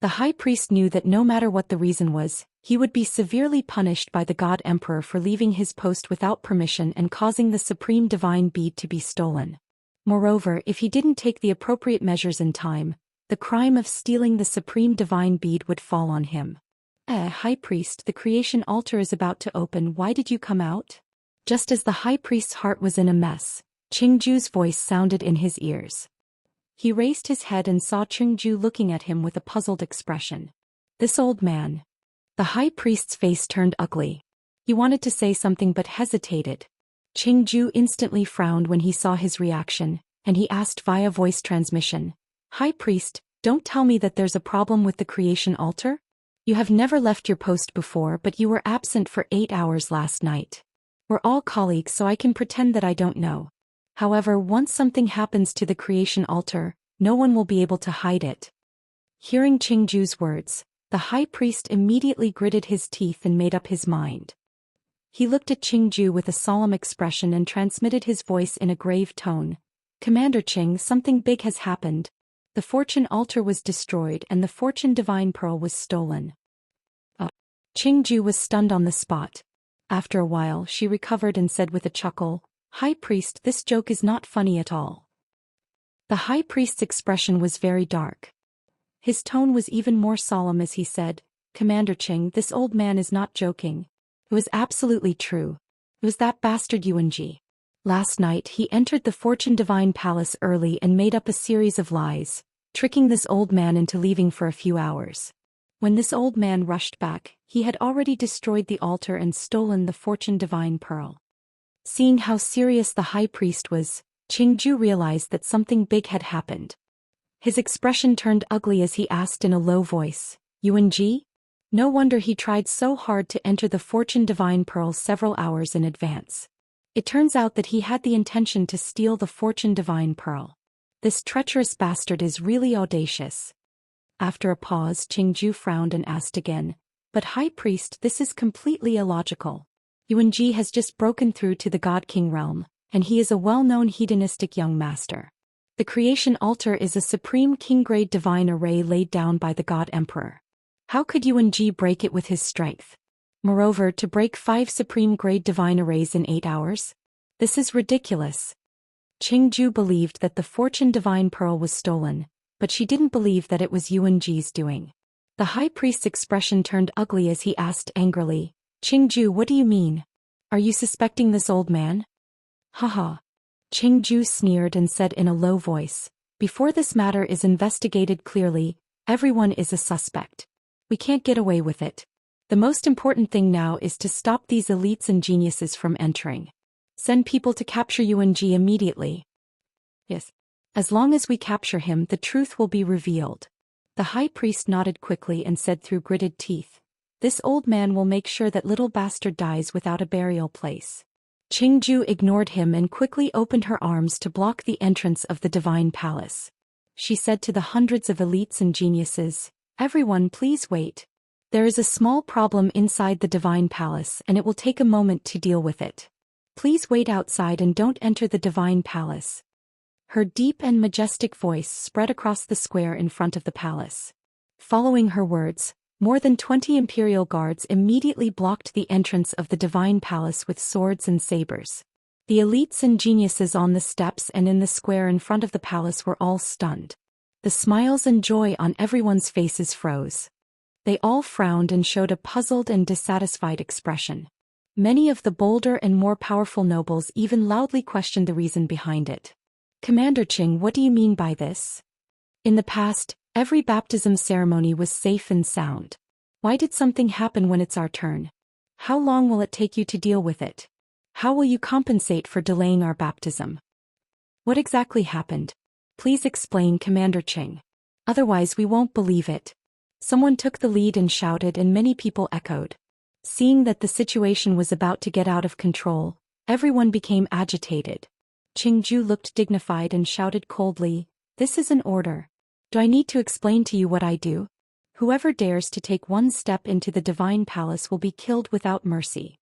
The high priest knew that no matter what the reason was, he would be severely punished by the God Emperor for leaving his post without permission and causing the supreme divine bead to be stolen. Moreover, if he didn't take the appropriate measures in time, the crime of stealing the supreme divine bead would fall on him. High priest, the creation altar is about to open. Why did you come out?" Just as the high priest's heart was in a mess, Qingju's voice sounded in his ears. He raised his head and saw Qingju looking at him with a puzzled expression. This old man. The high priest's face turned ugly. He wanted to say something but hesitated. Qingju instantly frowned when he saw his reaction, and he asked via voice transmission, "High Priest, don't tell me that there's a problem with the creation altar? You have never left your post before, but you were absent for 8 hours last night. We're all colleagues, so I can pretend that I don't know. However, once something happens to the creation altar, no one will be able to hide it." Hearing Qingju's words, the high priest immediately gritted his teeth and made up his mind. He looked at Qingju with a solemn expression and transmitted his voice in a grave tone. "Commander Qing, something big has happened. The fortune altar was destroyed and the fortune divine pearl was stolen." Qingju was stunned on the spot. After a while she recovered and said with a chuckle, "High Priest, this joke is not funny at all." The high priest's expression was very dark. His tone was even more solemn as he said, "Commander Qing, this old man is not joking. It was absolutely true. It was that bastard Yuanji. Last night he entered the Fortune Divine Palace early and made up a series of lies, tricking this old man into leaving for a few hours. When this old man rushed back, he had already destroyed the altar and stolen the Fortune Divine Pearl." Seeing how serious the high priest was, Qingju realized that something big had happened. His expression turned ugly as he asked in a low voice, "Yuanji?" No wonder he tried so hard to enter the Fortune Divine Pearl several hours in advance. It turns out that he had the intention to steal the Fortune Divine Pearl. This treacherous bastard is really audacious. After a pause, Qingju frowned and asked again, "But High Priest, this is completely illogical. Yuanji has just broken through to the God King realm, and he is a well-known hedonistic young master. The creation altar is a supreme king-grade divine array laid down by the God Emperor. How could Yuanji break it with his strength? Moreover, to break 5 supreme-grade divine arrays in 8 hours? This is ridiculous." Qingju believed that the Fortune Divine Pearl was stolen, but she didn't believe that it was Yuanji's doing. The high priest's expression turned ugly as he asked angrily, "Qingju, what do you mean? Are you suspecting this old man?" "Haha." Qingju sneered and said in a low voice, "Before this matter is investigated clearly, everyone is a suspect. We can't get away with it. The most important thing now is to stop these elites and geniuses from entering. Send people to capture Yuanji immediately." "Yes. As long as we capture him, the truth will be revealed." The high priest nodded quickly and said through gritted teeth, "This old man will make sure that little bastard dies without a burial place." Qingju ignored him and quickly opened her arms to block the entrance of the divine palace. She said to the hundreds of elites and geniuses, "Everyone, please wait. There is a small problem inside the divine palace and it will take a moment to deal with it. Please wait outside and don't enter the divine palace." Her deep and majestic voice spread across the square in front of the palace. Following her words, more than 20 imperial guards immediately blocked the entrance of the divine palace with swords and sabers. The elites and geniuses on the steps and in the square in front of the palace were all stunned. The smiles and joy on everyone's faces froze. They all frowned and showed a puzzled and dissatisfied expression. Many of the bolder and more powerful nobles even loudly questioned the reason behind it. "Commander Qing, what do you mean by this? In the past, every baptism ceremony was safe and sound. Why did something happen when it's our turn? How long will it take you to deal with it? How will you compensate for delaying our baptism? What exactly happened? Please explain, Commander Qing. Otherwise we won't believe it." Someone took the lead and shouted, and many people echoed. Seeing that the situation was about to get out of control, everyone became agitated. Qingju looked dignified and shouted coldly, "This is an order. Do I need to explain to you what I do? Whoever dares to take one step into the divine palace will be killed without mercy."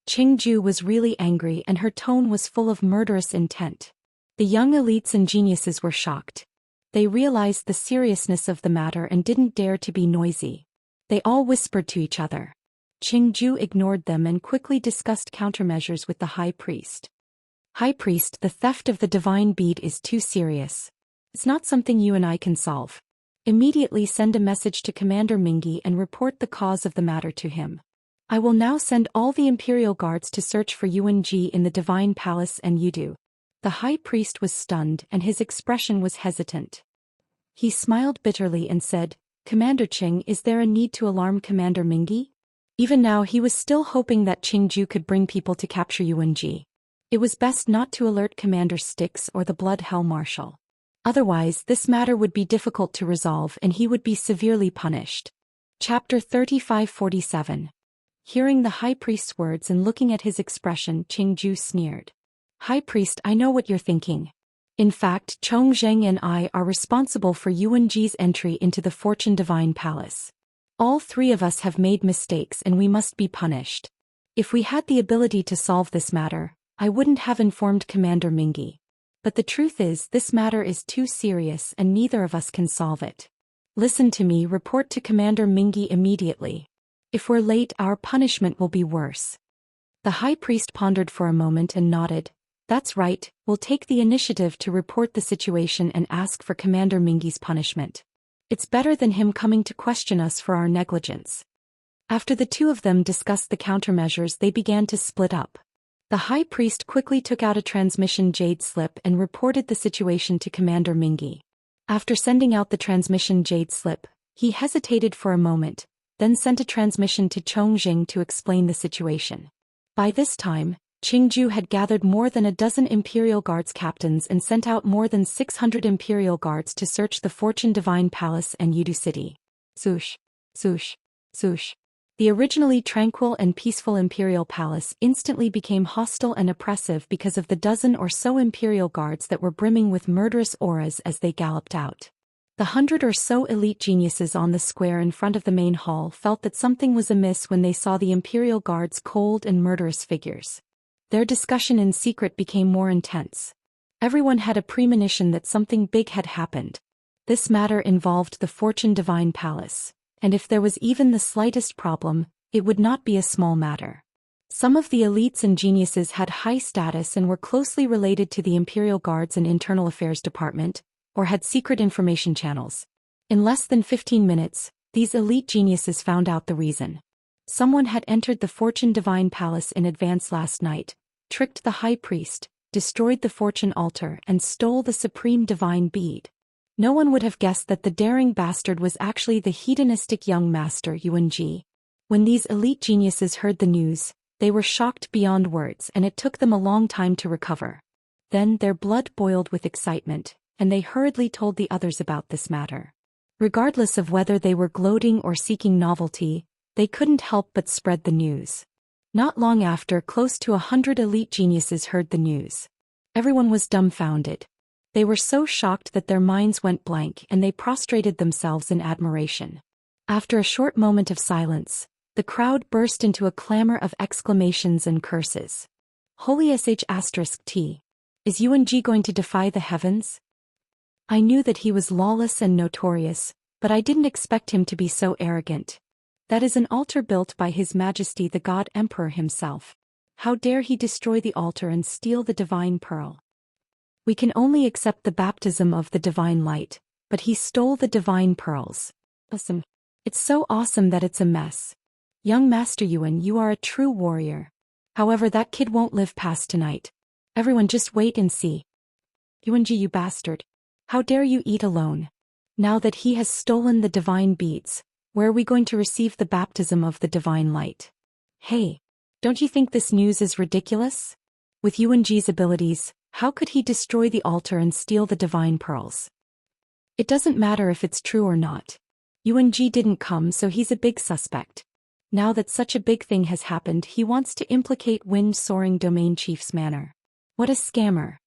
Qingju was really angry and her tone was full of murderous intent. The young elites and geniuses were shocked. They realized the seriousness of the matter and didn't dare to be noisy. They all whispered to each other. Qingju ignored them and quickly discussed countermeasures with the high priest. "High Priest, the theft of the divine bead is too serious. It's not something you and I can solve. Immediately send a message to Commander Mingi and report the cause of the matter to him. I will now send all the Imperial Guards to search for Yuanji in the Divine Palace and Yudu." The high priest was stunned and his expression was hesitant. He smiled bitterly and said, "Commander Qing, is there a need to alarm Commander Mingi? Even now he was still hoping that Qingju could bring people to capture Yuanji. It was best not to alert Commander Styx or the Blood Hell Marshal. Otherwise, this matter would be difficult to resolve and he would be severely punished. Chapter 3547. Hearing the high priest's words and looking at his expression, Qingju sneered. High priest, I know what you're thinking. In fact, Chongzheng and I are responsible for Yuanji's entry into the Fortune Divine Palace. All three of us have made mistakes and we must be punished. If we had the ability to solve this matter, I wouldn't have informed Commander Mingi. But the truth is, this matter is too serious and neither of us can solve it. Listen to me, report to Commander Mingi immediately. If we're late, our punishment will be worse. The high priest pondered for a moment and nodded. That's right, we'll take the initiative to report the situation and ask for Commander Mingi's punishment. It's better than him coming to question us for our negligence. After the two of them discussed the countermeasures, they began to split up. The high priest quickly took out a transmission jade slip and reported the situation to Commander Mingi. After sending out the transmission jade slip, he hesitated for a moment, then sent a transmission to Chongqing to explain the situation. By this time, Qingju had gathered more than a dozen Imperial Guards captains and sent out more than 600 Imperial Guards to search the Fortune Divine Palace and Yudu City. Swoosh, swoosh, swoosh. The originally tranquil and peaceful Imperial Palace instantly became hostile and oppressive because of the dozen or so Imperial Guards that were brimming with murderous auras as they galloped out. The 100 or so elite geniuses on the square in front of the main hall felt that something was amiss when they saw the Imperial Guards' cold and murderous figures. Their discussion in secret became more intense. Everyone had a premonition that something big had happened. This matter involved the Fortune Divine Palace. And if there was even the slightest problem, it would not be a small matter. Some of the elites and geniuses had high status and were closely related to the Imperial Guards and Internal Affairs Department, or had secret information channels. In less than 15 minutes, these elite geniuses found out the reason. Someone had entered the Fortune Divine Palace in advance last night, tricked the High Priest, destroyed the Fortune Altar and stole the Supreme Divine Bead. No one would have guessed that the daring bastard was actually the hedonistic young master Yuanji. When these elite geniuses heard the news, they were shocked beyond words and it took them a long time to recover. Then their blood boiled with excitement, and they hurriedly told the others about this matter. Regardless of whether they were gloating or seeking novelty, they couldn't help but spread the news. Not long after, close to 100 elite geniuses heard the news. Everyone was dumbfounded. They were so shocked that their minds went blank and they prostrated themselves in admiration. After a short moment of silence, the crowd burst into a clamor of exclamations and curses. Holy sh*t. Is Yuanji going to defy the heavens? I knew that he was lawless and notorious, but I didn't expect him to be so arrogant. That is an altar built by His Majesty the God Emperor himself. How dare he destroy the altar and steal the divine pearl? We can only accept the baptism of the divine light, but he stole the divine pearls. Awesome. It's so awesome that it's a mess. Young Master Yuan, you are a true warrior. However, that kid won't live past tonight. Everyone just wait and see. Yuanji, you bastard. How dare you eat alone? Now that he has stolen the divine beads, where are we going to receive the baptism of the divine light? Hey, don't you think this news is ridiculous? With Yuanji's abilities, how could he destroy the altar and steal the divine pearls? It doesn't matter if it's true or not. Yuanji didn't come, so he's a big suspect. Now that such a big thing has happened, he wants to implicate wind-soaring domain chief's manor. What a scammer.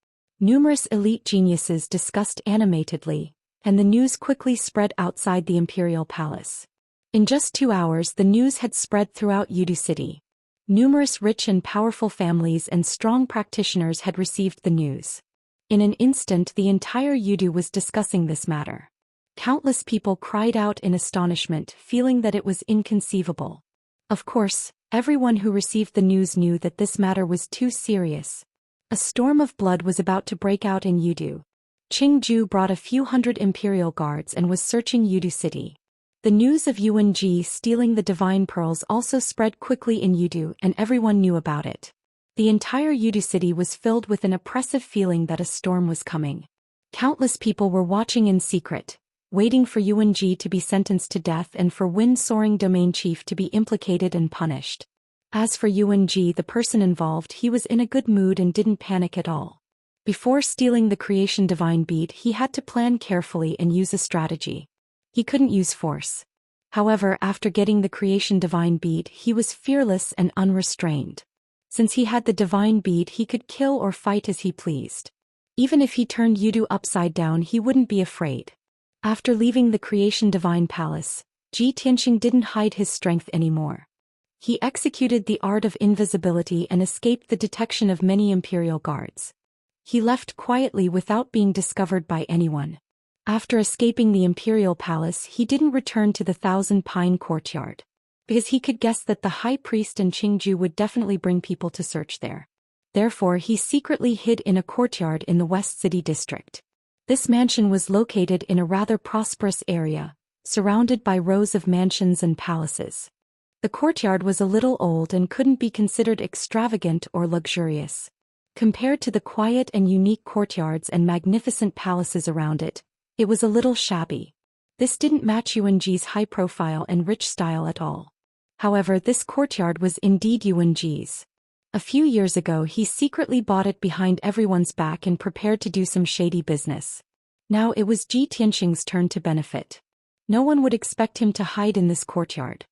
Numerous elite geniuses discussed animatedly, and the news quickly spread outside the Imperial Palace. In just 2 hours, the news had spread throughout Yudu City. Numerous rich and powerful families and strong practitioners had received the news. In an instant, the entire Yudu was discussing this matter. Countless people cried out in astonishment, feeling that it was inconceivable. Of course, everyone who received the news knew that this matter was too serious. A storm of blood was about to break out in Yudu. Qingju brought a few hundred Imperial Guards and was searching Yudu City. The news of Yuanji stealing the divine pearls also spread quickly in Yudu, and everyone knew about it. The entire Yudu city was filled with an oppressive feeling that a storm was coming. Countless people were watching in secret, waiting for Yuan Ji to be sentenced to death and for Wind Soaring Domain Chief to be implicated and punished. As for Yuan Ji, the person involved, he was in a good mood and didn't panic at all. Before stealing the Creation Divine Bead, he had to plan carefully and use a strategy. He couldn't use force. However, after getting the Creation Divine Bead, he was fearless and unrestrained. Since he had the Divine Bead, he could kill or fight as he pleased. Even if he turned Yudu upside down, he wouldn't be afraid. After leaving the Creation Divine Palace, Ji Tianxing didn't hide his strength anymore. He executed the art of invisibility and escaped the detection of many imperial guards. He left quietly without being discovered by anyone. After escaping the imperial palace, he didn't return to the Thousand Pine Courtyard, because he could guess that the high priest and Qingju would definitely bring people to search there. Therefore, he secretly hid in a courtyard in the West City district. This mansion was located in a rather prosperous area, surrounded by rows of mansions and palaces. The courtyard was a little old and couldn't be considered extravagant or luxurious. Compared to the quiet and unique courtyards and magnificent palaces around it, it was a little shabby. This didn't match Yuan Ji's high profile and rich style at all. However, this courtyard was indeed Yuan Ji's. A few years ago, he secretly bought it behind everyone's back and prepared to do some shady business. Now it was Ji Tianxing's turn to benefit. No one would expect him to hide in this courtyard.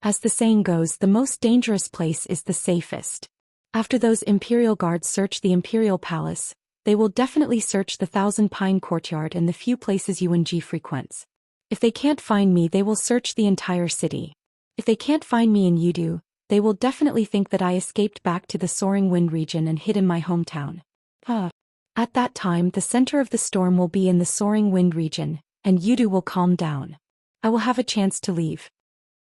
As the saying goes, the most dangerous place is the safest. After those imperial guards search the imperial palace, they will definitely search the Thousand Pine Courtyard and the few places Yuan Ji frequents. If they can't find me, they will search the entire city. If they can't find me in Yudu, they will definitely think that I escaped back to the Soaring Wind region and hid in my hometown. At that time, the center of the storm will be in the Soaring Wind region, and Yudu will calm down. I will have a chance to leave.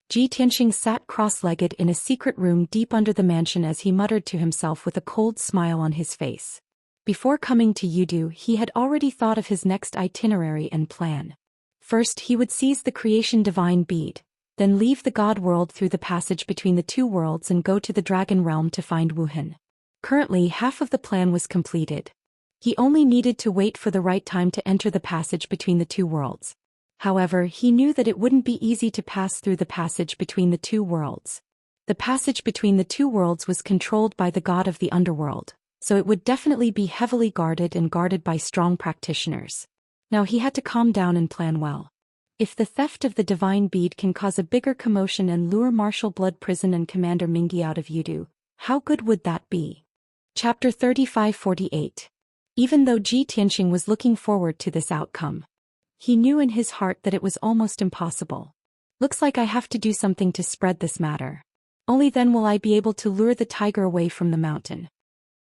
Ji Tianxing sat cross-legged in a secret room deep under the mansion as he muttered to himself with a cold smile on his face. Before coming to Yudu, he had already thought of his next itinerary and plan. First, he would seize the Creation Divine Bead, then leave the God World through the passage between the two worlds and go to the Dragon Realm to find Wuhan. Currently, half of the plan was completed. He only needed to wait for the right time to enter the passage between the two worlds. However, he knew that it wouldn't be easy to pass through the passage between the two worlds. The passage between the two worlds was controlled by the god of the underworld, so it would definitely be heavily guarded and guarded by strong practitioners. Now he had to calm down and plan well. If the theft of the divine bead can cause a bigger commotion and lure Marshal Blood Prison and Commander Mingi out of Yudu, how good would that be? Chapter 3548. Even though Ji Tianxing was looking forward to this outcome, he knew in his heart that it was almost impossible. Looks like I have to do something to spread this matter. Only then will I be able to lure the tiger away from the mountain.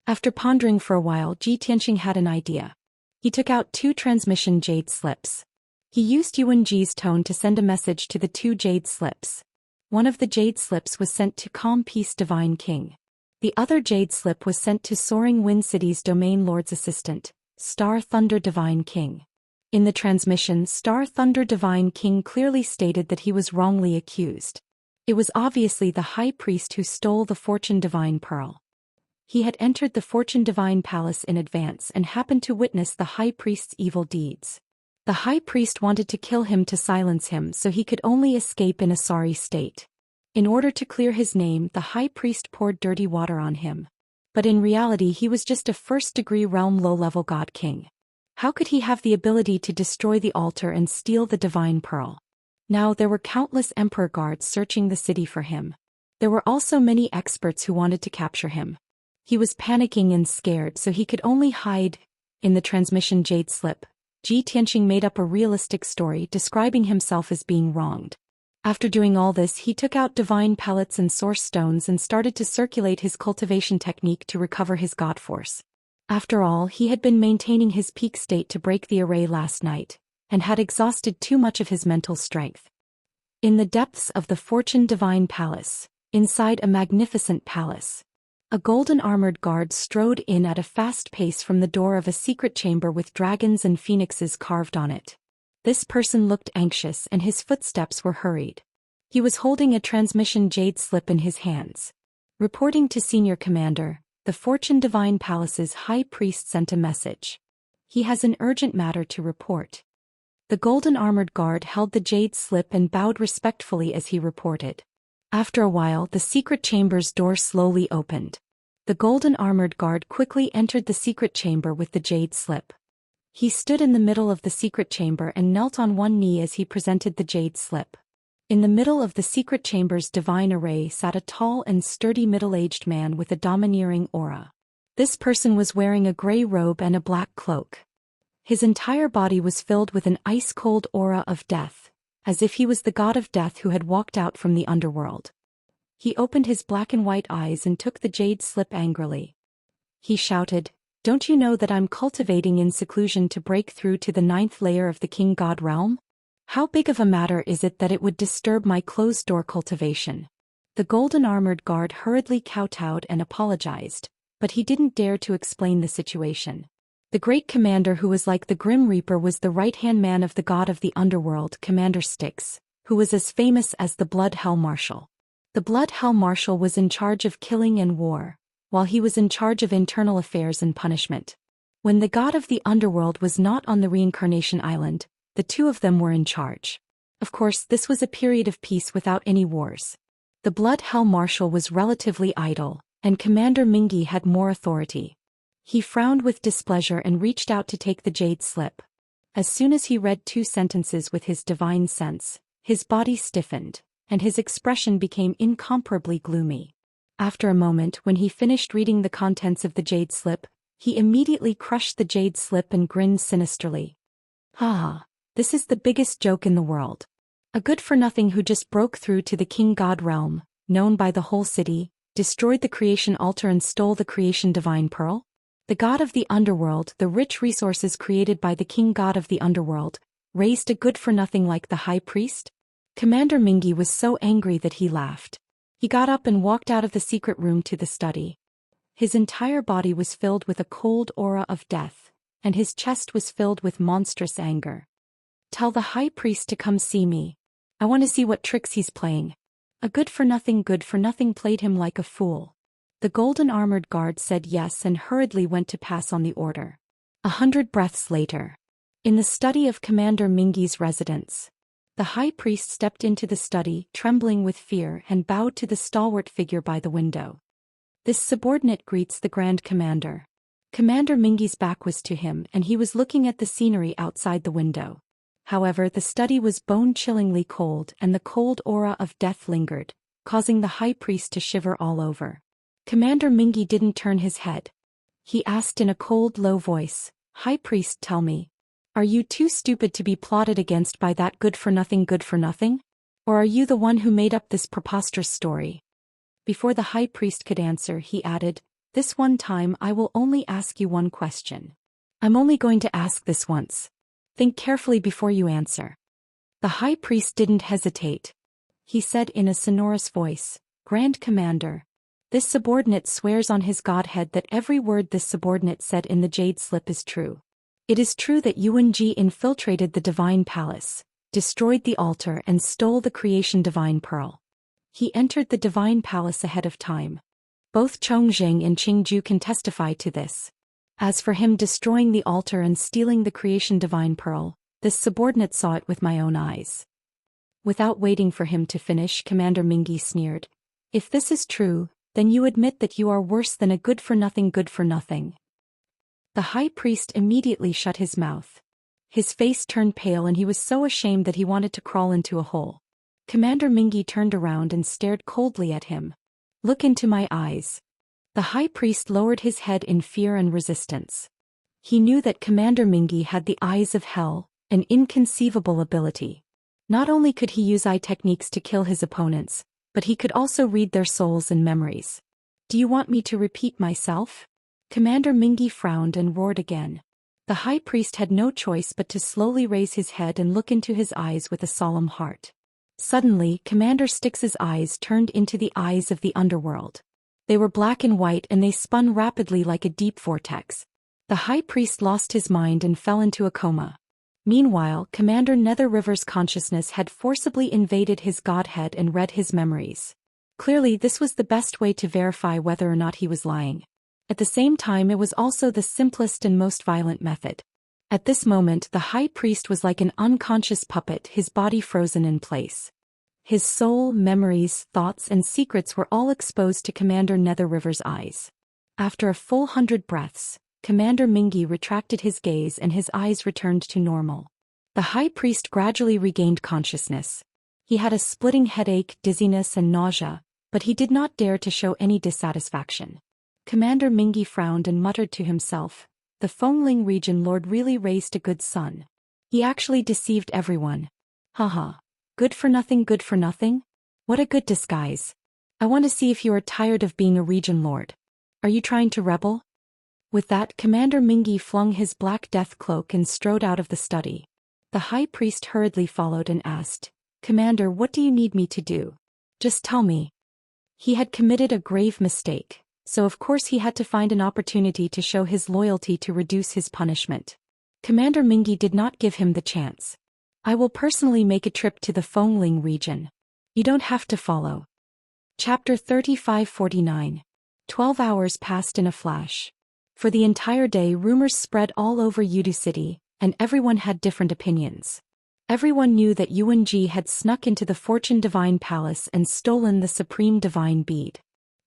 After pondering for a while, Ji Tianxing had an idea. He took out 2 transmission jade slips. He used Yuan Ji's tone to send a message to the 2 jade slips. One of the jade slips was sent to Calm Peace Divine King. The other jade slip was sent to Soaring Wind City's Domain Lord's assistant, Star Thunder Divine King. In the transmission, Star Thunder Divine King clearly stated that he was wrongly accused. It was obviously the high priest who stole the Fortune Divine Pearl. He had entered the Fortune Divine Palace in advance and happened to witness the high priest's evil deeds. The high priest wanted to kill him to silence him, so he could only escape in a sorry state. In order to clear his name, the high priest poured dirty water on him. But in reality, he was just a first-degree realm low-level god king. How could he have the ability to destroy the altar and steal the divine pearl? Now there were countless emperor guards searching the city for him. There were also many experts who wanted to capture him. He was panicking and scared, so he could only hide. In the transmission jade slip, Ji Tianxing made up a realistic story describing himself as being wronged. After doing all this, he took out divine pellets and source stones and started to circulate his cultivation technique to recover his god force. After all, he had been maintaining his peak state to break the array last night, and had exhausted too much of his mental strength. In the depths of the Fortune Divine Palace, inside a magnificent palace, a golden armored guard strode in at a fast pace from the door of a secret chamber with dragons and phoenixes carved on it. This person looked anxious and his footsteps were hurried. He was holding a transmission jade slip in his hands. Reporting to Senior Commander, the Fortune Divine Palace's high priest sent a message. He has an urgent matter to report. The golden-armored guard held the jade slip and bowed respectfully as he reported. After a while, the secret chamber's door slowly opened. The golden-armored guard quickly entered the secret chamber with the jade slip. He stood in the middle of the secret chamber and knelt on one knee as he presented the jade slip. In the middle of the secret chamber's divine array sat a tall and sturdy middle-aged man with a domineering aura. This person was wearing a gray robe and a black cloak. His entire body was filled with an ice-cold aura of death, as if he was the god of death who had walked out from the underworld. He opened his black and white eyes and took the jade slip angrily. He shouted, "Don't you know that I'm cultivating in seclusion to break through to the 9th layer of the king god realm? How big of a matter is it that it would disturb my closed-door cultivation?" The golden-armored guard hurriedly kowtowed and apologized, but he didn't dare to explain the situation. The great commander who was like the Grim Reaper was the right-hand man of the god of the underworld, Commander Styx, who was as famous as the Blood Hell Marshal. The Blood Hell Marshal was in charge of killing and war, while he was in charge of internal affairs and punishment. When the god of the underworld was not on the reincarnation island, the two of them were in charge. Of course, this was a period of peace without any wars. The Blood Hell Marshal was relatively idle, and Commander Mingi had more authority. He frowned with displeasure and reached out to take the jade slip. As soon as he read 2 sentences with his divine sense, his body stiffened, and his expression became incomparably gloomy. After a moment, when he finished reading the contents of the jade slip, he immediately crushed the jade slip and grinned sinisterly. "Ah, this is the biggest joke in the world. A good-for-nothing who just broke through to the king god realm, known by the whole city, destroyed the creation altar and stole the creation divine pearl? The god of the underworld, the rich resources created by the king god of the underworld, raised a good-for-nothing like the high priest?" Commander Mingi was so angry that he laughed. He got up and walked out of the secret room to the study. His entire body was filled with a cold aura of death, and his chest was filled with monstrous anger. "Tell the high priest to come see me. I want to see what tricks he's playing. A good-for-nothing played him like a fool." The golden-armored guard said yes and hurriedly went to pass on the order. 100 breaths later. In the study of Commander Mingi's residence. The high priest stepped into the study, trembling with fear, and bowed to the stalwart figure by the window. "This subordinate greets the Grand Commander." Commander Mingi's back was to him and he was looking at the scenery outside the window. However, the study was bone-chillingly cold and the cold aura of death lingered, causing the high priest to shiver all over. Commander Mingi didn't turn his head. He asked in a cold, low voice, "High priest, tell me. Are you too stupid to be plotted against by that good-for-nothing? Or are you the one who made up this preposterous story?" Before the high priest could answer, he added, "This one time I will only ask you one question. I'm only going to ask this once. Think carefully before you answer." The high priest didn't hesitate. He said in a sonorous voice, "Grand Commander, this subordinate swears on his godhead that every word this subordinate said in the jade slip is true. It is true that Yuan Ji infiltrated the divine palace, destroyed the altar and stole the creation divine pearl. He entered the divine palace ahead of time. Both Chongzheng and Qingju can testify to this. As for him destroying the altar and stealing the creation divine pearl, this subordinate saw it with my own eyes." Without waiting for him to finish, Commander Mingi sneered, "If this is true, then you admit that you are worse than a good-for-nothing. The high priest immediately shut his mouth. His face turned pale and he was so ashamed that he wanted to crawl into a hole. Commander Mingi turned around and stared coldly at him. "Look into my eyes." The high priest lowered his head in fear and resistance. He knew that Commander Mingi had the eyes of hell, an inconceivable ability. Not only could he use eye techniques to kill his opponents, but he could also read their souls and memories. "Do you want me to repeat myself?" Commander Mingi frowned and roared again. The high priest had no choice but to slowly raise his head and look into his eyes with a solemn heart. Suddenly, Commander Styx's eyes turned into the eyes of the underworld. They were black and white and they spun rapidly like a deep vortex. The high priest lost his mind and fell into a coma. Meanwhile, Commander Nether River's consciousness had forcibly invaded his godhead and read his memories. Clearly, this was the best way to verify whether or not he was lying. At the same time, it was also the simplest and most violent method. At this moment the high priest was like an unconscious puppet, his body frozen in place. His soul, memories, thoughts and secrets were all exposed to Commander Netherriver's eyes. After a full 100 breaths, Commander Mingi retracted his gaze and his eyes returned to normal. The high priest gradually regained consciousness. He had a splitting headache, dizziness and nausea, but he did not dare to show any dissatisfaction. Commander Mingi frowned and muttered to himself, "The Fengling region lord really raised a good son. He actually deceived everyone. Haha. Good for nothing, good for nothing? What a good disguise. I want to see if you are tired of being a region lord. Are you trying to rebel?" With that, Commander Mingi flung his black death cloak and strode out of the study. The high priest hurriedly followed and asked, "Commander, what do you need me to do? Just tell me." He had committed a grave mistake, so of course he had to find an opportunity to show his loyalty to reduce his punishment. Commander Mingi did not give him the chance. "I will personally make a trip to the Fengling region. You don't have to follow." Chapter 3549. 12 hours passed in a flash. For the entire day rumors spread all over Yudu City, and everyone had different opinions. Everyone knew that Yuanji had snuck into the Fortune Divine Palace and stolen the Supreme Divine Bead.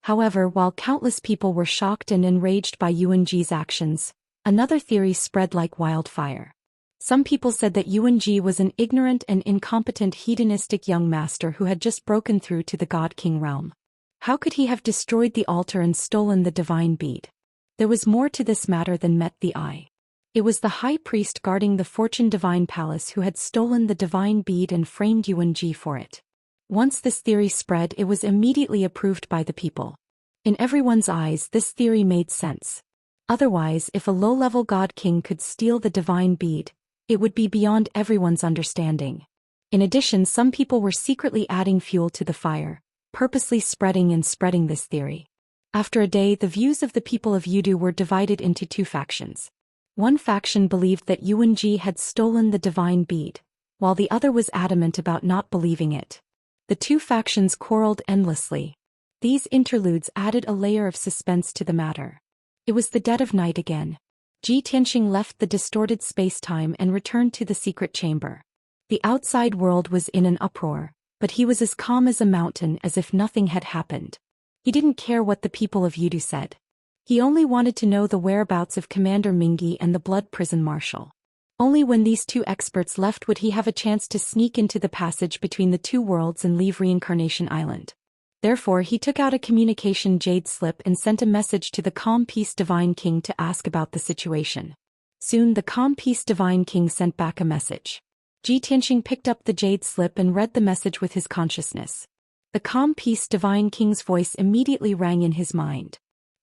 However, while countless people were shocked and enraged by Yuanji's actions, another theory spread like wildfire. Some people said that Yuanji was an ignorant and incompetent hedonistic young master who had just broken through to the God King realm. How could he have destroyed the altar and stolen the divine bead? There was more to this matter than met the eye. It was the high priest guarding the Fortune Divine Palace who had stolen the divine bead and framed Yuanji for it. Once this theory spread, it was immediately approved by the people. In everyone's eyes, this theory made sense. Otherwise, if a low-level God King could steal the divine bead, it would be beyond everyone's understanding. In addition, some people were secretly adding fuel to the fire, purposely spreading this theory. After a day, the views of the people of Yudu were divided into two factions. One faction believed that Yuanji had stolen the divine bead, while the other was adamant about not believing it. The two factions quarreled endlessly. These interludes added a layer of suspense to the matter. It was the dead of night again. Ji Tianxing left the distorted space-time and returned to the secret chamber. The outside world was in an uproar, but he was as calm as a mountain, as if nothing had happened. He didn't care what the people of Yudu said. He only wanted to know the whereabouts of Commander Mingi and the Blood Prison Marshal. Only when these two experts left would he have a chance to sneak into the passage between the two worlds and leave Reincarnation Island. Therefore, he took out a communication jade slip and sent a message to the Calm Peace Divine King to ask about the situation. Soon the Calm Peace Divine King sent back a message. Ji Tianxing picked up the jade slip and read the message with his consciousness. The Calm Peace Divine King's voice immediately rang in his mind.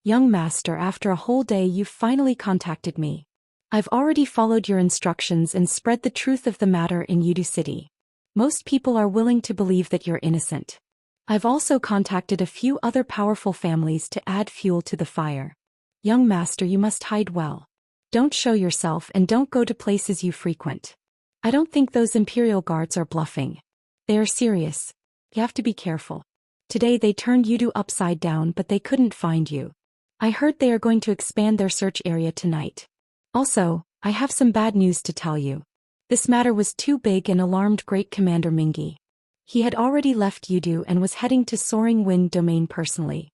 "Young master, after a whole day you've finally contacted me. I've already followed your instructions and spread the truth of the matter in Yudu City. Most people are willing to believe that you're innocent. I've also contacted a few other powerful families to add fuel to the fire. Young master, you must hide well. Don't show yourself and don't go to places you frequent. I don't think those Imperial guards are bluffing. They are serious. You have to be careful. Today they turned Yudu upside down, but they couldn't find you. I heard they are going to expand their search area tonight. Also, I have some bad news to tell you. This matter was too big and alarmed Great Commander Mingi. He had already left Yudu and was heading to Soaring Wind Domain personally.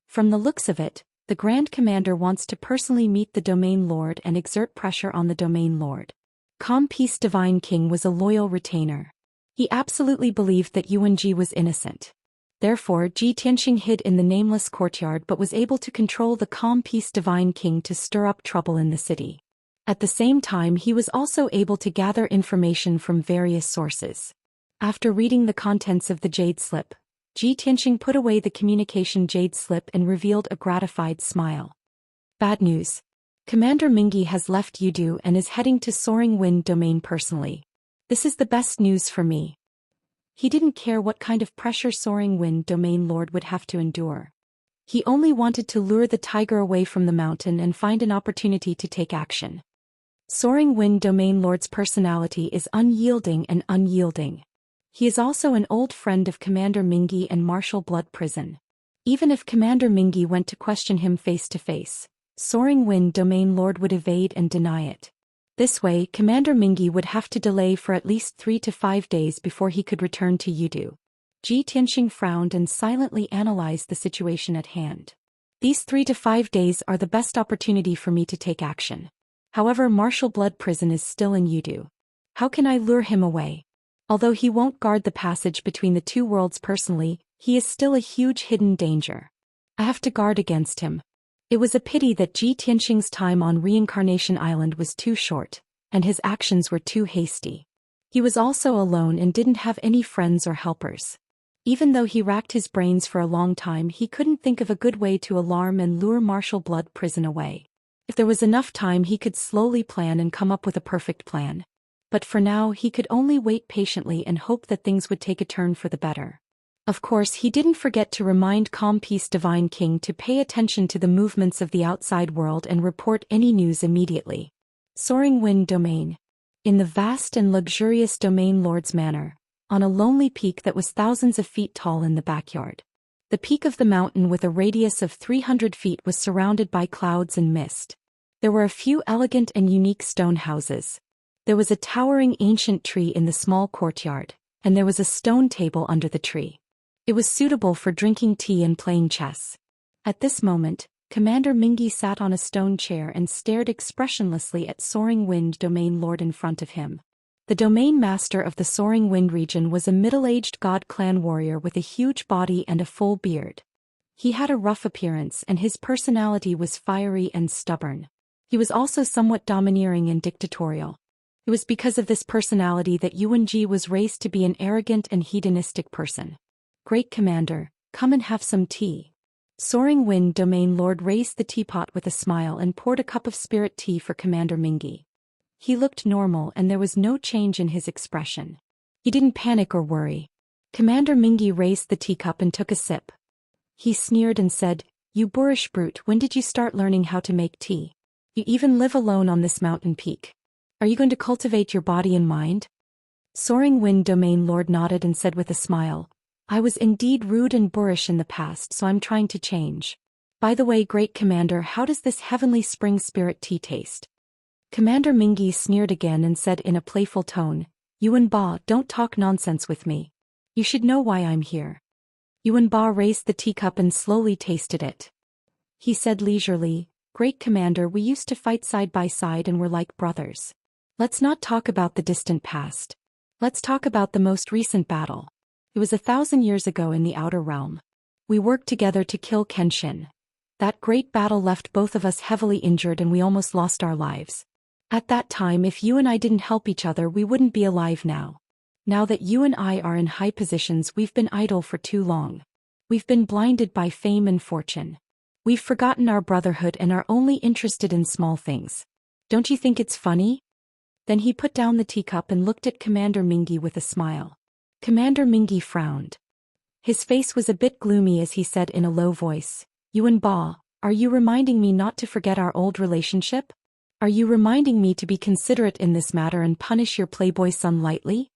From the looks of it, the Grand Commander wants to personally meet the Domain Lord and exert pressure on the Domain Lord. Calm Peace Divine King was a loyal retainer. He absolutely believed that Yuanji was innocent. Therefore, Ji Tianxing hid in the nameless courtyard but was able to control the Calm Peace Divine King to stir up trouble in the city. At the same time, he was also able to gather information from various sources. After reading the contents of the jade slip, Ji Tianxing put away the communication jade slip and revealed a gratified smile. Bad news. Commander Mingi has left Yudu and is heading to Soaring Wind Domain personally. This is the best news for me. He didn't care what kind of pressure Soaring Wind Domain Lord would have to endure. He only wanted to lure the tiger away from the mountain and find an opportunity to take action. Soaring Wind Domain Lord's personality is unyielding and unyielding. He is also an old friend of Commander Mingi and Marshal Blood Prison. Even if Commander Mingi went to question him face to face, Soaring Wind Domain Lord would evade and deny it. This way, Commander Mingi would have to delay for at least 3 to 5 days before he could return to Yudu. Ji Tianxing frowned and silently analyzed the situation at hand. These 3 to 5 days are the best opportunity for me to take action. However, Martial Blood Prison is still in Yudu. How can I lure him away? Although he won't guard the passage between the two worlds personally, he is still a huge hidden danger. I have to guard against him. It was a pity that Ji Tianxing's time on Reincarnation Island was too short, and his actions were too hasty. He was also alone and didn't have any friends or helpers. Even though he racked his brains for a long time, he couldn't think of a good way to alarm and lure Martial Blood Prison away. If there was enough time, he could slowly plan and come up with a perfect plan. But for now, he could only wait patiently and hope that things would take a turn for the better. Of course, he didn't forget to remind Calm Peace Divine King to pay attention to the movements of the outside world and report any news immediately. Soaring Wind Domain. In the vast and luxurious Domain Lord's Manor, on a lonely peak that was thousands of feet tall in the backyard. The peak of the mountain with a radius of 300 feet was surrounded by clouds and mist. There were a few elegant and unique stone houses. There was a towering ancient tree in the small courtyard, and there was a stone table under the tree. It was suitable for drinking tea and playing chess. At this moment, Commander Mingi sat on a stone chair and stared expressionlessly at Soaring Wind Domain Lord in front of him. The domain master of the Soaring Wind region was a middle-aged god clan warrior with a huge body and a full beard. He had a rough appearance and his personality was fiery and stubborn. He was also somewhat domineering and dictatorial. It was because of this personality that Yuanji was raised to be an arrogant and hedonistic person. Great Commander, come and have some tea. Soaring Wind Domain Lord raised the teapot with a smile and poured a cup of spirit tea for Commander Mingi. He looked normal and there was no change in his expression. He didn't panic or worry. Commander Mingi raised the teacup and took a sip. He sneered and said, "You boorish brute, when did you start learning how to make tea? You even live alone on this mountain peak. Are you going to cultivate your body and mind?" Soaring Wind Domain Lord nodded and said with a smile, "I was indeed rude and boorish in the past, so I'm trying to change. By the way, Great Commander, how does this heavenly spring spirit tea taste?" Commander Mingi sneered again and said in a playful tone, "Yuan Ba, don't talk nonsense with me. You should know why I'm here." Yuan Ba raised the teacup and slowly tasted it. He said leisurely, "Great Commander, we used to fight side by side and were like brothers. Let's not talk about the distant past. Let's talk about the most recent battle. It was 1,000 years ago in the Outer Realm. We worked together to kill Kenshin. That great battle left both of us heavily injured and we almost lost our lives. At that time, if you and I didn't help each other, we wouldn't be alive now. Now that you and I are in high positions, we've been idle for too long. We've been blinded by fame and fortune. We've forgotten our brotherhood and are only interested in small things. Don't you think it's funny?" Then he put down the teacup and looked at Commander Mingi with a smile. Commander Mingi frowned. His face was a bit gloomy as he said in a low voice, "Yuan Ba, are you reminding me not to forget our old relationship? Are you reminding me to be considerate in this matter and punish your playboy son lightly?"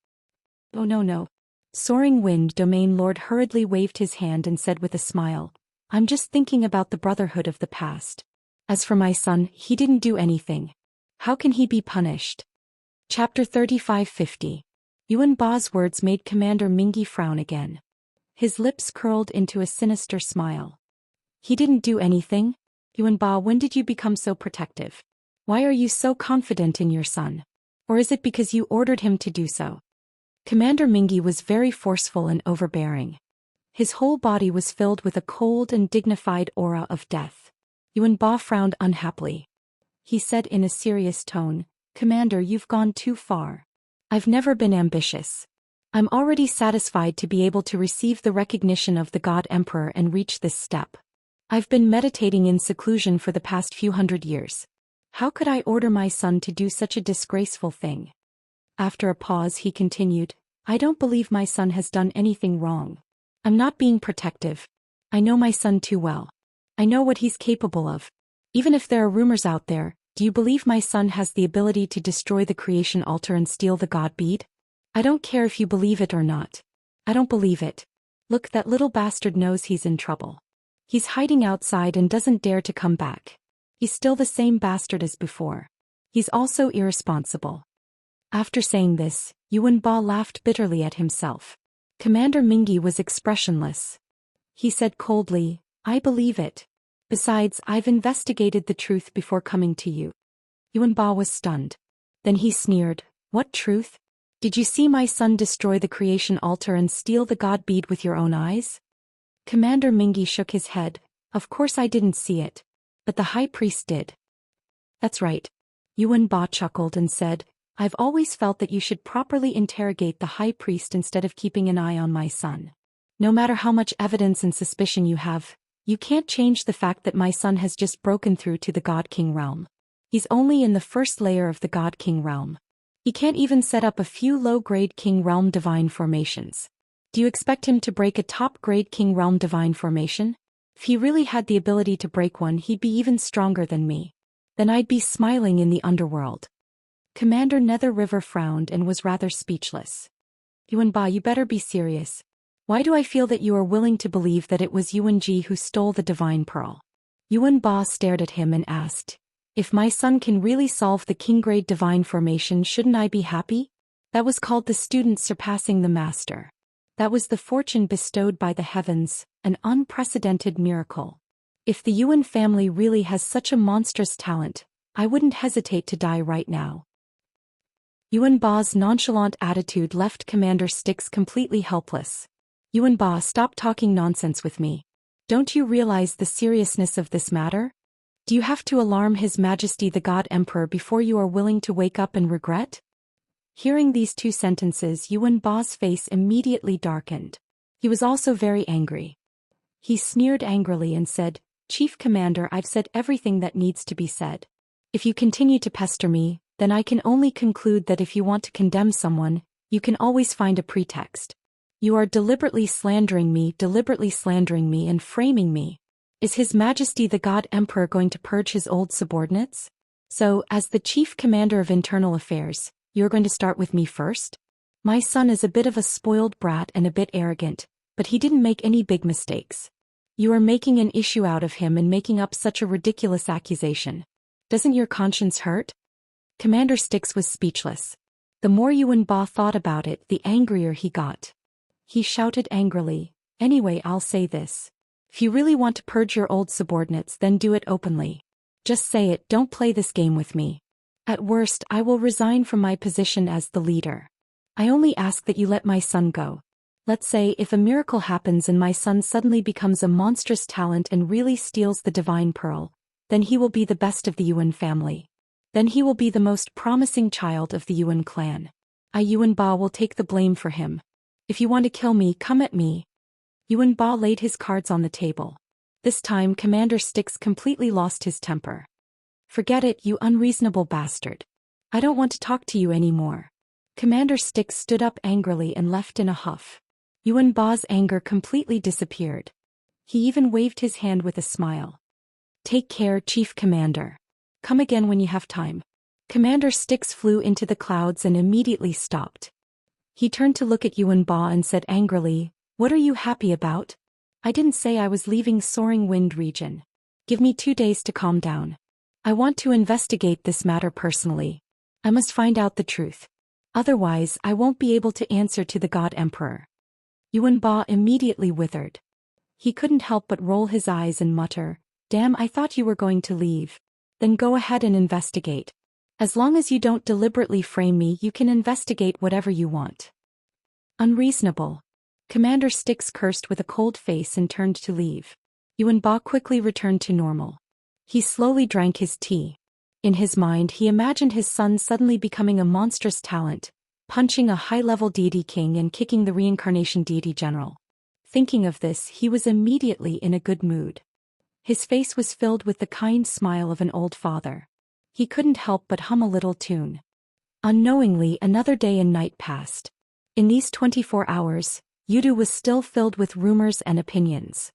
"Oh no. Soaring Wind Domain Lord hurriedly waved his hand and said with a smile, "I'm just thinking about the brotherhood of the past. As for my son, he didn't do anything. How can he be punished?" Chapter 3550. Yuan Ba's words made Commander Mingi frown again. His lips curled into a sinister smile. "He didn't do anything? Yuan Ba, when did you become so protective? Why are you so confident in your son? Or is it because you ordered him to do so?" Commander Mingi was very forceful and overbearing. His whole body was filled with a cold and dignified aura of death. Yuan Ba frowned unhappily. He said in a serious tone, "Commander, you've gone too far. I've never been ambitious. I'm already satisfied to be able to receive the recognition of the God Emperor and reach this step. I've been meditating in seclusion for the past few hundred years. How could I order my son to do such a disgraceful thing?" After a pause he continued, "I don't believe my son has done anything wrong. I'm not being protective. I know my son too well. I know what he's capable of. Even if there are rumors out there, do you believe my son has the ability to destroy the creation altar and steal the god bead? I don't care if you believe it or not. I don't believe it. Look, that little bastard knows he's in trouble. He's hiding outside and doesn't dare to come back. He's still the same bastard as before. He's also irresponsible. After saying this, Yuan Ba laughed bitterly at himself. Commander Mingyi was expressionless. He said coldly, I believe it. Besides, I've investigated the truth before coming to you. Yuan Ba was stunned. Then he sneered, What truth? Did you see my son destroy the creation altar and steal the god bead with your own eyes? Commander Mingyi shook his head. Of course I didn't see it. But the high priest did. That's right. Yuan Ba chuckled and said, I've always felt that you should properly interrogate the high priest instead of keeping an eye on my son. No matter how much evidence and suspicion you have, you can't change the fact that my son has just broken through to the God King realm. He's only in the first layer of the God King realm. He can't even set up a few low-grade King realm divine formations. Do you expect him to break a top-grade King realm divine formation? If he really had the ability to break one, he'd be even stronger than me. Then I'd be smiling in the underworld. Commander Nether River frowned and was rather speechless. Yuan Ba, you better be serious. Why do I feel that you are willing to believe that it was Yuan Ji who stole the divine pearl? Yuan Ba stared at him and asked, If my son can really solve the king-grade divine formation, shouldn't I be happy? That was called the student surpassing the master. That was the fortune bestowed by the heavens, an unprecedented miracle. If the Yuan family really has such a monstrous talent, I wouldn't hesitate to die right now. Yuan Ba's nonchalant attitude left Commander Styx completely helpless. Yuan Ba, stop talking nonsense with me. Don't you realize the seriousness of this matter? Do you have to alarm His Majesty the God Emperor before you are willing to wake up and regret? Hearing these two sentences, Yuan Ba's face immediately darkened. He was also very angry. He sneered angrily and said, Chief Commander, I've said everything that needs to be said. If you continue to pester me, then I can only conclude that if you want to condemn someone, you can always find a pretext. You are deliberately slandering me and framing me. Is His Majesty the God Emperor going to purge his old subordinates? So, as the Chief Commander of Internal Affairs, you're going to start with me first? My son is a bit of a spoiled brat and a bit arrogant, but he didn't make any big mistakes. You are making an issue out of him and making up such a ridiculous accusation. Doesn't your conscience hurt? Commander Styx was speechless. The more Yuan Ba thought about it, the angrier he got. He shouted angrily, Anyway, I'll say this. If you really want to purge your old subordinates, then do it openly. Just say it, don't play this game with me. At worst, I will resign from my position as the leader. I only ask that you let my son go. Let's say if a miracle happens and my son suddenly becomes a monstrous talent and really steals the divine pearl, then he will be the best of the Yuan family. Then he will be the most promising child of the Yuan clan. Yuan Ba will take the blame for him. If you want to kill me, come at me. Yuan Ba laid his cards on the table. This time Commander Styx completely lost his temper. Forget it, you unreasonable bastard. I don't want to talk to you anymore. Commander Styx stood up angrily and left in a huff. Yuan Ba's anger completely disappeared. He even waved his hand with a smile. Take care, Chief Commander. Come again when you have time. Commander Styx flew into the clouds and immediately stopped. He turned to look at Yuan Ba and said angrily, What are you happy about? I didn't say I was leaving Soaring Wind region. Give me 2 days to calm down. I want to investigate this matter personally. I must find out the truth. Otherwise, I won't be able to answer to the God Emperor. Yuan Ba immediately withered. He couldn't help but roll his eyes and mutter, Damn, I thought you were going to leave. Then go ahead and investigate. As long as you don't deliberately frame me, you can investigate whatever you want. Unreasonable. Commander Styx cursed with a cold face and turned to leave. Yuan Ba quickly returned to normal. He slowly drank his tea. In his mind, he imagined his son suddenly becoming a monstrous talent, punching a high-level deity king and kicking the reincarnation deity general. Thinking of this, he was immediately in a good mood. His face was filled with the kind smile of an old father. He couldn't help but hum a little tune. Unknowingly, another day and night passed. In these 24 hours, Yudu was still filled with rumors and opinions.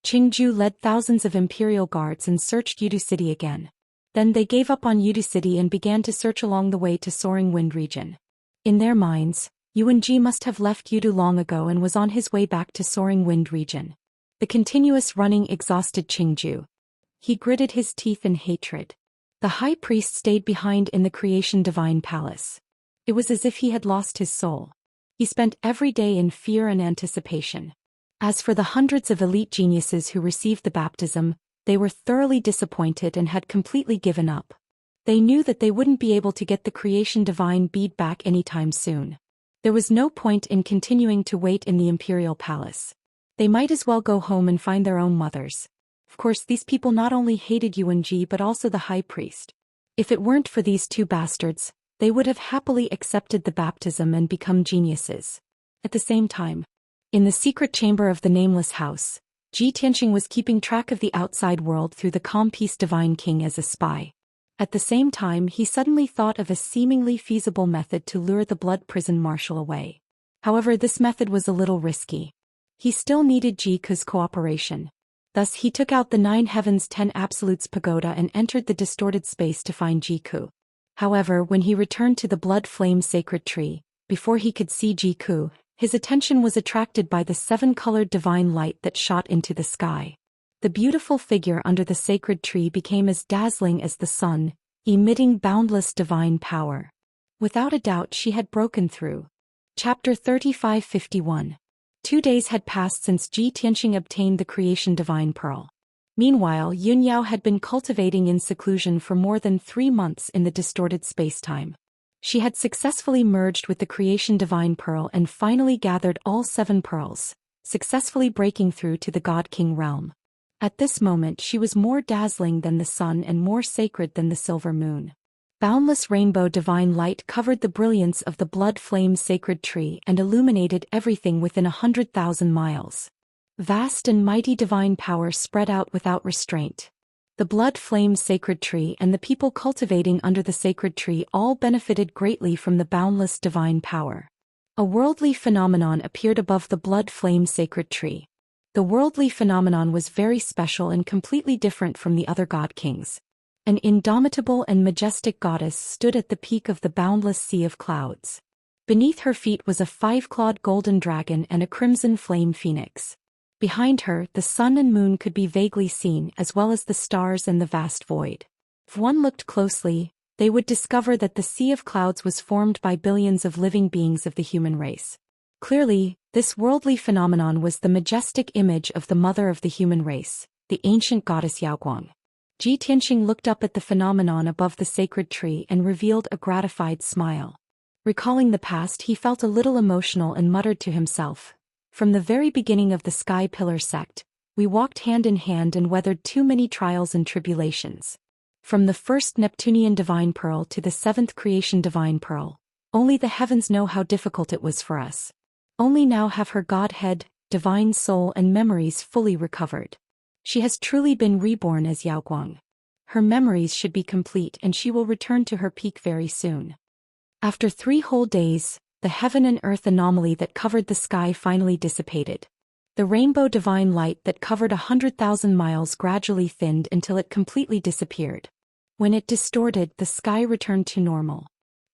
Qingju led thousands of imperial guards and searched Yudu City again. Then they gave up on Yudu City and began to search along the way to Soaring Wind region. In their minds, Yuan Ji must have left Yudu long ago and was on his way back to Soaring Wind region. The continuous running exhausted Qingju. He gritted his teeth in hatred. The high priest stayed behind in the creation divine palace. It was as if he had lost his soul. He spent every day in fear and anticipation. As for the hundreds of elite geniuses who received the baptism, they were thoroughly disappointed and had completely given up. They knew that they wouldn't be able to get the creation divine bead back anytime soon. There was no point in continuing to wait in the imperial palace. They might as well go home and find their own mothers. Of course, these people not only hated Yuan but also the high priest. If it weren't for these two bastards, they would have happily accepted the baptism and become geniuses. At the same time, in the secret chamber of the nameless house, Ji Tianxing was keeping track of the outside world through the calm peace divine king as a spy. At the same time, he suddenly thought of a seemingly feasible method to lure the blood prison marshal away. However, this method was a little risky. He still needed Jiku's cooperation. Thus he took out the 9 Heavens 10 Absolutes pagoda and entered the distorted space to find Jiku. However, when he returned to the blood flame sacred tree, before he could see Jiku, his attention was attracted by the 7-colored divine light that shot into the sky. The beautiful figure under the sacred tree became as dazzling as the sun, emitting boundless divine power. Without a doubt she had broken through. Chapter 3551. 2 days had passed since Ji Tianxing obtained the creation divine pearl. Meanwhile, Yunyao had been cultivating in seclusion for more than 3 months in the distorted space-time. She had successfully merged with the creation divine pearl and finally gathered all 7 pearls, successfully breaking through to the God King realm. At this moment she was more dazzling than the sun and more sacred than the silver moon. Boundless rainbow divine light covered the brilliance of the blood flame sacred tree and illuminated everything within 100,000 miles. Vast and mighty divine power spread out without restraint. The blood flame sacred tree and the people cultivating under the sacred tree all benefited greatly from the boundless divine power. A worldly phenomenon appeared above the blood flame sacred tree. The worldly phenomenon was very special and completely different from the other god kings. An indomitable and majestic goddess stood at the peak of the boundless sea of clouds. Beneath her feet was a 5-clawed golden dragon and a crimson flame phoenix. Behind her, the sun and moon could be vaguely seen as well as the stars and the vast void. If one looked closely, they would discover that the sea of clouds was formed by billions of living beings of the human race. Clearly, this worldly phenomenon was the majestic image of the mother of the human race, the ancient goddess Yaoguang. Ji Tianxing looked up at the phenomenon above the sacred tree and revealed a gratified smile. Recalling the past, he felt a little emotional and muttered to himself, "From the very beginning of the Sky Pillar sect, we walked hand in hand and weathered too many trials and tribulations. From the first Neptunian divine pearl to the 7th creation divine pearl, only the heavens know how difficult it was for us. Only now have her godhead, divine soul and memories fully recovered. She has truly been reborn as Yaoguang. Her memories should be complete and she will return to her peak very soon." After 3 whole days, the heaven and earth anomaly that covered the sky finally dissipated. The rainbow divine light that covered 100,000 miles gradually thinned until it completely disappeared. When it distorted, the sky returned to normal.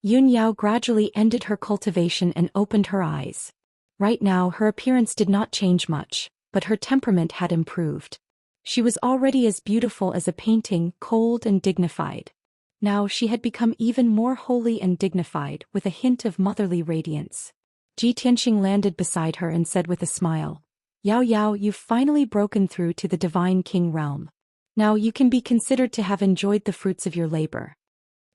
Yunyao gradually ended her cultivation and opened her eyes. Right now her appearance did not change much, but her temperament had improved. She was already as beautiful as a painting, cold and dignified. Now she had become even more holy and dignified, with a hint of motherly radiance. Ji Tianxing landed beside her and said with a smile, "Yao Yao, you've finally broken through to the divine king realm. Now you can be considered to have enjoyed the fruits of your labor."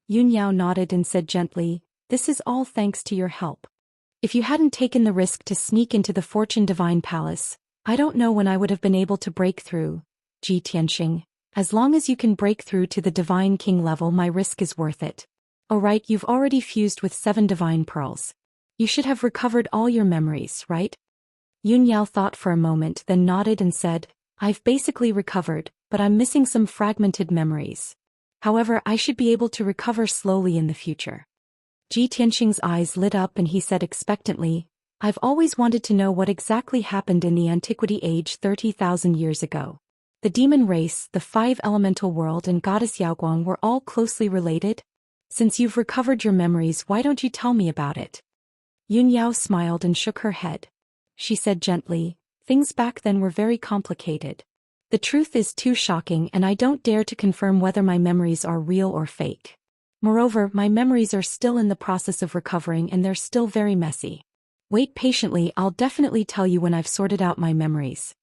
Yunyao nodded and said gently, "This is all thanks to your help. If you hadn't taken the risk to sneak into the Fortune Divine Palace, I don't know when I would have been able to break through, Ji Tianxing. As long as you can break through to the Divine King level, my risk is worth it. Alright, you've already fused with 7 divine pearls. You should have recovered all your memories, right?" Yunyao thought for a moment, then nodded and said, "I've basically recovered, but I'm missing some fragmented memories. However, I should be able to recover slowly in the future." Ji Tianxing's eyes lit up and he said expectantly, "I've always wanted to know what exactly happened in the Antiquity Age 30,000 years ago. The demon race, the 5 elemental world and goddess Yaoguang were all closely related? Since you've recovered your memories, why don't you tell me about it?" Yunyao smiled and shook her head. She said gently, "Things back then were very complicated. The truth is too shocking and I don't dare to confirm whether my memories are real or fake. Moreover, my memories are still in the process of recovering and they're still very messy. Wait patiently, I'll definitely tell you when I've sorted out my memories.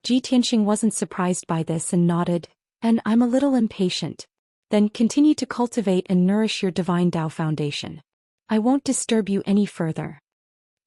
Ji Tianxing wasn't surprised by this and nodded, and I'm a little impatient. Then continue to cultivate and nourish your divine Tao foundation. I won't disturb you any further.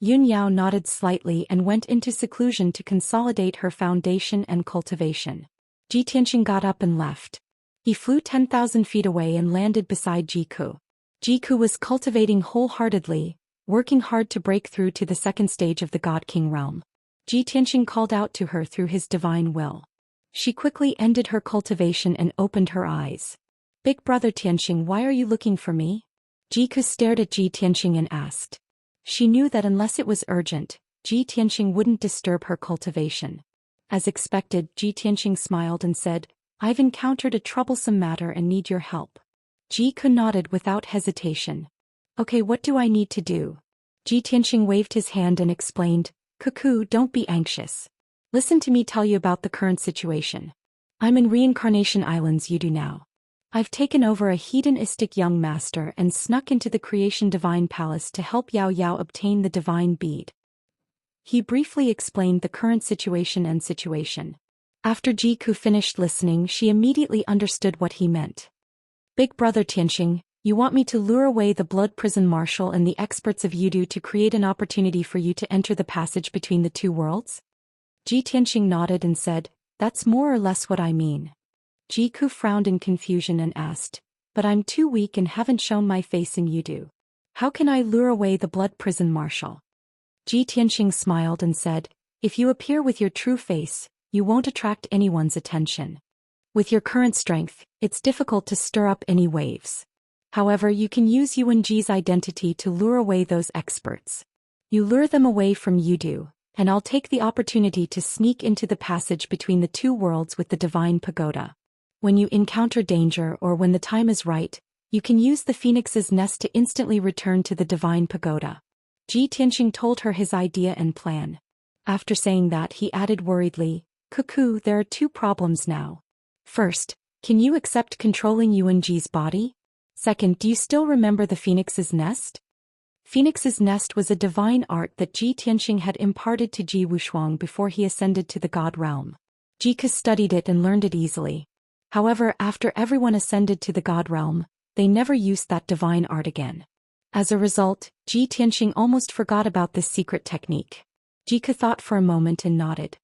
Yun Yao nodded slightly and went into seclusion to consolidate her foundation and cultivation. Ji Tianxing got up and left. He flew 10,000 feet away and landed beside Jiku. Jiku was cultivating wholeheartedly, working hard to break through to the second stage of the God King realm. Ji Tianxing called out to her through his divine will. She quickly ended her cultivation and opened her eyes. Big brother Tianxing, why are you looking for me? Jiku stared at Ji Tianxing and asked. She knew that unless it was urgent, Ji Tianxing wouldn't disturb her cultivation. As expected, Ji Tianxing smiled and said, I've encountered a troublesome matter and need your help. Jiku nodded without hesitation. Okay, what do I need to do? Ji Tianxing waved his hand and explained, Cuckoo, don't be anxious. Listen to me tell you about the current situation. I'm in Reincarnation Islands Yudu now. I've taken over a hedonistic young master and snuck into the Creation Divine Palace to help Yao Yao obtain the divine bead. He briefly explained the current situation. After Jiku finished listening, she immediately understood what he meant. Big brother Tianxing, you want me to lure away the blood prison marshal and the experts of Yudu to create an opportunity for you to enter the passage between the two worlds? Ji Tianxing nodded and said, that's more or less what I mean. Jiku frowned in confusion and asked, but I'm too weak and haven't shown my face in Yudu. How can I lure away the blood prison marshal? Ji Tianxing smiled and said, if you appear with your true face, you won't attract anyone's attention. With your current strength, it's difficult to stir up any waves. However, you can use Yuanji's identity to lure away those experts. You lure them away from Yudu, and I'll take the opportunity to sneak into the passage between the two worlds with the divine pagoda. When you encounter danger or when the time is right, you can use the phoenix's nest to instantly return to the divine pagoda. Ji Tianxing told her his idea and plan. After saying that, he added worriedly, Cuckoo, there are two problems now. First, can you accept controlling Yuanji's body? Second, do you still remember the phoenix's nest? Phoenix's nest was a divine art that Ji Tianxing had imparted to Ji Wushuang before he ascended to the god realm. Jiku studied it and learned it easily. However, after everyone ascended to the god realm, they never used that divine art again. As a result, Ji Tianxing almost forgot about this secret technique. Jiku thought for a moment and nodded.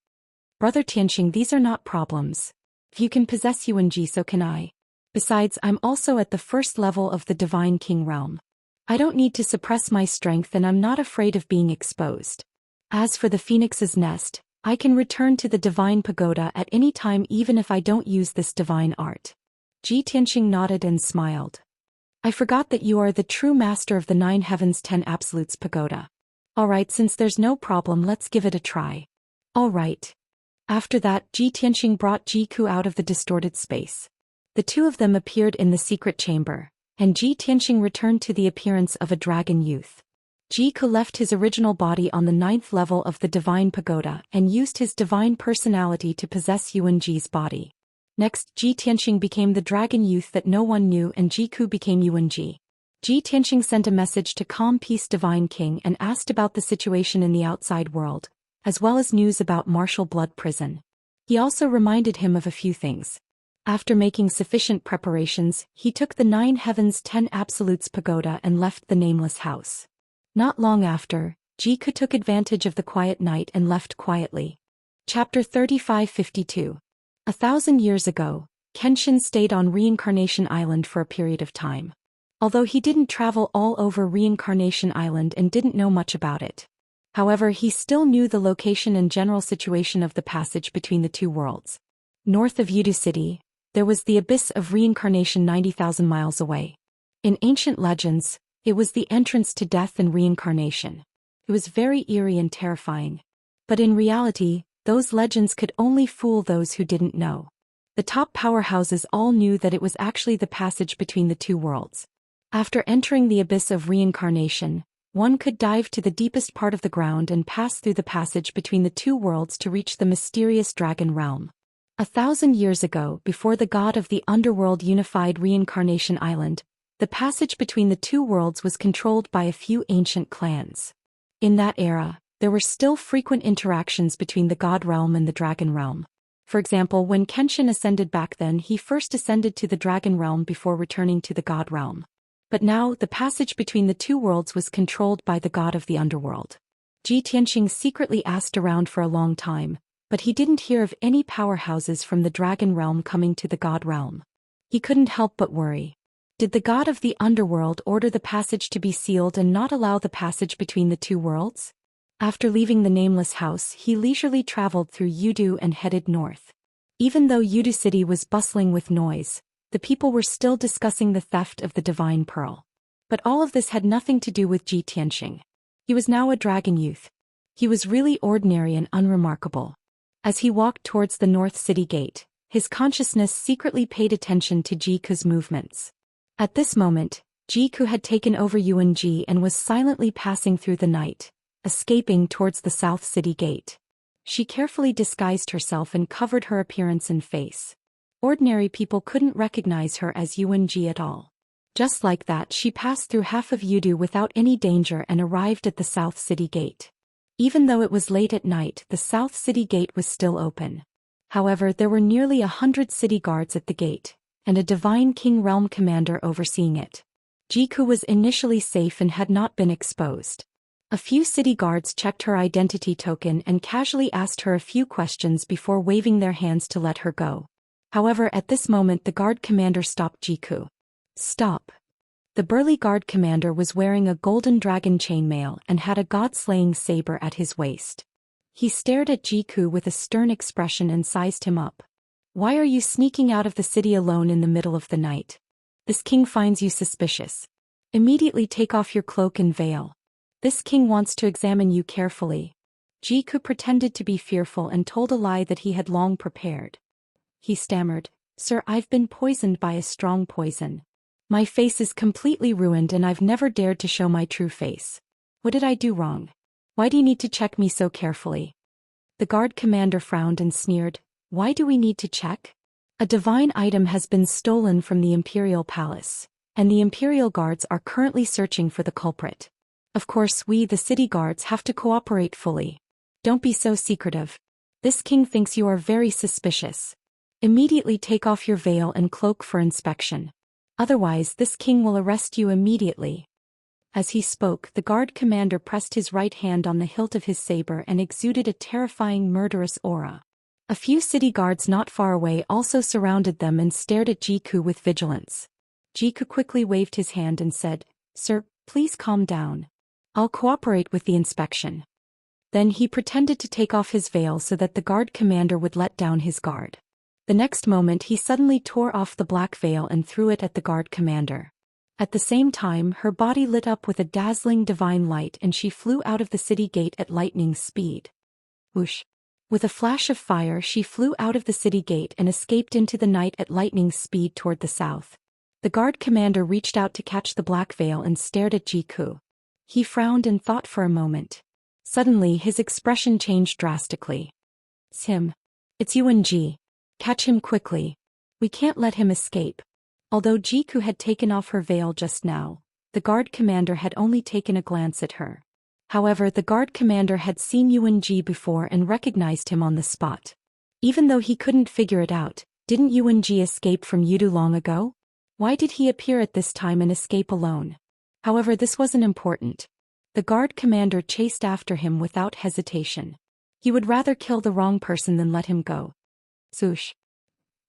Brother Tianxing, these are not problems. If you can possess Yuanji, so can I. Besides, I'm also at the first level of the divine king realm. I don't need to suppress my strength and I'm not afraid of being exposed. As for the phoenix's nest, I can return to the divine pagoda at any time even if I don't use this divine art. Ji Tianxing nodded and smiled. I forgot that you are the true master of the 9 heavens 10 absolutes pagoda. Alright, since there's no problem, let's give it a try. Alright. After that, Ji Tianxing brought Jiku out of the distorted space. The two of them appeared in the secret chamber, and Ji Tianxing returned to the appearance of a dragon youth. Jiku left his original body on the 9th level of the divine pagoda and used his divine personality to possess Yuanji's body. Next, Ji Tianxing became the dragon youth that no one knew and Jiku became Yuanji. Ji Tianxing sent a message to Calm Peace Divine King and asked about the situation in the outside world, as well as news about Martial Blood Prison. He also reminded him of a few things. After making sufficient preparations, he took the 9 heavens 10 absolutes pagoda and left the nameless house. Not long after, Jiku took advantage of the quiet night and left quietly. Chapter 3552. 1,000 years ago, Kenshin stayed on Reincarnation Island for a period of time. Although he didn't travel all over Reincarnation Island and didn't know much about it. However, he still knew the location and general situation of the passage between the two worlds. North of Yudu City, there was the abyss of reincarnation 90,000 miles away. In ancient legends, it was the entrance to death and reincarnation. It was very eerie and terrifying. But in reality, those legends could only fool those who didn't know. The top powerhouses all knew that it was actually the passage between the two worlds. After entering the abyss of reincarnation, one could dive to the deepest part of the ground and pass through the passage between the two worlds to reach the mysterious dragon realm. 1,000 years ago, before the god of the underworld unified Reincarnation Island, the passage between the two worlds was controlled by a few ancient clans. In that era, there were still frequent interactions between the god realm and the dragon realm. For example, when Kenshin ascended back then, he first ascended to the dragon realm before returning to the god realm. But now, the passage between the two worlds was controlled by the god of the underworld. Ji Tianxing secretly asked around for a long time, but he didn't hear of any powerhouses from the dragon realm coming to the god realm. He couldn't help but worry. Did the god of the underworld order the passage to be sealed and not allow the passage between the two worlds? After leaving the nameless house, he leisurely traveled through Yudu and headed north. Even though Yudu city was bustling with noise, the people were still discussing the theft of the divine pearl. But all of this had nothing to do with Ji Tianxing. He was now a dragon youth. He was really ordinary and unremarkable. As he walked towards the north city gate, his consciousness secretly paid attention to Jiku's movements. At this moment, Jiku had taken over Yuanji and was silently passing through the night, escaping towards the south city gate. She carefully disguised herself and covered her appearance and face. Ordinary people couldn't recognize her as Yuanji at all. Just like that, she passed through half of Yudu without any danger and arrived at the south city gate. Even though it was late at night, the south city gate was still open. However, there were nearly 100 city guards at the gate, and a divine king realm commander overseeing it. Jiku was initially safe and had not been exposed. A few city guards checked her identity token and casually asked her a few questions before waving their hands to let her go. However, at this moment the guard commander stopped Jiku. Stop. The burly guard commander was wearing a golden dragon chainmail and had a god-slaying saber at his waist. He stared at Jiku with a stern expression and sized him up. Why are you sneaking out of the city alone in the middle of the night? This king finds you suspicious. Immediately take off your cloak and veil. This king wants to examine you carefully. Jiku pretended to be fearful and told a lie that he had long prepared. He stammered, "Sir, I've been poisoned by a strong poison. My face is completely ruined and I've never dared to show my true face. What did I do wrong? Why do you need to check me so carefully?" The guard commander frowned and sneered, "Why do we need to check? A divine item has been stolen from the Imperial Palace, and the Imperial Guards are currently searching for the culprit. Of course, we, the city guards, have to cooperate fully. Don't be so secretive. This king thinks you are very suspicious. Immediately take off your veil and cloak for inspection. Otherwise, this king will arrest you immediately." As he spoke, the guard commander pressed his right hand on the hilt of his saber and exuded a terrifying murderous aura. A few city guards not far away also surrounded them and stared at Jiku with vigilance. Jiku quickly waved his hand and said, "Sir, please calm down. I'll cooperate with the inspection." Then he pretended to take off his veil so that the guard commander would let down his guard. The next moment he suddenly tore off the black veil and threw it at the guard commander. At the same time, her body lit up with a dazzling divine light and she flew out of the city gate at lightning speed. Whoosh! With a flash of fire she flew out of the city gate and escaped into the night at lightning speed toward the south. The guard commander reached out to catch the black veil and stared at Jiku. He frowned and thought for a moment. Suddenly his expression changed drastically. "It's him. It's Yuanji. Catch him quickly. We can't let him escape." Although Jiku had taken off her veil just now, the guard commander had only taken a glance at her. However, the guard commander had seen Yuanji before and recognized him on the spot. Even though he couldn't figure it out, didn't Yuanji escape from Yudu long ago? Why did he appear at this time and escape alone? However, this wasn't important. The guard commander chased after him without hesitation. He would rather kill the wrong person than let him go. Swoosh!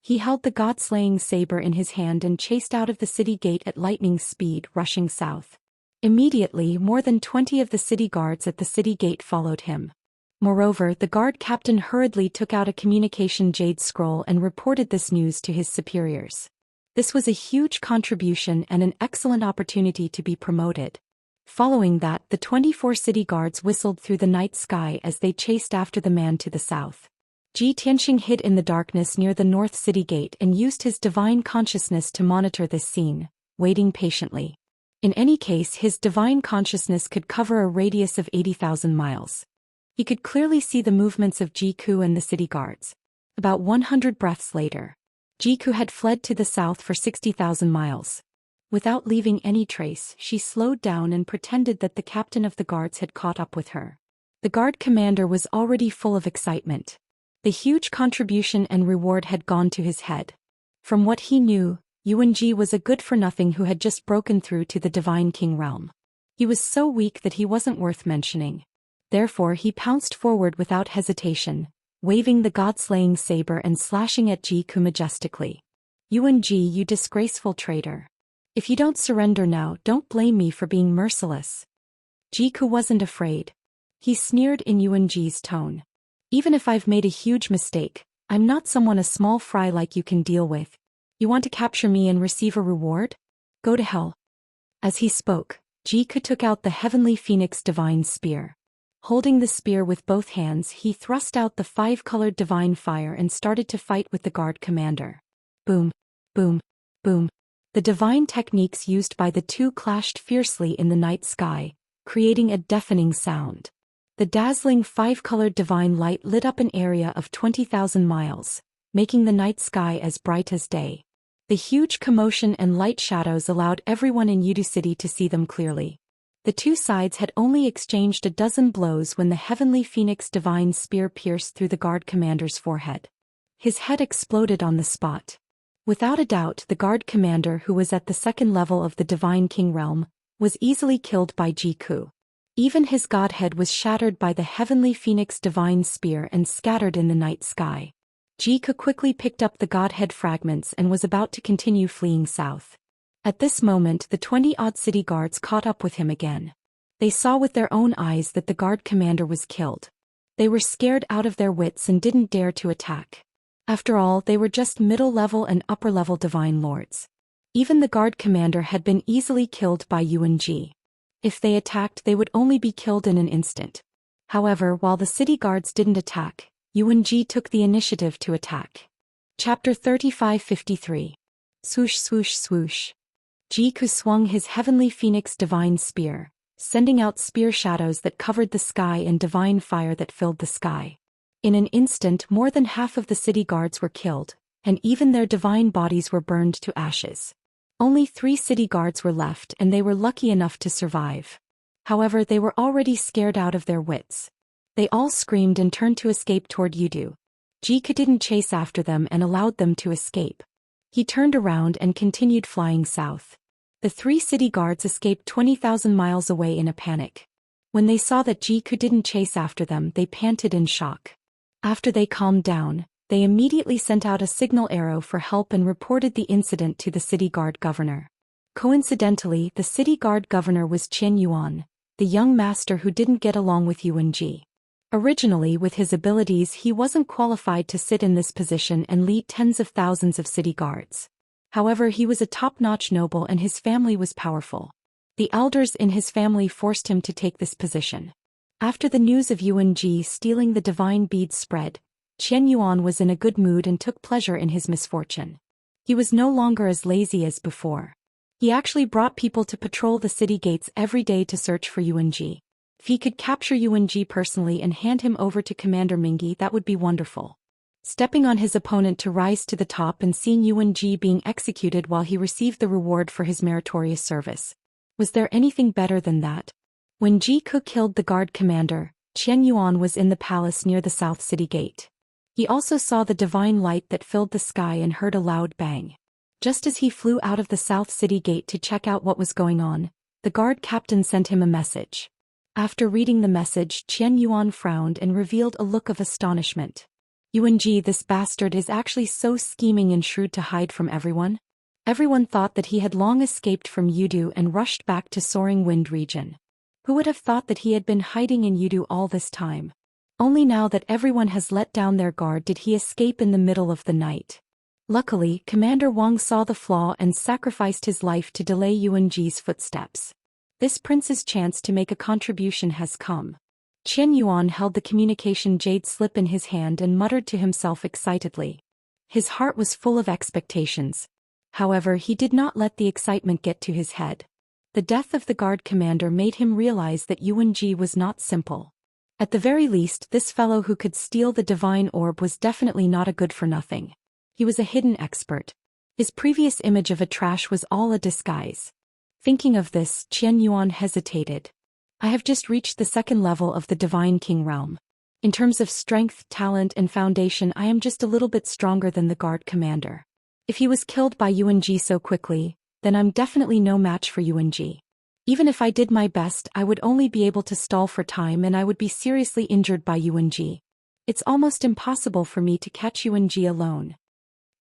He held the god-slaying saber in his hand and chased out of the city gate at lightning speed, rushing south. Immediately, more than 20 of the city guards at the city gate followed him. Moreover, the guard captain hurriedly took out a communication jade scroll and reported this news to his superiors. This was a huge contribution and an excellent opportunity to be promoted. Following that, the 24 city guards whistled through the night sky as they chased after the man to the south. Ji Tianxing hid in the darkness near the north city gate and used his divine consciousness to monitor this scene, waiting patiently. In any case, his divine consciousness could cover a radius of 80,000 miles. He could clearly see the movements of Jiku and the city guards. About 100 breaths later, Jiku had fled to the south for 60,000 miles. Without leaving any trace, she slowed down and pretended that the captain of the guards had caught up with her. The guard commander was already full of excitement. The huge contribution and reward had gone to his head. From what he knew, Yuanji was a good-for-nothing who had just broken through to the Divine King realm. He was so weak that he wasn't worth mentioning. Therefore he pounced forward without hesitation, waving the god-slaying saber and slashing at Jiku majestically. Yuanji, you disgraceful traitor. If you don't surrender now, don't blame me for being merciless. Jiku wasn't afraid. He sneered in Yuanji's tone. Even if I've made a huge mistake, I'm not someone a small fry like you can deal with. You want to capture me and receive a reward? Go to hell. As he spoke, Jiku took out the heavenly phoenix divine spear. Holding the spear with both hands, he thrust out the 5-colored divine fire and started to fight with the guard commander. Boom, boom, boom. The divine techniques used by the two clashed fiercely in the night sky, creating a deafening sound. The dazzling 5-colored divine light lit up an area of 20,000 miles, making the night sky as bright as day. The huge commotion and light shadows allowed everyone in Yudu City to see them clearly. The two sides had only exchanged a dozen blows when the heavenly phoenix divine spear pierced through the guard commander's forehead. His head exploded on the spot. Without a doubt, the guard commander, who was at the second level of the Divine King realm, was easily killed by Jiku. Even his godhead was shattered by the heavenly phoenix divine spear and scattered in the night sky. Jiku quickly picked up the godhead fragments and was about to continue fleeing south. At this moment, the 20-odd city guards caught up with him again. They saw with their own eyes that the guard commander was killed. They were scared out of their wits and didn't dare to attack. After all, they were just middle-level and upper-level divine lords. Even the guard commander had been easily killed by Yuanji. If they attacked, they would only be killed in an instant. However, while the city guards didn't attack, Yuanji took the initiative to attack. Chapter 3553. Swoosh swoosh swoosh. Jiku swung his heavenly phoenix divine spear, sending out spear shadows that covered the sky and divine fire that filled the sky. In an instant, more than half of the city guards were killed, and even their divine bodies were burned to ashes. Only 3 city guards were left, and they were lucky enough to survive. However, they were already scared out of their wits. They all screamed and turned to escape toward Yudu. Jiku didn't chase after them and allowed them to escape. He turned around and continued flying south. The 3 city guards escaped 20,000 miles away in a panic. When they saw that Jiku didn't chase after them, they panted in shock. After they calmed down, they immediately sent out a signal arrow for help and reported the incident to the city guard governor. Coincidentally, the city guard governor was Qian Yuan, the young master who didn't get along with Yuanji. Originally, with his abilities, he wasn't qualified to sit in this position and lead tens of thousands of city guards. However, he was a top-notch noble and his family was powerful. The elders in his family forced him to take this position. After the news of Yuanji stealing the divine beads spread, Qian Yuan was in a good mood and took pleasure in his misfortune. He was no longer as lazy as before. He actually brought people to patrol the city gates every day to search for Yuanji. If he could capture Yuanji personally and hand him over to Commander Mingi, that would be wonderful. Stepping on his opponent to rise to the top and seeing Yuanji being executed while he received the reward for his meritorious service. Was there anything better than that? When Jiku killed the guard commander, Qian Yuan was in the palace near the South City Gate. He also saw the divine light that filled the sky and heard a loud bang. Just as he flew out of the South City Gate to check out what was going on, the guard captain sent him a message. After reading the message, Qian Yuan frowned and revealed a look of astonishment. Yuanji, this bastard, is actually so scheming and shrewd to hide from everyone? Everyone thought that he had long escaped from Yudu and rushed back to Soaring Wind region. Who would have thought that he had been hiding in Yudu all this time? Only now that everyone has let down their guard did he escape in the middle of the night. Luckily, Commander Wang saw the flaw and sacrificed his life to delay Yuanji's footsteps. This prince's chance to make a contribution has come. Qian Yuan held the communication jade slip in his hand and muttered to himself excitedly. His heart was full of expectations. However, he did not let the excitement get to his head. The death of the guard commander made him realize that Yuanji was not simple. At the very least, this fellow who could steal the divine orb was definitely not a good-for-nothing. He was a hidden expert. His previous image of a trash was all a disguise. Thinking of this, Qian Yuan hesitated. I have just reached the second level of the Divine King realm. In terms of strength, talent, and foundation, I am just a little bit stronger than the guard commander. If he was killed by Yuan so quickly, then I'm definitely no match for Yuan. Even if I did my best, I would only be able to stall for time and I would be seriously injured by Yuan. It's almost impossible for me to catch Yuan alone.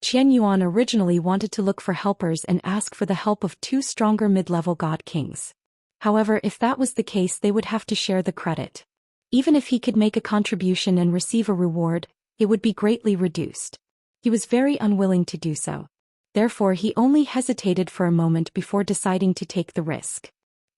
Qian Yuan originally wanted to look for helpers and ask for the help of 2 stronger mid-level god kings. However, if that was the case, they would have to share the credit. Even if he could make a contribution and receive a reward, it would be greatly reduced. He was very unwilling to do so. Therefore, he only hesitated for a moment before deciding to take the risk.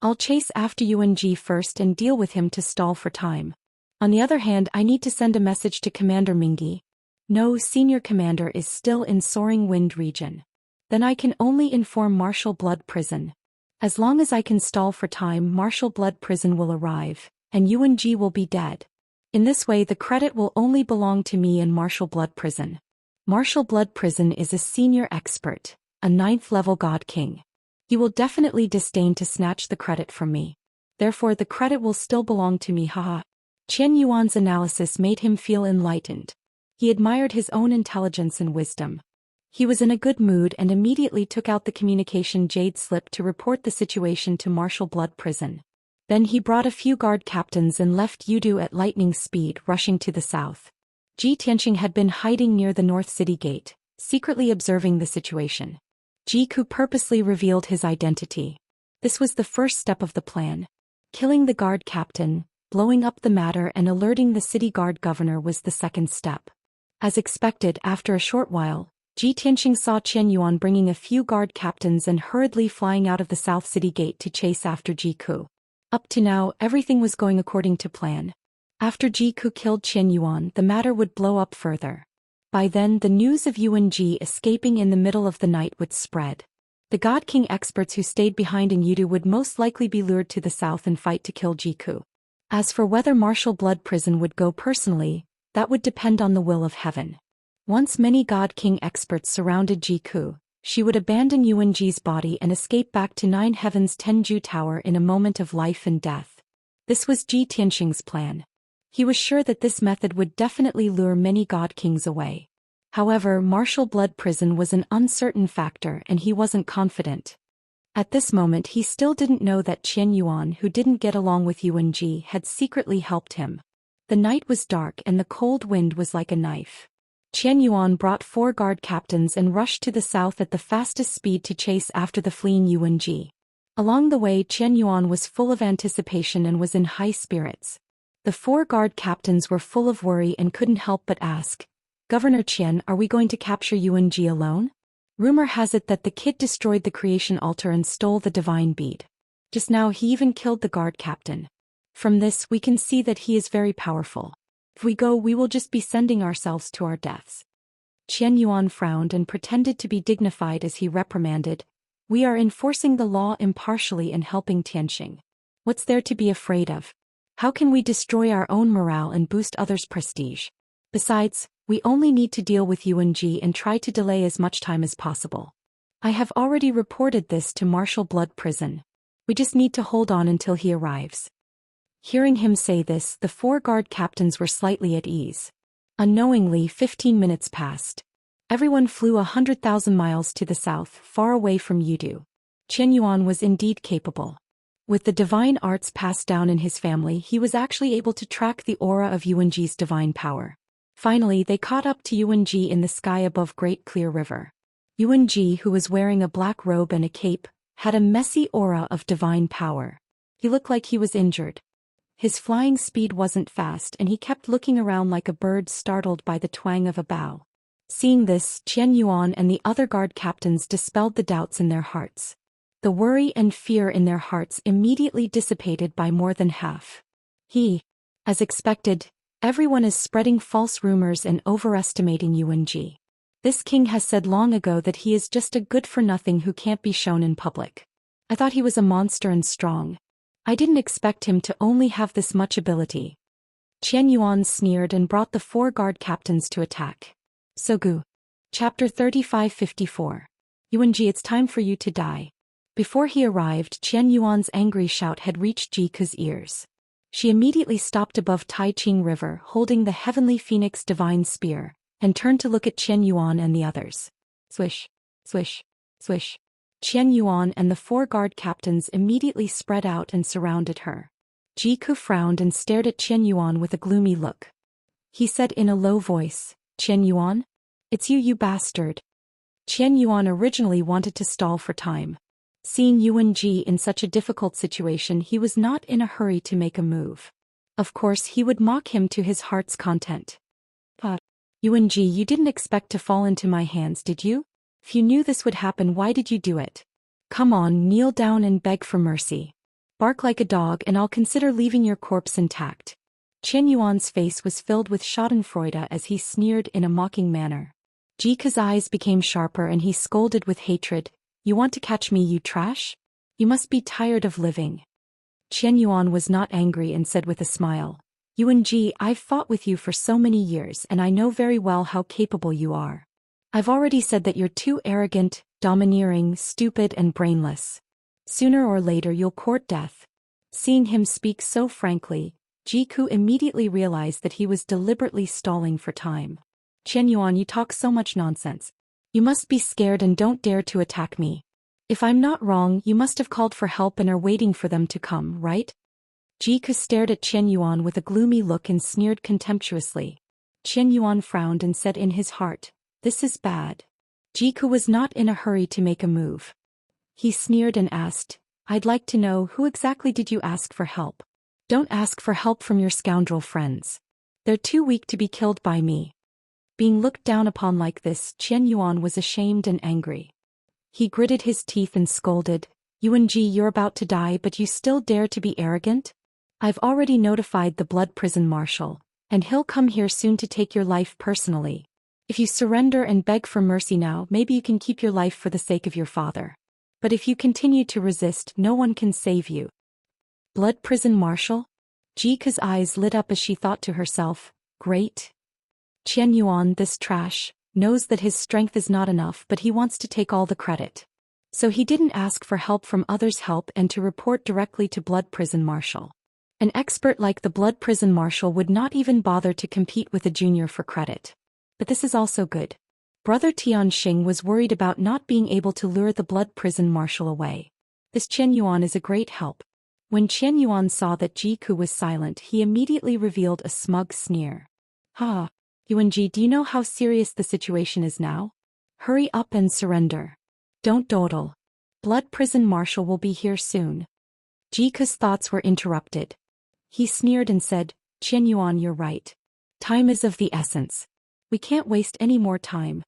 I'll chase after Yuan first and deal with him to stall for time. On the other hand, I need to send a message to Commander Mingyi. No, Senior Commander is still in Soaring Wind region. Then I can only inform Martial Blood Prison. As long as I can stall for time, Martial Blood Prison will arrive, and Yuan will be dead. In this way, the credit will only belong to me and Martial Blood Prison. Martial Blood Prison is a senior expert, a 9th-level god king. He will definitely disdain to snatch the credit from me. Therefore, the credit will still belong to me, haha. Qian Yuan's analysis made him feel enlightened. He admired his own intelligence and wisdom. He was in a good mood and immediately took out the communication jade slip to report the situation to Martial Blood Prison. Then he brought a few guard captains and left Yudu at lightning speed, rushing to the south. Ji Tianqing had been hiding near the North City Gate, secretly observing the situation. Jiku purposely revealed his identity. This was the first step of the plan. Killing the guard captain, blowing up the matter and alerting the city guard governor was the second step. As expected, after a short while, Ji Tianqing saw Qian Yuan bringing a few guard captains and hurriedly flying out of the South City Gate to chase after Jiku. Up to now, everything was going according to plan. After Jiku killed Qian Yuan, the matter would blow up further. By then, the news of Yuan escaping in the middle of the night would spread. The God King experts who stayed behind in Yudu would most likely be lured to the south and fight to kill Jiku. As for whether Martial Blood Prison would go personally, that would depend on the will of heaven. Once many God King experts surrounded Jiku, she would abandon Yuan body and escape back to 9 Heaven's Tenju Tower in a moment of life and death. This was Ji Tianqing's plan. He was sure that this method would definitely lure many God Kings away. However, Martial Blood Prison was an uncertain factor and he wasn't confident. At this moment, he still didn't know that Qian Yuan, who didn't get along with Yuan, had secretly helped him. The night was dark and the cold wind was like a knife. Qian Yuan brought 4 guard captains and rushed to the south at the fastest speed to chase after the fleeing Yuan. Along the way, Qian Yuan was full of anticipation and was in high spirits. The 4 guard captains were full of worry and couldn't help but ask, "Governor Qian, are we going to capture Yuan alone? Rumor has it that the kid destroyed the creation altar and stole the divine bead. Just now he even killed the guard captain. From this, we can see that he is very powerful. If we go, we will just be sending ourselves to our deaths." Qian Yuan frowned and pretended to be dignified as he reprimanded, "We are enforcing the law impartially and helping Tianqing. What's there to be afraid of? How can we destroy our own morale and boost others' prestige? Besides, we only need to deal with Yuan and try to delay as much time as possible. I have already reported this to Martial Blood Prison. We just need to hold on until he arrives." Hearing him say this, the 4 guard captains were slightly at ease. Unknowingly, 15 minutes passed. Everyone flew 100,000 miles to the south, far away from Yudu. Qian Yuan was indeed capable. With the divine arts passed down in his family, he was actually able to track the aura of Yuan divine power. Finally, they caught up to Yuan in the sky above Great Clear River. Yuan, who was wearing a black robe and a cape, had a messy aura of divine power. He looked like he was injured. His flying speed wasn't fast and he kept looking around like a bird startled by the twang of a bow. Seeing this, Qian Yuan and the other guard captains dispelled the doubts in their hearts. The worry and fear in their hearts immediately dissipated by more than half. As expected, everyone is spreading false rumors and overestimating Yuan. This king has said long ago that he is just a good-for-nothing who can't be shown in public. I thought he was a monster and strong. I didn't expect him to only have this much ability. Qian Yuan sneered and brought the 4 guard captains to attack. Sogu. Chapter 3554. Yuanji, it's time for you to die. Before he arrived, Qian Yuan's angry shout had reached Jike's ears. She immediately stopped above Taiqing River holding the Heavenly Phoenix Divine Spear, and turned to look at Qian Yuan and the others. Swish, swish, swish. Qian Yuan and the 4 guard captains immediately spread out and surrounded her. Jike frowned and stared at Qian Yuan with a gloomy look. He said in a low voice, Qian Yuan? It's you, you bastard. Qian Yuan originally wanted to stall for time. Seeing Yuanji in such a difficult situation, he was not in a hurry to make a move. Of course, he would mock him to his heart's content. Yuanji, you didn't expect to fall into my hands, did you? If you knew this would happen, why did you do it? Come on, kneel down and beg for mercy. Bark like a dog and I'll consider leaving your corpse intact. Qian Yuan's face was filled with schadenfreude as he sneered in a mocking manner. Jike's eyes became sharper and he scolded with hatred. You want to catch me, you trash? You must be tired of living. Qian Yuan was not angry and said with a smile, Yuanji, I've fought with you for so many years and I know very well how capable you are. I've already said that you're too arrogant, domineering, stupid and brainless. Sooner or later you'll court death. Seeing him speak so frankly, Jike immediately realized that he was deliberately stalling for time. Qian Yuan, you talk so much nonsense. You must be scared and don't dare to attack me. If I'm not wrong, you must have called for help and are waiting for them to come, right? Jike stared at Qian Yuan with a gloomy look and sneered contemptuously. Qian Yuan frowned and said in his heart, this is bad. Jike was not in a hurry to make a move. He sneered and asked, I'd like to know, who exactly did you ask for help? Don't ask for help from your scoundrel friends. They're too weak to be killed by me. Being looked down upon like this, Qian Yuan was ashamed and angry. He gritted his teeth and scolded, Yuanji, you're about to die but you still dare to be arrogant? I've already notified the Blood Prison Marshal, and he'll come here soon to take your life personally. If you surrender and beg for mercy now, maybe you can keep your life for the sake of your father. But if you continue to resist, no one can save you. Blood Prison Marshal? Jike's eyes lit up as she thought to herself, great. Qian Yuan, this trash, knows that his strength is not enough but he wants to take all the credit. So he didn't ask for help from others' help and to report directly to Blood Prison Marshal. An expert like the Blood Prison Marshal would not even bother to compete with a junior for credit. But this is also good. Brother Tianxing was worried about not being able to lure the Blood Prison Marshal away. This Qian Yuan is a great help. When Qian Yuan saw that Jike was silent, he immediately revealed a smug sneer. Ha! Yuanji, do you know how serious the situation is now? Hurry up and surrender. Don't dawdle. Blood Prison Marshal will be here soon. Jike's thoughts were interrupted. He sneered and said, Qian Yuan, you're right. Time is of the essence. We can't waste any more time.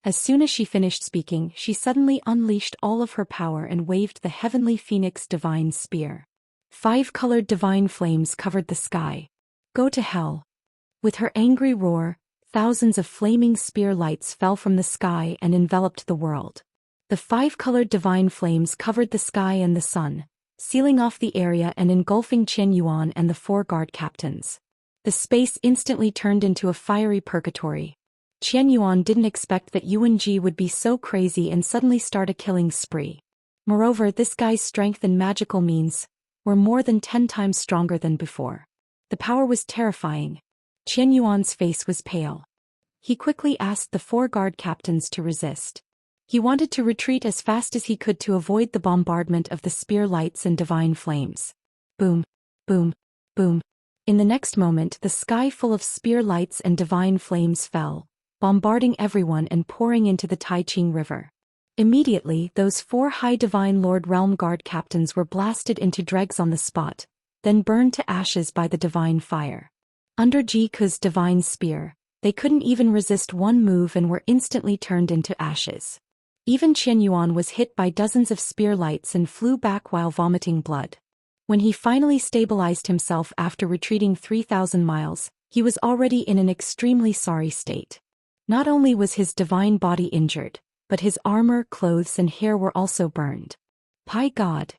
As soon as she finished speaking, she suddenly unleashed all of her power and waved the Heavenly Phoenix Divine Spear. 5-colored divine flames covered the sky. Go to hell. With her angry roar, thousands of flaming spear lights fell from the sky and enveloped the world. The 5-colored divine flames covered the sky and the sun, sealing off the area and engulfing Qian Yuan and the 4 guard captains. The space instantly turned into a fiery purgatory. Qian Yuan didn't expect that Yuanji would be so crazy and suddenly start a killing spree. Moreover, this guy's strength and magical means were more than 10 times stronger than before. The power was terrifying. Qian Yuan's face was pale. He quickly asked the 4 guard captains to resist. He wanted to retreat as fast as he could to avoid the bombardment of the spear lights and divine flames. Boom, boom, boom. In the next moment, the sky full of spear lights and divine flames fell, bombarding everyone and pouring into the Taiqing River. Immediately, those 4 High Divine Lord Realm Guard captains were blasted into dregs on the spot, then burned to ashes by the divine fire. Under Jike's divine spear, they couldn't even resist one move and were instantly turned into ashes. Even Qian Yuan was hit by dozens of spear lights and flew back while vomiting blood. When he finally stabilized himself after retreating 3,000 miles, he was already in an extremely sorry state. Not only was his divine body injured, but his armor, clothes and hair were also burned. By God!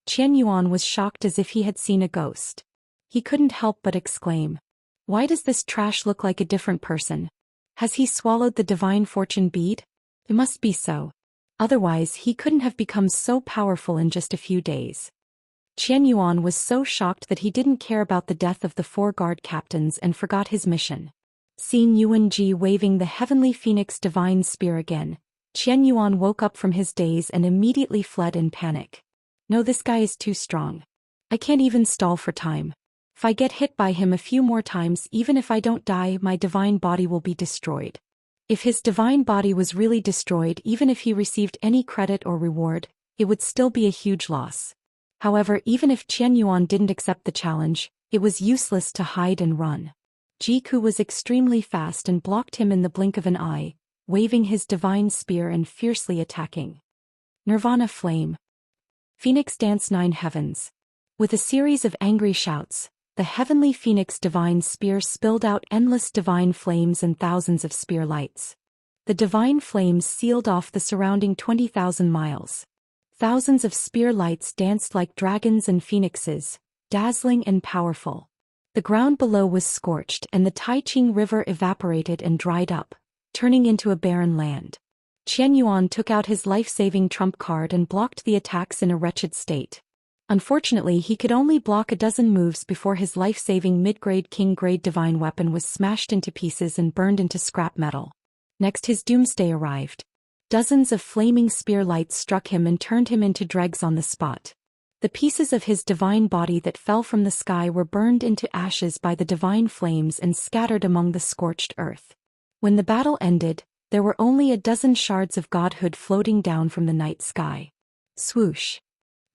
Qian Yuan was shocked as if he had seen a ghost. He couldn't help but exclaim, Why does this trash look like a different person? Has he swallowed the divine fortune bead? It must be so. Otherwise, he couldn't have become so powerful in just a few days. Qian Yuan was so shocked that he didn't care about the death of the 4 guard captains and forgot his mission. Seeing Yuan Ji waving the heavenly phoenix divine spear again, Qian Yuan woke up from his daze and immediately fled in panic. No, this guy is too strong. I can't even stall for time. If I get hit by him a few more times, even if I don't die, my divine body will be destroyed. If his divine body was really destroyed, even if he received any credit or reward, it would still be a huge loss. However, even if Qian Yuan didn't accept the challenge, it was useless to hide and run. Jiku was extremely fast and blocked him in the blink of an eye, waving his divine spear and fiercely attacking. Nirvana Flame. Phoenix Dance 9 Heavens. With a series of angry shouts, the heavenly phoenix divine spear spilled out endless divine flames and thousands of spear lights. The divine flames sealed off the surrounding 20,000 miles. Thousands of spear lights danced like dragons and phoenixes, dazzling and powerful. The ground below was scorched and the Taiqing River evaporated and dried up, turning into a barren land. Qian Yuan took out his life-saving trump card and blocked the attacks in a wretched state. Unfortunately, he could only block a dozen moves before his life-saving mid-grade king-grade divine weapon was smashed into pieces and burned into scrap metal. Next, his doomsday arrived. Dozens of flaming spear lights struck him and turned him into dregs on the spot. The pieces of his divine body that fell from the sky were burned into ashes by the divine flames and scattered among the scorched earth. When the battle ended, there were only a dozen shards of godhood floating down from the night sky. Swoosh.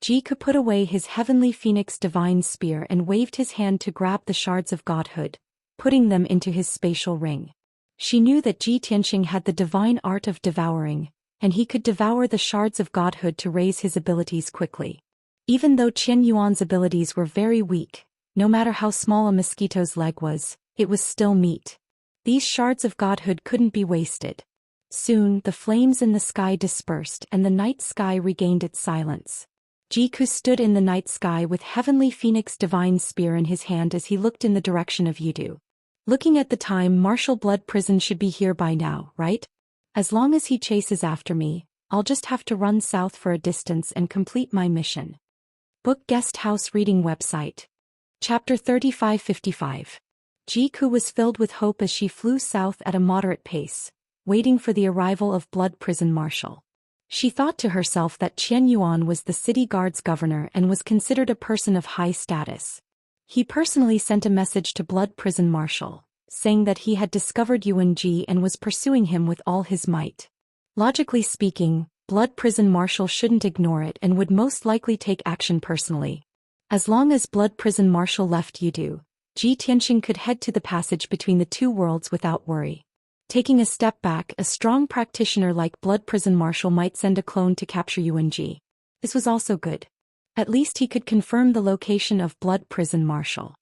Jiku put away his heavenly phoenix divine spear and waved his hand to grab the shards of godhood, putting them into his spatial ring. She knew that Ji Tianxing had the divine art of devouring, and he could devour the shards of godhood to raise his abilities quickly. Even though Qian Yuan's abilities were very weak, no matter how small a mosquito's leg was, it was still meat. These shards of godhood couldn't be wasted. Soon, the flames in the sky dispersed and the night sky regained its silence. Jiku stood in the night sky with heavenly phoenix divine spear in his hand as he looked in the direction of Yudu. Looking at the time, Martial Blood Prison should be here by now, right? As long as he chases after me, I'll just have to run south for a distance and complete my mission. Book Guest House Reading Website. Chapter 3555. Jiku was filled with hope as she flew south at a moderate pace, waiting for the arrival of Blood Prison Marshal. She thought to herself that Qian Yuan was the city guard's governor and was considered a person of high status. He personally sent a message to Blood Prison Marshal, saying that he had discovered Yuan Ji and was pursuing him with all his might. Logically speaking, Blood Prison Marshal shouldn't ignore it and would most likely take action personally. As long as Blood Prison Marshal left Yudu, Ji Tianxing could head to the passage between the two worlds without worry. Taking a step back, a strong practitioner like Blood Prison Marshal might send a clone to capture Yuan Ji. This was also good. At least he could confirm the location of Blood Prison Marshal.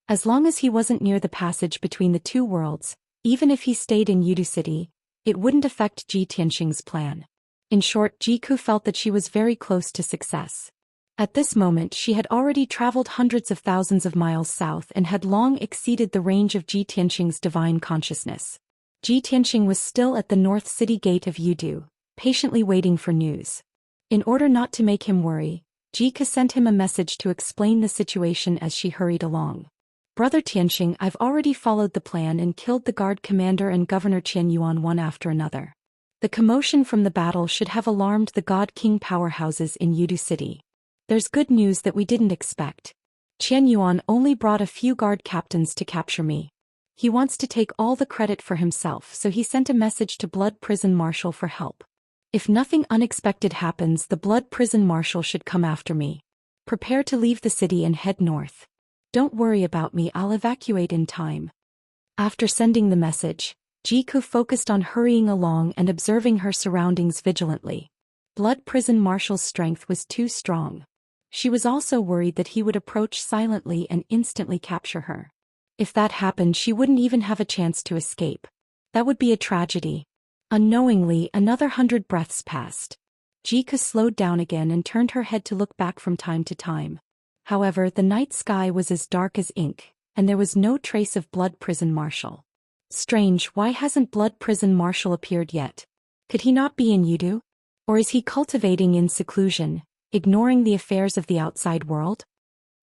As long as he wasn't near the passage between the two worlds, even if he stayed in Yudu City, it wouldn't affect Ji Tianxing's plan. In short, Jiku felt that she was very close to success. At this moment, she had already traveled hundreds of thousands of miles south and had long exceeded the range of Ji Tianxing's divine consciousness. Ji Tianxing was still at the north city gate of Yudu, patiently waiting for news. In order not to make him worry, Jika sent him a message to explain the situation as she hurried along. Brother Tianxing, I've already followed the plan and killed the guard commander and Governor Qian Yuan one after another. The commotion from the battle should have alarmed the God King powerhouses in Yudu City. There's good news that we didn't expect. Qian Yuan only brought a few guard captains to capture me. He wants to take all the credit for himself, so he sent a message to Blood Prison Marshal for help. If nothing unexpected happens, the Blood Prison Marshal should come after me. Prepare to leave the city and head north. Don't worry about me, I'll evacuate in time. After sending the message, Jiku focused on hurrying along and observing her surroundings vigilantly. Blood Prison Marshal's strength was too strong. She was also worried that he would approach silently and instantly capture her. If that happened, she wouldn't even have a chance to escape. That would be a tragedy. Unknowingly, another 100 breaths passed. Jika slowed down again and turned her head to look back from time to time. However, the night sky was as dark as ink, and there was no trace of Blood Prison Marshal. Strange, why hasn't Blood Prison Marshal appeared yet? Could he not be in Yudu? Or is he cultivating in seclusion, ignoring the affairs of the outside world?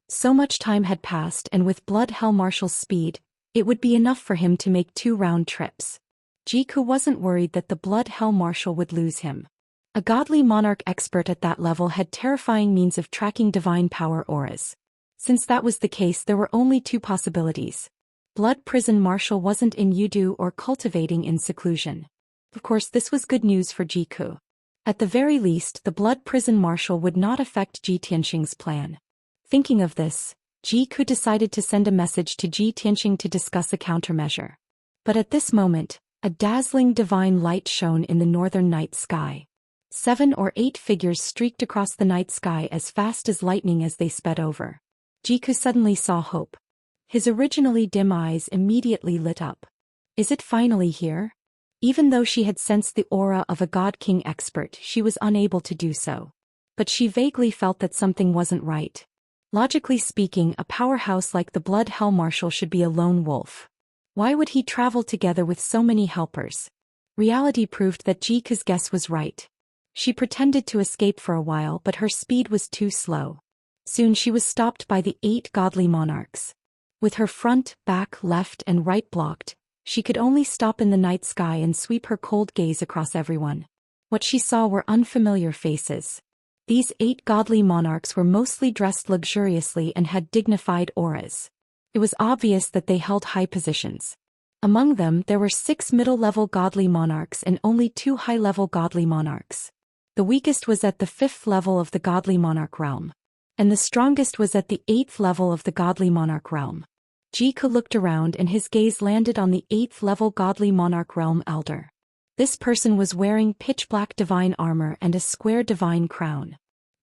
So much time had passed, and with Blood Hell Marshal's speed, it would be enough for him to make 2 round trips. Jiku wasn't worried that the Blood Hell Marshal would lose him. A godly monarch expert at that level had terrifying means of tracking divine power auras. Since that was the case, there were only 2 possibilities. Blood Prison Marshal wasn't in Yudu or cultivating in seclusion. Of course, this was good news for Jiku. At the very least, the Blood Prison Marshal would not affect Ji Tianxing's plan. Thinking of this, Jiku decided to send a message to Ji Tianxing to discuss a countermeasure. But at this moment, a dazzling divine light shone in the northern night sky. 7 or 8 figures streaked across the night sky as fast as lightning as they sped over. Jiku suddenly saw hope. His originally dim eyes immediately lit up. Is it finally here? Even though she had sensed the aura of a God King expert, she was unable to do so. But she vaguely felt that something wasn't right. Logically speaking, a powerhouse like the Blood Hell Marshal should be a lone wolf. Why would he travel together with so many helpers? Reality proved that Jiku's guess was right. She pretended to escape for a while, but her speed was too slow. Soon she was stopped by the 8 godly monarchs. With her front, back, left, and right blocked, she could only stop in the night sky and sweep her cold gaze across everyone. What she saw were unfamiliar faces. These 8 godly monarchs were mostly dressed luxuriously and had dignified auras. It was obvious that they held high positions. Among them, there were 6 middle-level godly monarchs and only 2 high-level godly monarchs. The weakest was at the 5th level of the godly monarch realm, and the strongest was at the 8th level of the godly monarch realm. Jiku looked around and his gaze landed on the 8th level godly monarch realm elder. This person was wearing pitch-black divine armor and a square divine crown.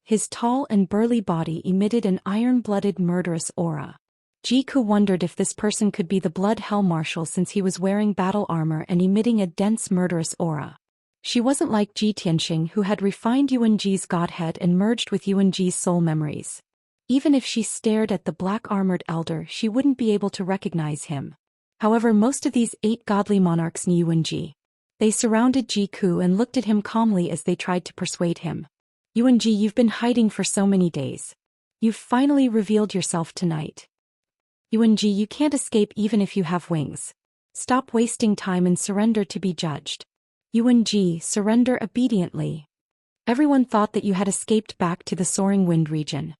His tall and burly body emitted an iron-blooded murderous aura. Jiku wondered if this person could be the Blood Hell Marshal, since he was wearing battle armor and emitting a dense murderous aura. She wasn't like Ji Tianxing, who had refined Yuanji's godhead and merged with Yuanji's soul memories. Even if she stared at the black-armored elder, she wouldn't be able to recognize him. However, most of these 8 godly monarchs knew Yuanji. They surrounded Jiku and looked at him calmly as they tried to persuade him. Yuanji, you've been hiding for so many days. You've finally revealed yourself tonight. Yuanji, you can't escape even if you have wings. Stop wasting time and surrender to be judged. Yuanji, surrender obediently. Everyone thought that you had escaped back to the Soaring Wind region.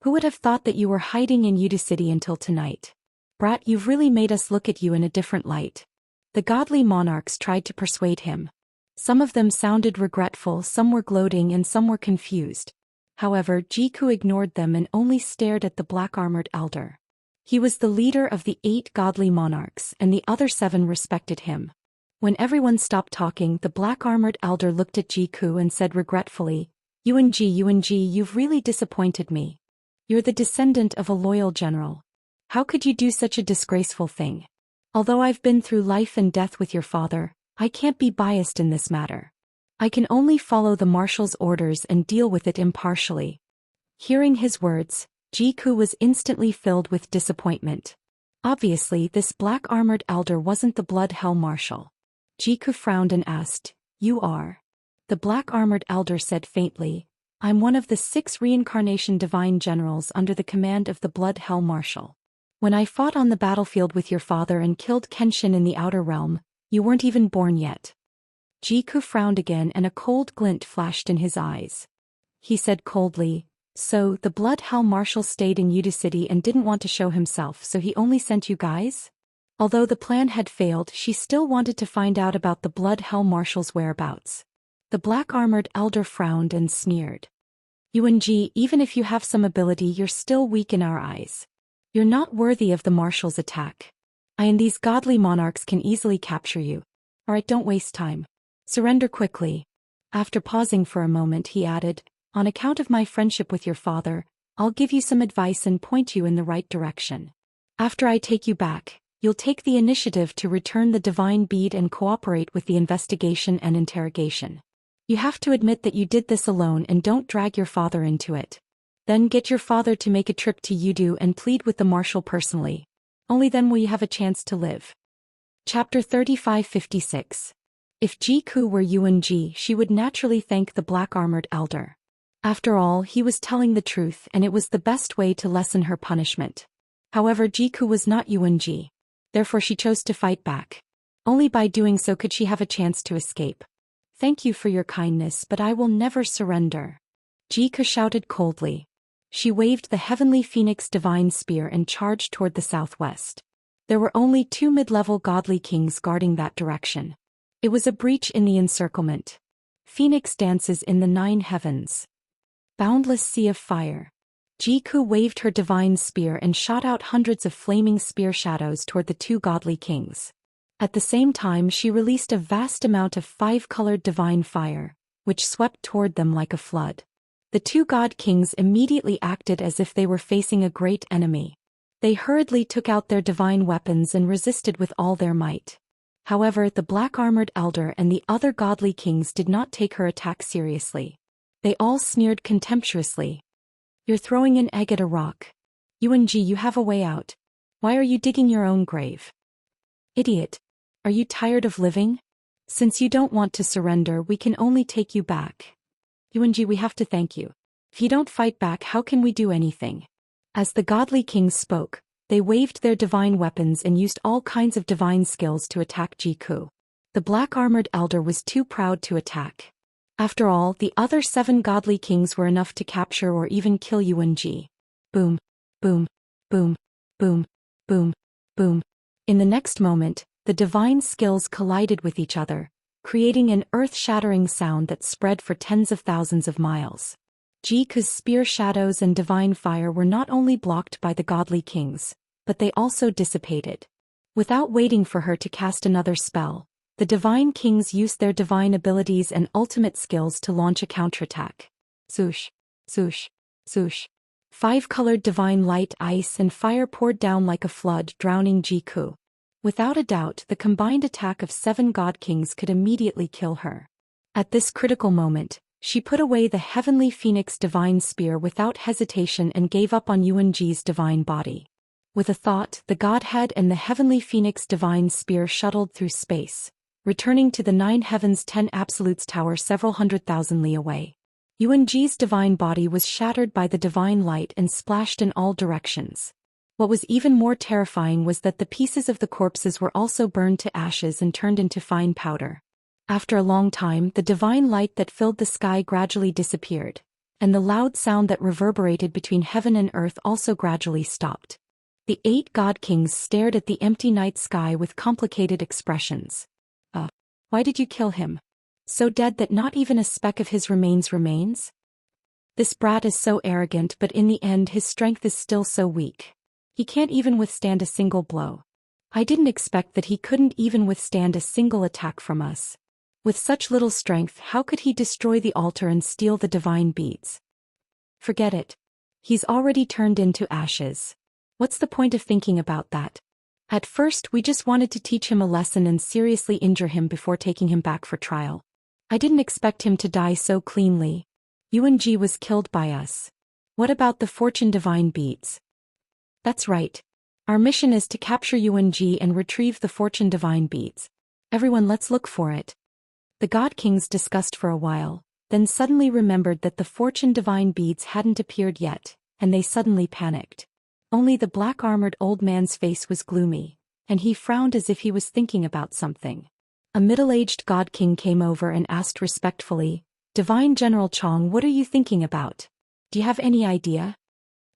Who would have thought that you were hiding in Yudu City until tonight? Brat, you've really made us look at you in a different light. The godly monarchs tried to persuade him. Some of them sounded regretful, some were gloating, and some were confused. However, Jiku ignored them and only stared at the black-armored elder. He was the leader of the 8 godly monarchs, and the other 7 respected him. When everyone stopped talking, the black-armored elder looked at Jiku and said regretfully, Yuanji, you've really disappointed me. You're the descendant of a loyal general. How could you do such a disgraceful thing? Although I've been through life and death with your father, I can't be biased in this matter. I can only follow the marshal's orders and deal with it impartially. Hearing his words, Jiku was instantly filled with disappointment. Obviously, this black-armored elder wasn't the Blood Hell Marshal. Jiku frowned and asked, You are? The black-armored elder said faintly, I'm one of the 6 reincarnation divine generals under the command of the Blood Hell Marshal. When I fought on the battlefield with your father and killed Kenshin in the Outer Realm, you weren't even born yet. Jiku frowned again and a cold glint flashed in his eyes. He said coldly, So, the Blood Hell Marshal stayed in Yudu City and didn't want to show himself, so he only sent you guys? Although the plan had failed, she still wanted to find out about the Blood Hell Marshal's whereabouts. The black-armored elder frowned and sneered. Yuanji, even if you have some ability, you're still weak in our eyes. You're not worthy of the Marshal's attack. I and these godly monarchs can easily capture you. Alright, don't waste time. Surrender quickly. After pausing for a moment, he added, On account of my friendship with your father, I'll give you some advice and point you in the right direction. After I take you back, you'll take the initiative to return the divine bead and cooperate with the investigation and interrogation. You have to admit that you did this alone and don't drag your father into it. Then get your father to make a trip to Yudu and plead with the Marshal personally. Only then will you have a chance to live. Chapter 3556. If Jiku were Yuan-ji, she would naturally thank the black-armored elder. After all, he was telling the truth and it was the best way to lessen her punishment. However, Jiku was not Yuan-ji. Therefore she chose to fight back. Only by doing so could she have a chance to escape. Thank you for your kindness, but I will never surrender. Jiku shouted coldly. She waved the heavenly phoenix divine spear and charged toward the southwest. There were only 2 mid-level godly kings guarding that direction. It was a breach in the encirclement. Phoenix dances in the 9 heavens. Boundless sea of fire. Jiku waved her divine spear and shot out hundreds of flaming spear shadows toward the 2 godly kings. At the same time she released a vast amount of 5-colored divine fire, which swept toward them like a flood. The 2 god kings immediately acted as if they were facing a great enemy. They hurriedly took out their divine weapons and resisted with all their might. However, the black-armored elder and the other godly kings did not take her attack seriously. They all sneered contemptuously. You're throwing an egg at a rock. Yuan-ji, you have a way out. Why are you digging your own grave? Idiot. Are you tired of living? Since you don't want to surrender, we can only take you back. Yuan-ji, we have to thank you. If you don't fight back, how can we do anything? As the godly kings spoke, they waved their divine weapons and used all kinds of divine skills to attack Jiku. The black-armored elder was too proud to attack. After all, the other 7 godly kings were enough to capture or even kill Yuan-ji. Boom, boom, boom, boom, boom, boom. In the next moment, the divine skills collided with each other, creating an earth-shattering sound that spread for tens of thousands of miles. Jiku's spear shadows and divine fire were not only blocked by the godly kings, but they also dissipated. Without waiting for her to cast another spell, the divine kings used their divine abilities and ultimate skills to launch a counterattack. Swoosh, swoosh, swoosh. 5-colored divine light, ice and fire poured down like a flood, drowning Jiku. Without a doubt, the combined attack of 7 god kings could immediately kill her. At this critical moment, she put away the heavenly phoenix divine spear without hesitation and gave up on Yuan-ji's divine body. With a thought, the godhead and the heavenly phoenix divine spear shuttled through space, returning to the 9 heavens 10 absolutes tower several 100,000 li away. Yuan-ji's divine body was shattered by the divine light and splashed in all directions. What was even more terrifying was that the pieces of the corpses were also burned to ashes and turned into fine powder. After a long time, the divine light that filled the sky gradually disappeared, and the loud sound that reverberated between heaven and earth also gradually stopped. The 8 god kings stared at the empty night sky with complicated expressions. Why did you kill him? So dead that not even a speck of his remains? This brat is so arrogant, but in the end his strength is still so weak. He can't even withstand a single blow. I didn't expect that he couldn't even withstand a single attack from us. With such little strength, how could he destroy the altar and steal the divine beads? Forget it. He's already turned into ashes. What's the point of thinking about that? At first we just wanted to teach him a lesson and seriously injure him before taking him back for trial. I didn't expect him to die so cleanly. Yuan-ji was killed by us. What about the fortune divine beads? That's right. Our mission is to capture Yuan-ji and retrieve the fortune divine beads. Everyone, let's look for it. The god kings discussed for a while, then suddenly remembered that the fortune divine beads hadn't appeared yet, and they suddenly panicked. Only the black-armored old man's face was gloomy, and he frowned as if he was thinking about something. A middle-aged god king came over and asked respectfully, "Divine General Chong, what are you thinking about? Do you have any idea?"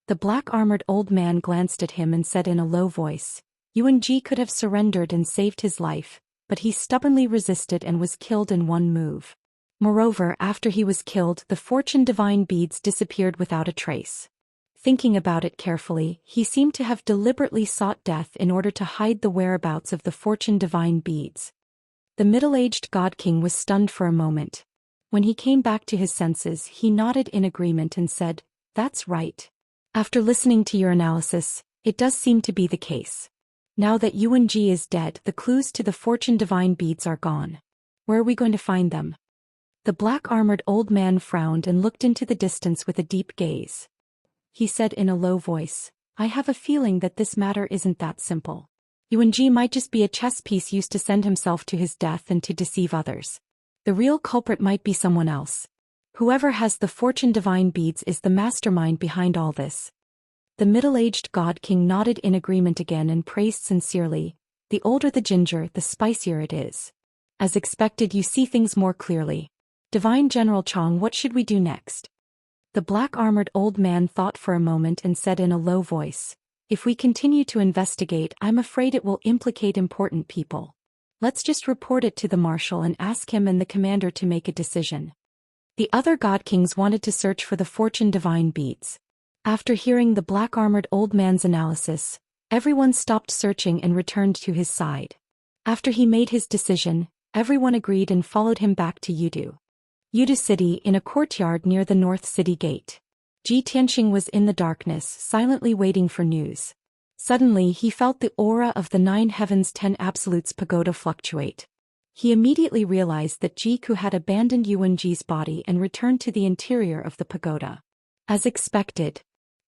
The black-armored old man glanced at him and said in a low voice, "Yuan-ji could have surrendered and saved his life, but he stubbornly resisted and was killed in one move. Moreover, after he was killed, the fortune divine beads disappeared without a trace." Thinking about it carefully, he seemed to have deliberately sought death in order to hide the whereabouts of the fortune divine beads. The middle-aged god king was stunned for a moment. When he came back to his senses, he nodded in agreement and said, "That's right. After listening to your analysis, it does seem to be the case. Now that Yuan-ji is dead, the clues to the fortune divine beads are gone. Where are we going to find them?" The black-armored old man frowned and looked into the distance with a deep gaze. He said in a low voice, I have a feeling that this matter isn't that simple. Yuanji might just be a chess piece used to send himself to his death and to deceive others. The real culprit might be someone else. Whoever has the fortune divine beads is the mastermind behind all this. The middle-aged god king nodded in agreement again and praised sincerely. The older the ginger, the spicier it is. As expected, you see things more clearly. Divine General Chong, what should we do next? The black-armored old man thought for a moment and said in a low voice, if we continue to investigate, I'm afraid it will implicate important people. Let's just report it to the marshal and ask him and the commander to make a decision. The other god kings wanted to search for the fortune divine beads. After hearing the black-armored old man's analysis, everyone stopped searching and returned to his side. After he made his decision, everyone agreed and followed him back to Yudu City in a courtyard near the North City Gate. Ji Tianxing was in the darkness, silently waiting for news. Suddenly he felt the aura of the 9 Heavens 10 Absolutes pagoda fluctuate. He immediately realized that Jiku had abandoned Yuanji's body and returned to the interior of the pagoda. As expected,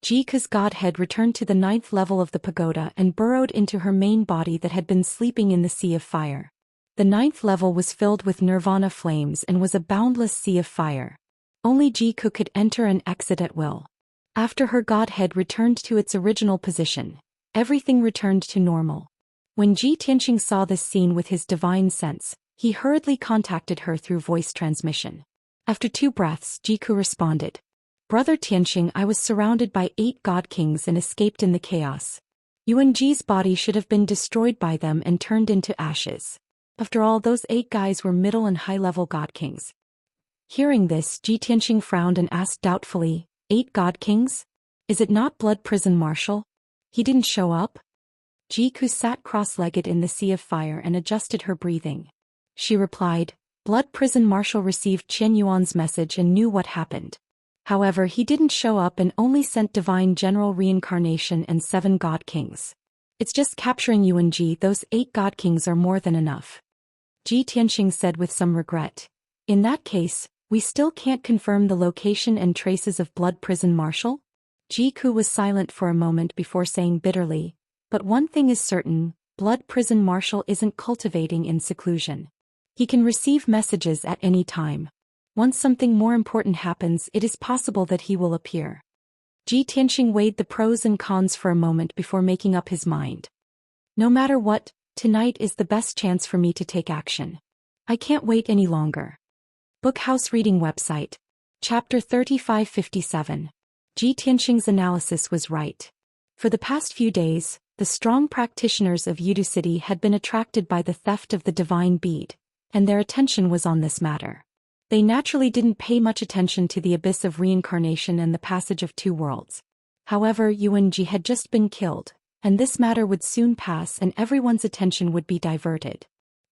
Jiku's godhead returned to the 9th level of the pagoda and burrowed into her main body that had been sleeping in the sea of fire. The 9th level was filled with nirvana flames and was a boundless sea of fire. Only Jiku could enter and exit at will. After her godhead returned to its original position, everything returned to normal. When Ji Tianxing saw this scene with his divine sense, he hurriedly contacted her through voice transmission. After 2 breaths, Jiku responded. Brother Tianxing, I was surrounded by 8 god kings and escaped in the chaos. Yuanji's body should have been destroyed by them and turned into ashes. After all, those 8 guys were middle and high-level god kings. Hearing this, Ji Tianxing frowned and asked doubtfully, 8 god kings? Is it not Blood Prison Marshal? He didn't show up? Jiku sat cross-legged in the sea of fire and adjusted her breathing. She replied, Blood Prison Marshal received Qian Yuan's message and knew what happened. However, he didn't show up and only sent Divine General Reincarnation and 7 god kings. It's just capturing Yuanji, those 8 god kings are more than enough. Ji Tianxing said with some regret. In that case, we still can't confirm the location and traces of Blood Prison Marshal? Jiku was silent for a moment before saying bitterly, but one thing is certain, Blood Prison Marshal isn't cultivating in seclusion. He can receive messages at any time. Once something more important happens, it is possible that he will appear. Ji Tianxing weighed the pros and cons for a moment before making up his mind. No matter what, tonight is the best chance for me to take action. I can't wait any longer. Bookhouse Reading Website. Chapter 3557. Ji Tianxing's analysis was right. For the past few days, the strong practitioners of Yudu City had been attracted by the theft of the divine bead, and their attention was on this matter. They naturally didn't pay much attention to the abyss of reincarnation and the passage of 2 worlds. However, Yuanji had just been killed, and this matter would soon pass and everyone's attention would be diverted.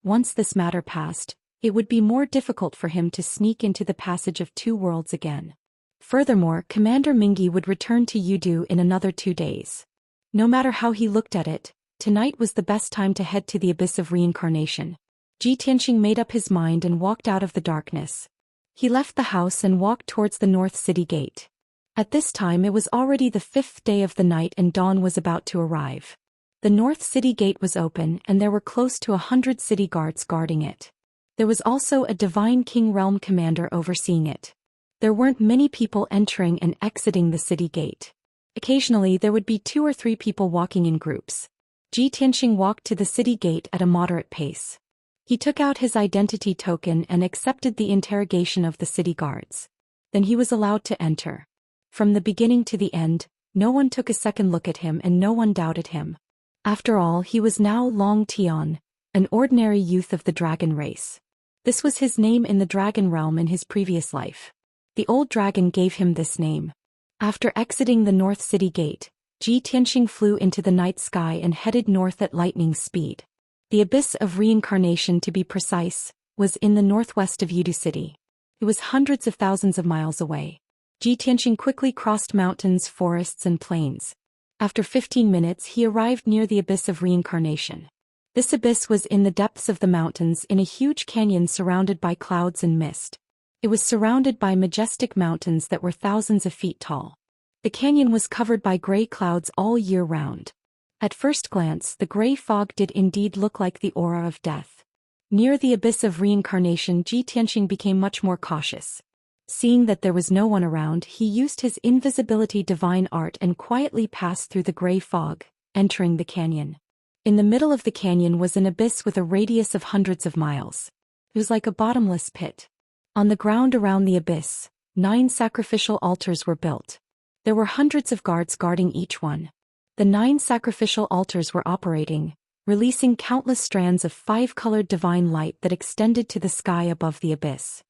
Once this matter passed, it would be more difficult for him to sneak into the passage of 2 worlds again. Furthermore, Commander Mingi would return to Yudu in another 2 days. No matter how he looked at it, tonight was the best time to head to the abyss of reincarnation. Ji Tianxing made up his mind and walked out of the darkness. He left the house and walked towards the North City Gate. At this time it was already the 5th day of the night and dawn was about to arrive. The North City Gate was open and there were close to 100 city guards guarding it. There was also a Divine King Realm commander overseeing it. There weren't many people entering and exiting the city gate. Occasionally there would be 2 or 3 people walking in groups. Ji Tianxing walked to the city gate at a moderate pace. He took out his identity token and accepted the interrogation of the city guards. Then he was allowed to enter. From the beginning to the end, no one took a second look at him and no one doubted him. After all, he was now Long Tian, an ordinary youth of the dragon race. This was his name in the dragon realm in his previous life. The old dragon gave him this name. After exiting the North City Gate, Ji Tianxing flew into the night sky and headed north at lightning speed. The abyss of reincarnation, to be precise, was in the northwest of Yudu City. It was hundreds of thousands of miles away. Ji Tianxing quickly crossed mountains, forests and plains. After 15 minutes he arrived near the abyss of reincarnation. This abyss was in the depths of the mountains in a huge canyon surrounded by clouds and mist. It was surrounded by majestic mountains that were thousands of feet tall. The canyon was covered by gray clouds all year round. At first glance, the gray fog did indeed look like the aura of death. Near the abyss of reincarnation, Ji Tianxing became much more cautious. Seeing that there was no one around, he used his invisibility divine art and quietly passed through the gray fog, entering the canyon. In the middle of the canyon was an abyss with a radius of hundreds of miles. It was like a bottomless pit. On the ground around the abyss, 9 sacrificial altars were built. There were hundreds of guards guarding each one. The 9 sacrificial altars were operating, releasing countless strands of 5-colored divine light that extended to the sky above the abyss.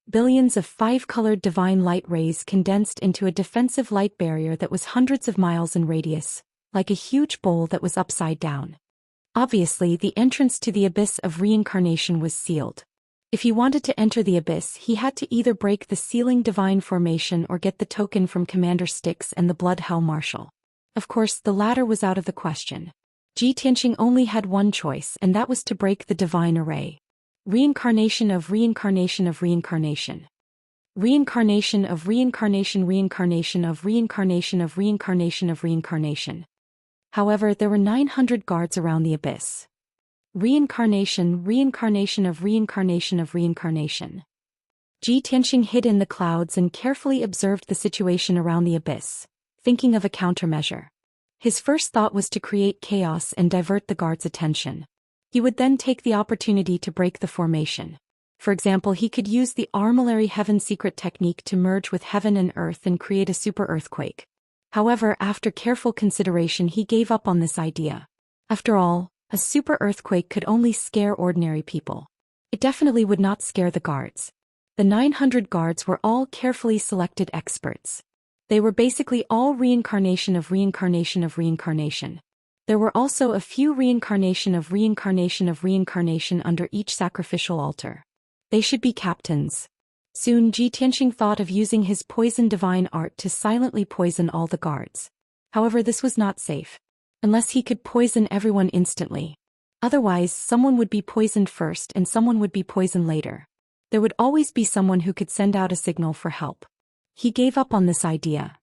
Billions of 5-colored divine light rays condensed into a defensive light barrier that was hundreds of miles in radius, like a huge bowl that was upside down. Obviously, the entrance to the abyss of reincarnation was sealed. If he wanted to enter the abyss, he had to either break the sealing divine formation or get the token from Commander Styx and the Blood Hell Marshal. Of course, the latter was out of the question. Ji Tianxing only had one choice, and that was to break the divine array. Reincarnation of reincarnation of reincarnation. Reincarnation of reincarnation, reincarnation of reincarnation of reincarnation of reincarnation. However, there were 900 guards around the abyss. Reincarnation, reincarnation of reincarnation of reincarnation. Ji Tianxing hid in the clouds and carefully observed the situation around the abyss, thinking of a countermeasure. His first thought was to create chaos and divert the guards' attention. He would then take the opportunity to break the formation. For example, he could use the Armillary Heaven secret technique to merge with heaven and earth and create a super earthquake. However, after careful consideration, he gave up on this idea. After all, a super earthquake could only scare ordinary people. It definitely would not scare the guards. The 900 guards were all carefully selected experts. They were basically all reincarnation of reincarnation of reincarnation. There were also a few reincarnation of reincarnation of reincarnation under each sacrificial altar. They should be captains. Soon Ji Tianxing thought of using his poison divine art to silently poison all the guards. However, this was not safe. Unless he could poison everyone instantly. Otherwise, someone would be poisoned first and someone would be poisoned later. There would always be someone who could send out a signal for help. He gave up on this idea.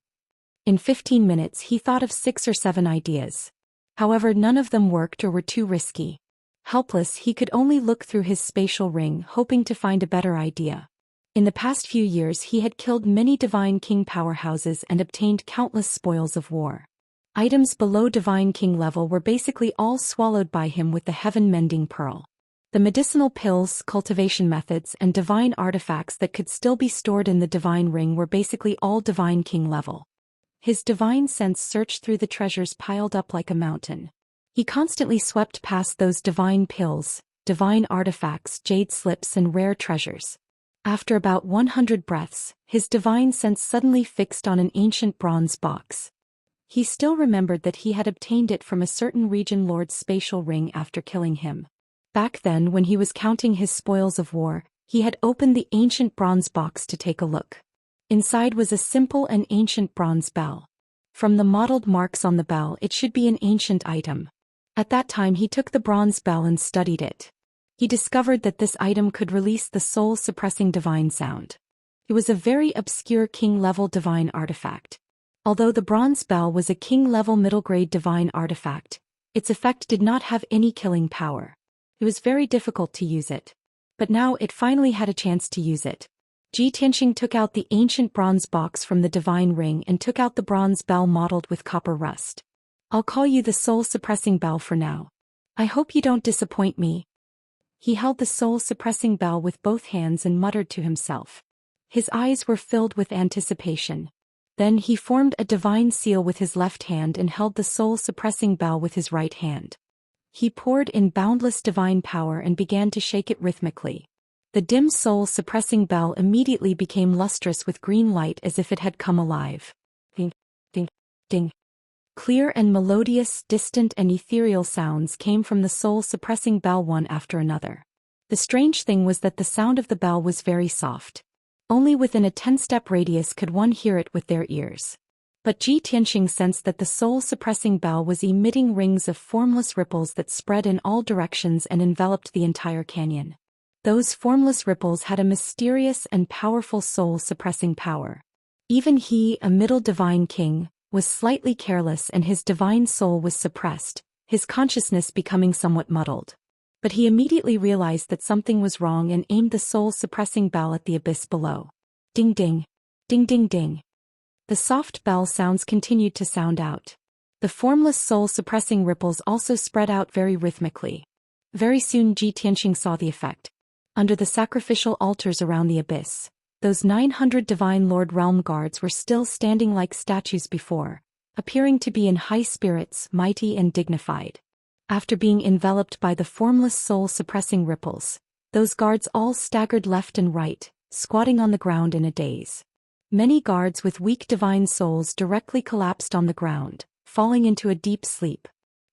In 15 minutes he thought of 6 or 7 ideas. However, none of them worked or were too risky. Helpless, he could only look through his spatial ring, hoping to find a better idea. In the past few years he had killed many divine king powerhouses and obtained countless spoils of war. Items below divine king level were basically all swallowed by him with the heaven-mending pearl. The medicinal pills, cultivation methods, and divine artifacts that could still be stored in the divine ring were basically all divine king level. His divine sense searched through the treasures piled up like a mountain. He constantly swept past those divine pills, divine artifacts, jade slips, and rare treasures. After about 100 breaths, his divine sense suddenly fixed on an ancient bronze box. He still remembered that he had obtained it from a certain region lord's spatial ring after killing him. Back then, when he was counting his spoils of war, he had opened the ancient bronze box to take a look. Inside was a simple and ancient bronze bell. From the mottled marks on the bell, it should be an ancient item. At that time he took the bronze bell and studied it. He discovered that this item could release the soul-suppressing divine sound. It was a very obscure king-level divine artifact. Although the bronze bell was a king-level middle-grade divine artifact, its effect did not have any killing power. It was very difficult to use it. But now it finally had a chance to use it. Ji Tianxing took out the ancient bronze box from the divine ring and took out the bronze bell mottled with copper rust. I'll call you the soul-suppressing bell for now. I hope you don't disappoint me. He held the soul-suppressing bell with both hands and muttered to himself. His eyes were filled with anticipation. Then he formed a divine seal with his left hand and held the soul-suppressing bell with his right hand. He poured in boundless divine power and began to shake it rhythmically. The dim soul-suppressing bell immediately became lustrous with green light as if it had come alive. Ding, ding, ding. Clear and melodious, distant and ethereal sounds came from the soul-suppressing bell one after another. The strange thing was that the sound of the bell was very soft. Only within a 10-step radius could one hear it with their ears. But Ji Tianxing sensed that the soul-suppressing bell was emitting rings of formless ripples that spread in all directions and enveloped the entire canyon. Those formless ripples had a mysterious and powerful soul-suppressing power. Even he, a middle divine king, was slightly careless and his divine soul was suppressed, his consciousness becoming somewhat muddled. But he immediately realized that something was wrong and aimed the soul-suppressing bell at the abyss below. Ding ding. Ding ding ding. The soft bell sounds continued to sound out. The formless soul-suppressing ripples also spread out very rhythmically. Very soon Ji Tianxing saw the effect. Under the sacrificial altars around the abyss, those 900 Divine Lord Realm Guards were still standing like statues before, appearing to be in high spirits, mighty and dignified. After being enveloped by the formless soul-suppressing ripples, those guards all staggered left and right, squatting on the ground in a daze. Many guards with weak divine souls directly collapsed on the ground, falling into a deep sleep.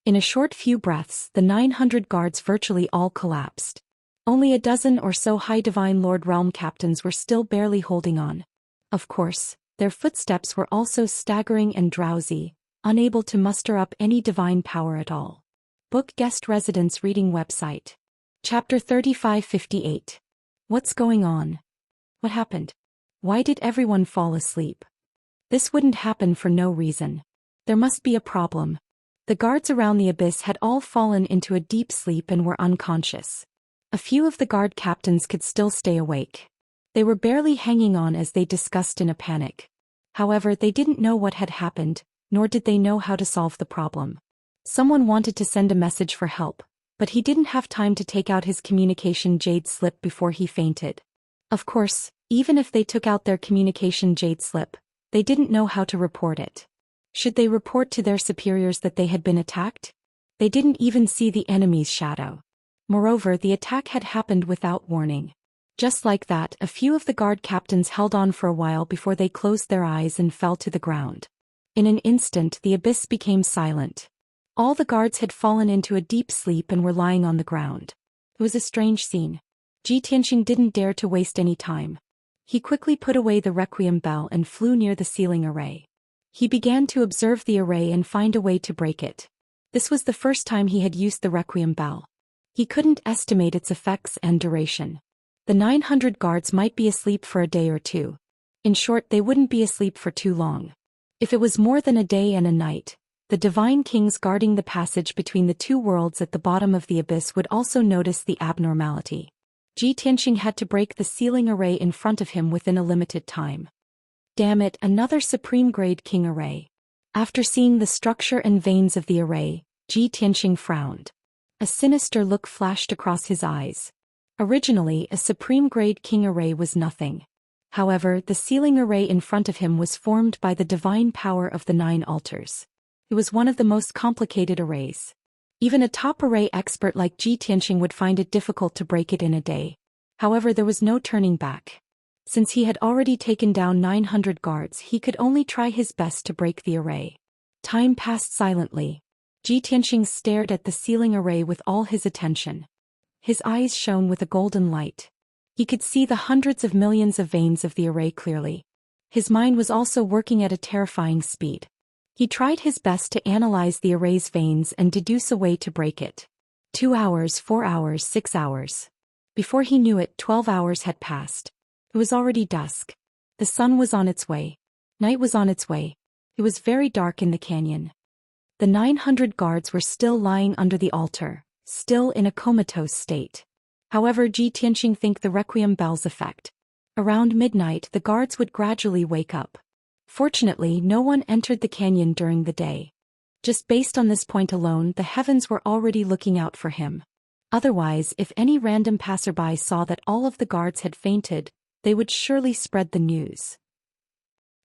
In a short few breaths, the 900 guards virtually all collapsed. Only a dozen or so high divine lord realm captains were still barely holding on. Of course, their footsteps were also staggering and drowsy, unable to muster up any divine power at all. Book Guest Residence Reading Website. Chapter 3558. What's going on? What happened? Why did everyone fall asleep? This wouldn't happen for no reason. There must be a problem. The guards around the abyss had all fallen into a deep sleep and were unconscious. A few of the guard captains could still stay awake. They were barely hanging on as they discussed in a panic. However, they didn't know what had happened, nor did they know how to solve the problem. Someone wanted to send a message for help, but he didn't have time to take out his communication jade slip before he fainted. Of course, even if they took out their communication jade slip, they didn't know how to report it. Should they report to their superiors that they had been attacked? They didn't even see the enemy's shadow. Moreover, the attack had happened without warning. Just like that, a few of the guard captains held on for a while before they closed their eyes and fell to the ground. In an instant, the abyss became silent. All the guards had fallen into a deep sleep and were lying on the ground. It was a strange scene. Ji Tianxing didn't dare to waste any time. He quickly put away the requiem bell and flew near the ceiling array. He began to observe the array and find a way to break it. This was the first time he had used the requiem bell. He couldn't estimate its effects and duration. The 900 guards might be asleep for a day or two. In short, they wouldn't be asleep for too long. If it was more than a day and a night, the divine kings guarding the passage between the two worlds at the bottom of the abyss would also notice the abnormality. Ji Tianxing had to break the ceiling array in front of him within a limited time. Damn it, another supreme grade king array. After seeing the structure and veins of the array, Ji Tianxing frowned. A sinister look flashed across his eyes. Originally, a supreme grade king array was nothing. However, the ceiling array in front of him was formed by the divine power of the 9 altars. It was one of the most complicated arrays. Even a top array expert like Ji Tianxing would find it difficult to break it in a day. However, there was no turning back. Since he had already taken down 900 guards, he could only try his best to break the array. Time passed silently. Ji Tianxing stared at the ceiling array with all his attention. His eyes shone with a golden light. He could see the hundreds of millions of veins of the array clearly. His mind was also working at a terrifying speed. He tried his best to analyze the array's veins and deduce a way to break it. 2 hours, 4 hours, 6 hours. Before he knew it, 12 hours had passed. It was already dusk. The sun was on its way. Night was on its way. It was very dark in the canyon. The 900 guards were still lying under the altar, still in a comatose state. However, Ji Tianxing think the requiem bell's effect. Around midnight, the guards would gradually wake up. Fortunately, no one entered the canyon during the day. Just based on this point alone, the heavens were already looking out for him. Otherwise, if any random passerby saw that all of the guards had fainted, they would surely spread the news.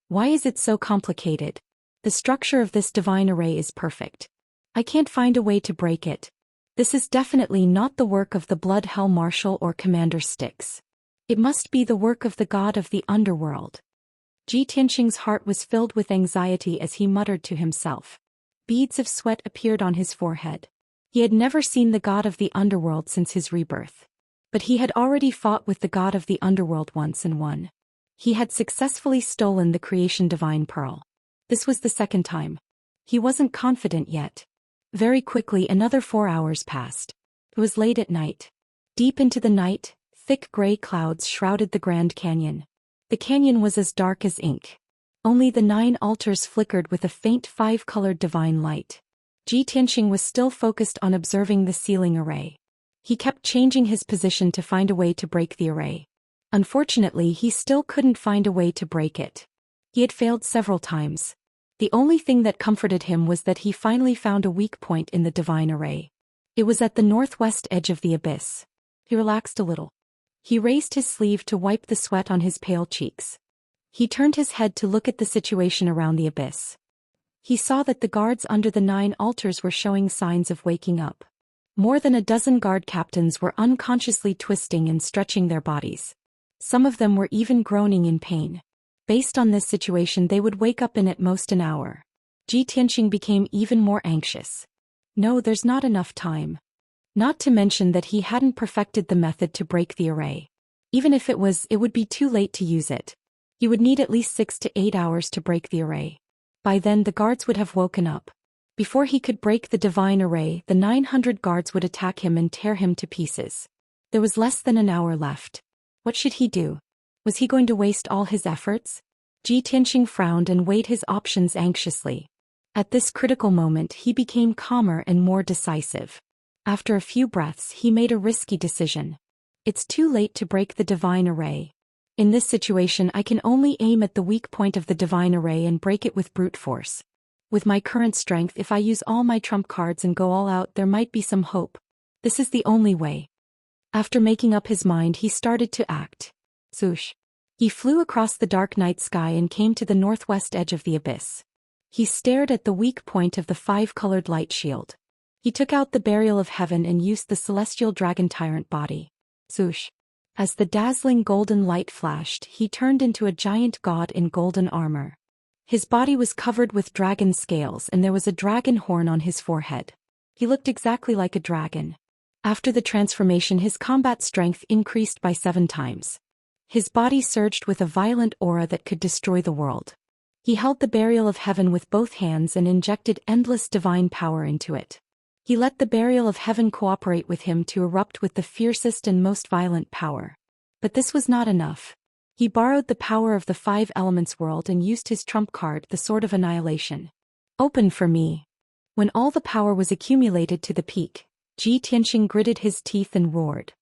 Why is it so complicated? The structure of this divine array is perfect. I can't find a way to break it. This is definitely not the work of the Blood Hell Marshal or Commander Styx. It must be the work of the god of the underworld. Ji Tianxing's heart was filled with anxiety as he muttered to himself. Beads of sweat appeared on his forehead. He had never seen the god of the underworld since his rebirth. But he had already fought with the god of the underworld once and won. He had successfully stolen the creation divine pearl. This was the second time. He wasn't confident yet. Very quickly another 4 hours passed. It was late at night. Deep into the night, thick gray clouds shrouded the Grand Canyon. The canyon was as dark as ink. Only the 9 altars flickered with a faint 5-colored divine light. Ji Tianxing was still focused on observing the ceiling array. He kept changing his position to find a way to break the array. Unfortunately, he still couldn't find a way to break it. He had failed several times. The only thing that comforted him was that he finally found a weak point in the divine array. It was at the northwest edge of the abyss. He relaxed a little. He raised his sleeve to wipe the sweat on his pale cheeks. He turned his head to look at the situation around the abyss. He saw that the guards under the 9 altars were showing signs of waking up. More than a dozen guard captains were unconsciously twisting and stretching their bodies. Some of them were even groaning in pain. Based on this situation, they would wake up in at most an hour. Ji Tianxing became even more anxious. No, there's not enough time. Not to mention that he hadn't perfected the method to break the array. Even if it would be too late to use it. He would need at least 6 to 8 hours to break the array. By then the guards would have woken up. Before he could break the divine array, the 900 guards would attack him and tear him to pieces. There was less than an hour left. What should he do? Was he going to waste all his efforts? Ji Tianxing frowned and weighed his options anxiously. At this critical moment he became calmer and more decisive. After a few breaths he made a risky decision. It's too late to break the divine array. In this situation I can only aim at the weak point of the divine array and break it with brute force. With my current strength, if I use all my trump cards and go all out, there might be some hope. This is the only way. After making up his mind, he started to act. Swoosh. He flew across the dark night sky and came to the northwest edge of the abyss. He stared at the weak point of the 5-colored light shield. He took out the burial of heaven and used the celestial dragon tyrant body. Swoosh. As the dazzling golden light flashed, he turned into a giant god in golden armor. His body was covered with dragon scales and there was a dragon horn on his forehead. He looked exactly like a dragon. After the transformation, his combat strength increased by 7 times. His body surged with a violent aura that could destroy the world. He held the burial of heaven with both hands and injected endless divine power into it. He let the burial of heaven cooperate with him to erupt with the fiercest and most violent power. But this was not enough. He borrowed the power of the 5 elements world and used his trump card, the Sword of Annihilation. Open for me. When all the power was accumulated to the peak, Ji Tianxing gritted his teeth and roared.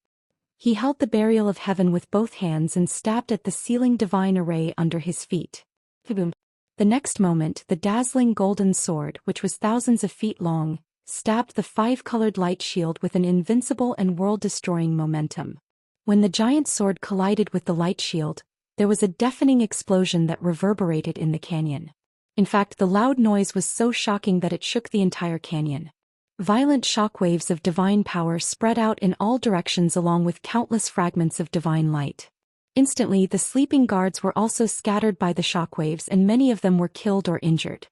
He held the burial of heaven with both hands and stabbed at the ceiling divine array under his feet. Boom. The next moment, the dazzling golden sword, which was thousands of feet long, stabbed the 5-colored light shield with an invincible and world-destroying momentum. When the giant sword collided with the light shield, there was a deafening explosion that reverberated in the canyon. In fact, the loud noise was so shocking that it shook the entire canyon. Violent shockwaves of divine power spread out in all directions along with countless fragments of divine light. Instantly, the sleeping guards were also scattered by the shockwaves and many of them were killed or injured.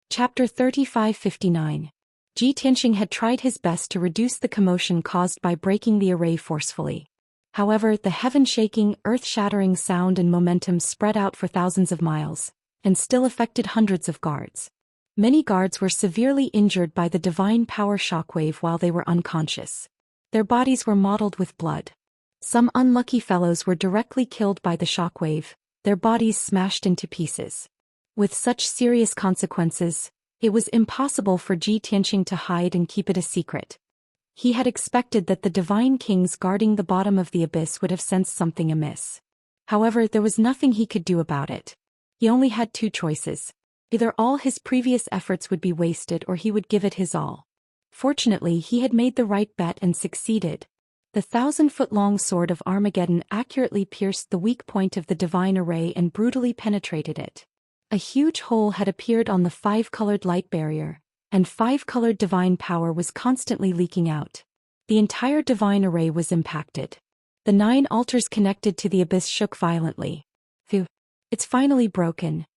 Chapter 3559. Ji Tianxing had tried his best to reduce the commotion caused by breaking the array forcefully. However, the heaven-shaking, earth-shattering sound and momentum spread out for thousands of miles, and still affected hundreds of guards. Many guards were severely injured by the divine power shockwave while they were unconscious. Their bodies were mottled with blood. Some unlucky fellows were directly killed by the shockwave, their bodies smashed into pieces. With such serious consequences, it was impossible for Ji Tianxing to hide and keep it a secret. He had expected that the divine kings guarding the bottom of the abyss would have sensed something amiss. However, there was nothing he could do about it. He only had 2 choices. Either all his previous efforts would be wasted or he would give it his all. Fortunately, he had made the right bet and succeeded. The 1,000-foot-long sword of Armageddon accurately pierced the weak point of the divine array and brutally penetrated it. A huge hole had appeared on the 5-colored light barrier, and 5-colored divine power was constantly leaking out. The entire divine array was impacted. The 9 altars connected to the abyss shook violently. Phew. It's finally broken.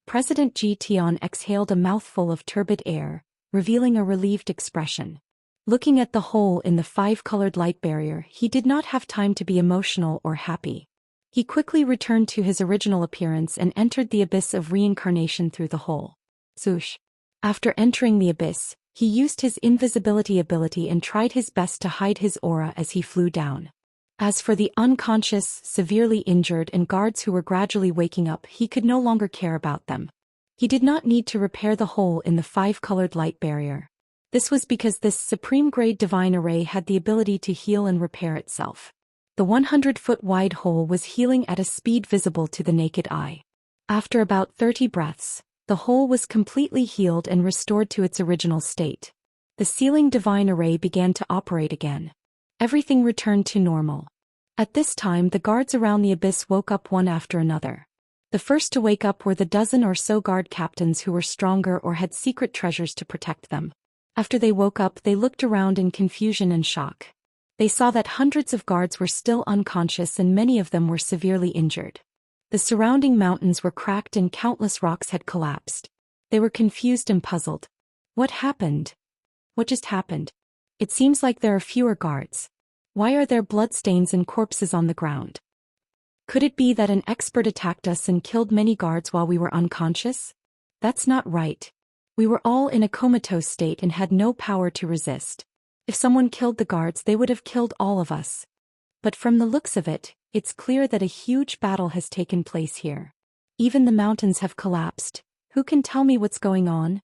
President Ji Tian exhaled a mouthful of turbid air, revealing a relieved expression. Looking at the hole in the 5-colored light barrier, he did not have time to be emotional or happy. He quickly returned to his original appearance and entered the abyss of reincarnation through the hole. Swoosh. After entering the abyss, he used his invisibility ability and tried his best to hide his aura as he flew down. As for the unconscious, severely injured and guards who were gradually waking up, he could no longer care about them. He did not need to repair the hole in the 5-colored light barrier. This was because this supreme-grade divine array had the ability to heal and repair itself. The 100-foot-wide hole was healing at a speed visible to the naked eye. After about 30 breaths, the hole was completely healed and restored to its original state. The sealing divine array began to operate again. Everything returned to normal. At this time, the guards around the abyss woke up one after another. The first to wake up were the dozen or so guard captains who were stronger or had secret treasures to protect them. After they woke up, they looked around in confusion and shock. They saw that hundreds of guards were still unconscious and many of them were severely injured. The surrounding mountains were cracked and countless rocks had collapsed. They were confused and puzzled. What happened? What just happened? It seems like there are fewer guards. Why are there bloodstains and corpses on the ground? Could it be that an expert attacked us and killed many guards while we were unconscious? That's not right. We were all in a comatose state and had no power to resist. If someone killed the guards, they would have killed all of us. But from the looks of it, it's clear that a huge battle has taken place here. Even the mountains have collapsed. Who can tell me what's going on?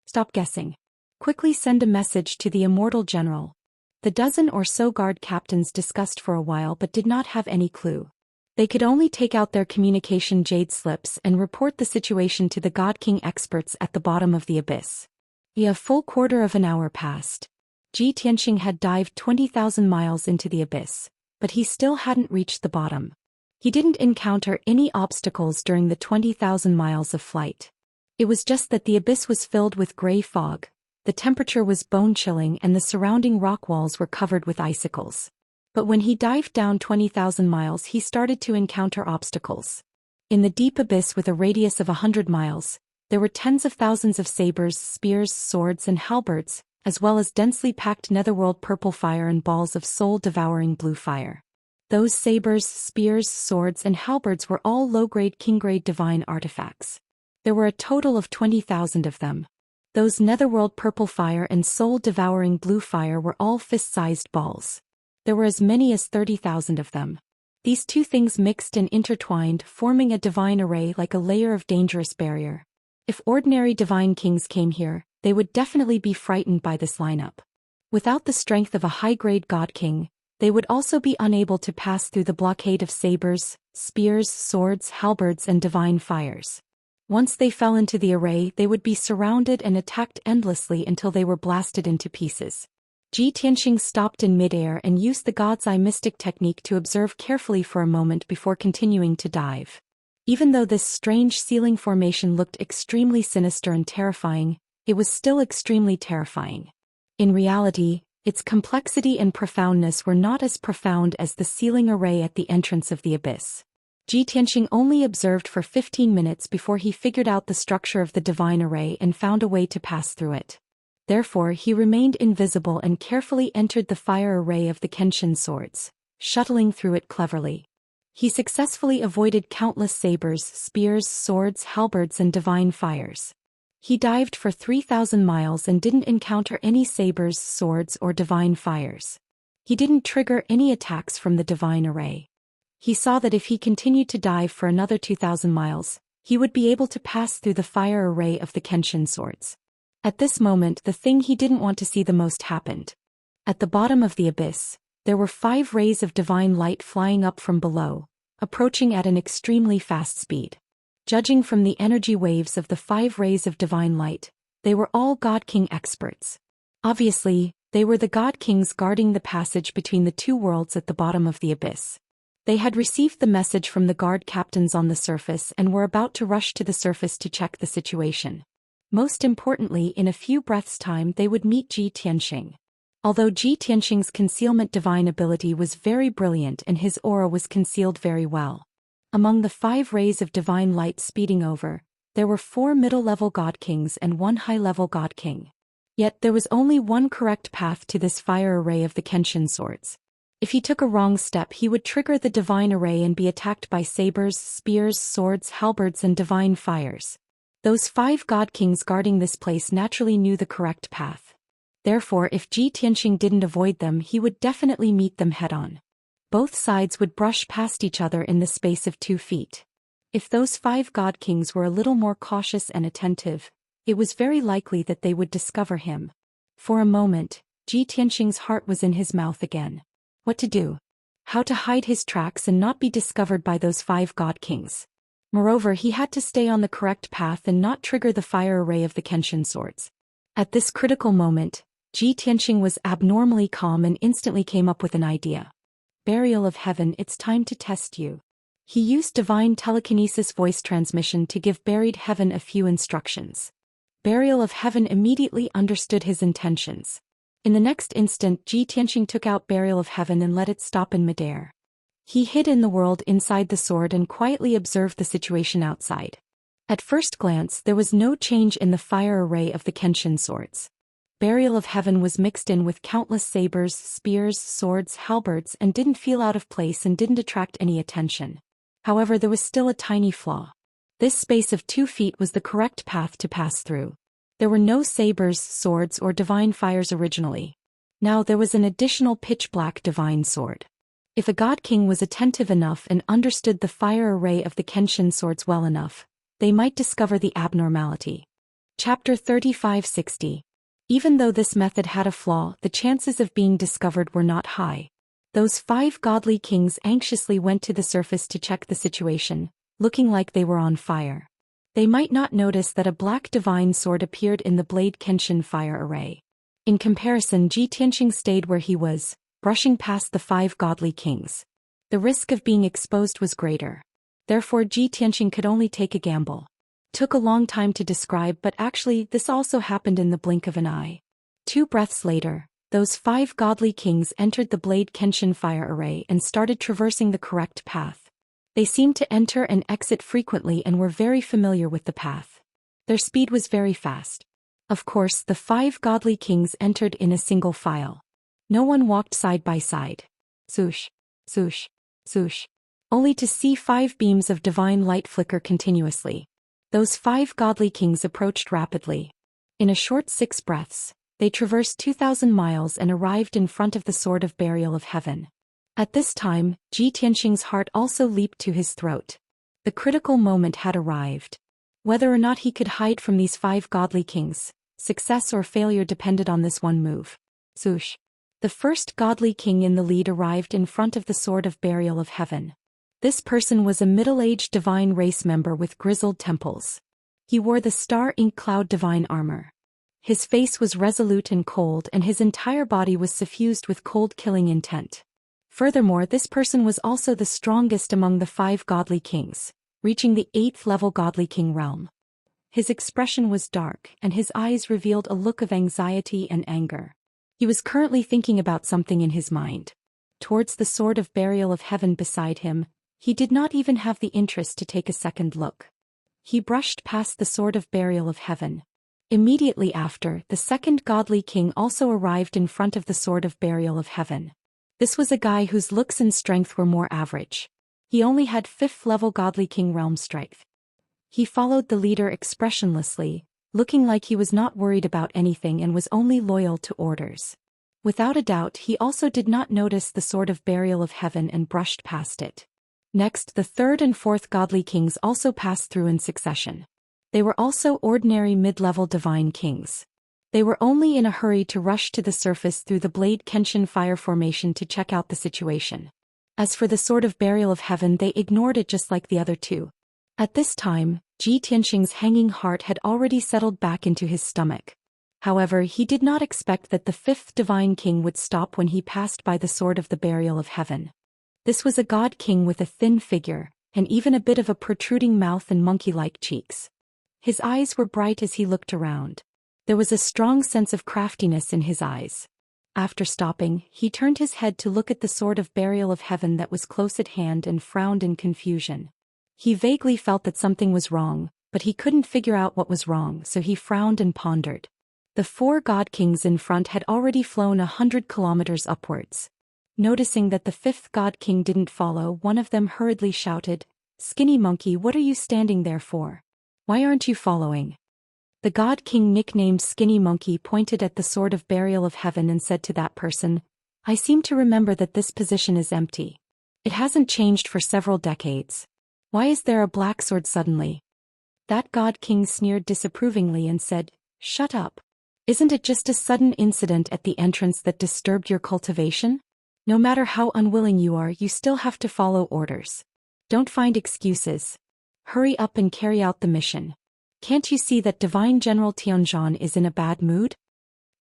Stop guessing. Quickly send a message to the Immortal General. The dozen or so guard captains discussed for a while but did not have any clue. They could only take out their communication jade slips and report the situation to the God King experts at the bottom of the abyss. A full quarter of an hour passed. Xianxia had dived 20,000 miles into the abyss, but he still hadn't reached the bottom. He didn't encounter any obstacles during the 20,000 miles of flight. It was just that the abyss was filled with gray fog, the temperature was bone-chilling and the surrounding rock walls were covered with icicles. But when he dived down 20,000 miles, he started to encounter obstacles. In the deep abyss with a radius of 100 miles, there were tens of thousands of sabers, spears, swords, and halberds, as well as densely packed netherworld purple fire and balls of soul-devouring blue fire. Those sabers, spears, swords, and halberds were all low-grade king-grade divine artifacts. There were a total of 20,000 of them. Those netherworld purple fire and soul-devouring blue fire were all fist-sized balls. There were as many as 30,000 of them. These two things mixed and intertwined, forming a divine array like a layer of dangerous barrier. If ordinary divine kings came here, they would definitely be frightened by this lineup. Without the strength of a high-grade god king, they would also be unable to pass through the blockade of sabers, spears, swords, halberds, and divine fires. Once they fell into the array, they would be surrounded and attacked endlessly until they were blasted into pieces. Xianxia stopped in midair and used the God's Eye mystic technique to observe carefully for a moment before continuing to dive. Even though this strange ceiling formation looked extremely sinister and terrifying, it was still extremely terrifying. In reality, its complexity and profoundness were not as profound as the ceiling array at the entrance of the abyss. Xianxia only observed for 15 minutes before he figured out the structure of the divine array and found a way to pass through it. Therefore he remained invisible and carefully entered the fire array of the Kenshin swords, shuttling through it cleverly. He successfully avoided countless sabers, spears, swords, halberds, and divine fires. He dived for 3,000 miles and didn't encounter any sabers, swords, or divine fires. He didn't trigger any attacks from the divine array. He saw that if he continued to dive for another 2,000 miles, he would be able to pass through the fire array of the Kenshin swords. At this moment, the thing he didn't want to see the most happened. At the bottom of the abyss, there were 5 rays of divine light flying up from below, approaching at an extremely fast speed. Judging from the energy waves of the 5 rays of divine light, they were all God King experts. Obviously, they were the God Kings guarding the passage between the two worlds at the bottom of the abyss. They had received the message from the guard captains on the surface and were about to rush to the surface to check the situation. Most importantly, in a few breaths' time they would meet Xianxia. Although Xianxia's concealment divine ability was very brilliant and his aura was concealed very well. Among the 5 rays of divine light speeding over, there were 4 middle-level god kings and 1 high-level god king. Yet there was only one correct path to this fire array of the Kenshin swords. If he took a wrong step, he would trigger the divine array and be attacked by sabers, spears, swords, halberds, and divine fires. Those 5 god kings guarding this place naturally knew the correct path. Therefore, if Xianxia didn't avoid them, he would definitely meet them head-on. both sides would brush past each other in the space of 2 feet. If those 5 god kings were a little more cautious and attentive, it was very likely that they would discover him. For a moment, Ji Tianxing's heart was in his mouth again. What to do? How to hide his tracks and not be discovered by those 5 god kings. Moreover, he had to stay on the correct path and not trigger the fire array of the Kenshin swords. At this critical moment, Ji Tianxing was abnormally calm and instantly came up with an idea. Burial of Heaven, it's time to test you. He used divine telekinesis voice transmission to give buried heaven a few instructions. Burial of Heaven immediately understood his intentions. In the next instant, Ji Tianxing took out Burial of Heaven and let it stop in midair. He hid in the world inside the sword and quietly observed the situation outside. At first glance, there was no change in the fire array of the Kenshin swords. Burial of Heaven was mixed in with countless sabers, spears, swords, halberds, and didn't feel out of place and didn't attract any attention. However, there was still a tiny flaw. This space of 2 feet was the correct path to pass through. There were no sabers, swords, or divine fires originally. Now there was an additional pitch-black divine sword. If a god king was attentive enough and understood the fire array of the Kenshin swords well enough, they might discover the abnormality. Chapter 3560. Even though this method had a flaw, the chances of being discovered were not high. Those 5 godly kings anxiously went to the surface to check the situation, looking like they were on fire. They might not notice that a black divine sword appeared in the blade Kenshin fire array. In comparison, Ji Tianxing stayed where he was, brushing past the 5 godly kings. The risk of being exposed was greater. Therefore, Ji Tianxing could only take a gamble. Took a long time to describe, but actually this also happened in the blink of an eye. 2 breaths later, those 5 godly kings entered the blade Kenshin fire array and started traversing the correct path. They seemed to enter and exit frequently and were very familiar with the path. Their speed was very fast. Of course, the 5 godly kings entered in a single file. No one walked side by side. Swoosh, swoosh, swoosh. Only to see 5 beams of divine light flicker continuously. Those 5 godly kings approached rapidly. In a short 6 breaths, they traversed 2,000 miles and arrived in front of the Sword of Burial of Heaven. At this time, Ji Tianxing's heart also leaped to his throat. The critical moment had arrived. Whether or not he could hide from these 5 godly kings, success or failure depended on this one move. Swoosh. The first godly king in the lead arrived in front of the Sword of Burial of Heaven. This person was a middle-aged divine race member with grizzled temples. He wore the Star Ink Cloud divine armor. His face was resolute and cold, and his entire body was suffused with cold-killing intent. Furthermore, this person was also the strongest among the 5 godly kings, reaching the 8th level godly king realm. His expression was dark, and his eyes revealed a look of anxiety and anger. He was currently thinking about something in his mind. Towards the Sword of Burial of Heaven beside him, he did not even have the interest to take a second look. He brushed past the Sword of Burial of Heaven. Immediately after, the second godly king also arrived in front of the Sword of Burial of Heaven. This was a guy whose looks and strength were more average. He only had 5th level godly king realm strength. He followed the leader expressionlessly, looking like he was not worried about anything and was only loyal to orders. Without a doubt, he also did not notice the Sword of Burial of Heaven and brushed past it. Next, the 3rd and 4th godly kings also passed through in succession. They were also ordinary mid-level divine kings. They were only in a hurry to rush to the surface through the blade Kenshin fire formation to check out the situation. As for the Sword of Burial of Heaven, they ignored it just like the other 2. At this time, Ji Tianxing's hanging heart had already settled back into his stomach. However, he did not expect that the 5th divine king would stop when he passed by the Sword of the Burial of Heaven. This was a god king with a thin figure, and even a bit of a protruding mouth and monkey-like cheeks. His eyes were bright as he looked around. There was a strong sense of craftiness in his eyes. After stopping, he turned his head to look at the Sword of Burial of Heaven that was close at hand and frowned in confusion. He vaguely felt that something was wrong, but he couldn't figure out what was wrong, so he frowned and pondered. The 4 god kings in front had already flown 100 kilometers upwards. Noticing that the 5th god king didn't follow, one of them hurriedly shouted, "Skinny monkey, what are you standing there for? Why aren't you following?" The god king nicknamed Skinny Monkey pointed at the Sword of Burial of Heaven and said to that person, "I seem to remember that this position is empty. It hasn't changed for several decades. Why is there a black sword suddenly? That god king sneered disapprovingly and said, "Shut up. Isn't it just a sudden incident at the entrance that disturbed your cultivation? No matter how unwilling you are, you still have to follow orders. Don't find excuses. Hurry up and carry out the mission. Can't you see that Divine General Tianzhan is in a bad mood?"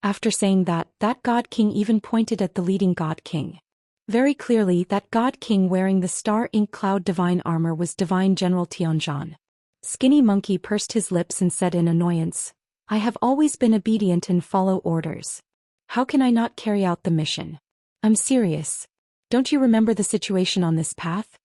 After saying that, that god king even pointed at the leading god king. Very clearly, that god king wearing the star ink cloud divine armor was Divine General Tianzhan. Skinny Monkey pursed his lips and said in annoyance, "I have always been obedient and follow orders. How can I not carry out the mission? I'm serious. Don't you remember the situation on this path?"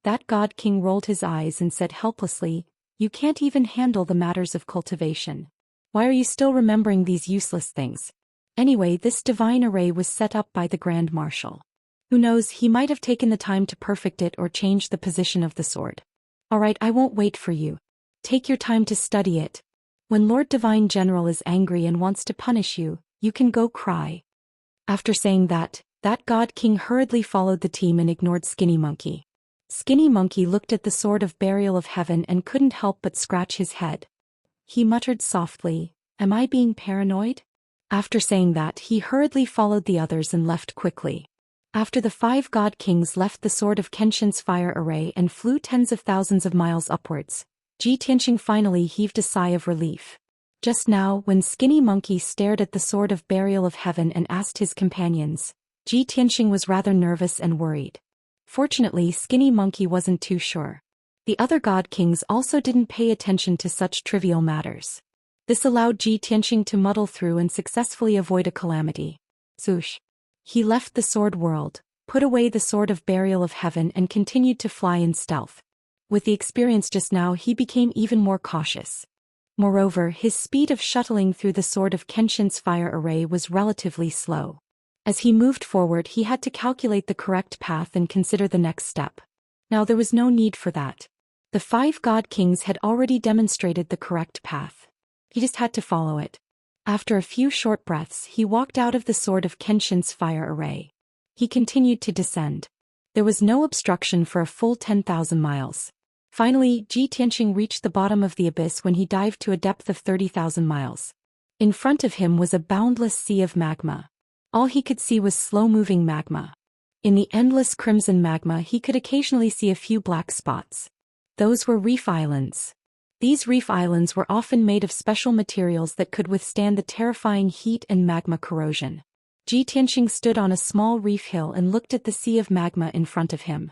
That god king rolled his eyes and said helplessly, "You can't even handle the matters of cultivation. Why are you still remembering these useless things? Anyway, this divine array was set up by the Grand Marshal. Who knows, he might have taken the time to perfect it or change the position of the sword. Alright, I won't wait for you. Take your time to study it. When Lord Divine General is angry and wants to punish you, you can go cry." After saying that, that god king hurriedly followed the team and ignored Skinny Monkey. Skinny Monkey looked at the sword of burial of heaven and couldn't help but scratch his head. He muttered softly, "Am I being paranoid?" After saying that, he hurriedly followed the others and left quickly. After the 5 god kings left the sword of Kenshin's fire array and flew tens of thousands of miles upwards, Ji Tianxing finally heaved a sigh of relief. Just now, when Skinny Monkey stared at the sword of burial of heaven and asked his companions, Ji Tianxing was rather nervous and worried. Fortunately, Skinny Monkey wasn't too sure. The other god kings also didn't pay attention to such trivial matters. This allowed Ji Tianxing to muddle through and successfully avoid a calamity. Swoosh. He left the sword world, put away the sword of burial of heaven and continued to fly in stealth. With the experience just now, he became even more cautious. Moreover, his speed of shuttling through the sword of Kenshin's fire array was relatively slow. As he moved forward, he had to calculate the correct path and consider the next step. Now there was no need for that. The 5 god kings had already demonstrated the correct path. He just had to follow it. After a few short breaths, he walked out of the sword of Kenshin's fire array. He continued to descend. There was no obstruction for a full 10,000 miles. Finally, Ji Tianxing reached the bottom of the abyss when he dived to a depth of 30,000 miles. In front of him was a boundless sea of magma. All he could see was slow-moving magma. In the endless crimson magma, he could occasionally see a few black spots. Those were reef islands. These reef islands were often made of special materials that could withstand the terrifying heat and magma corrosion. Ji Tianxing stood on a small reef hill and looked at the sea of magma in front of him.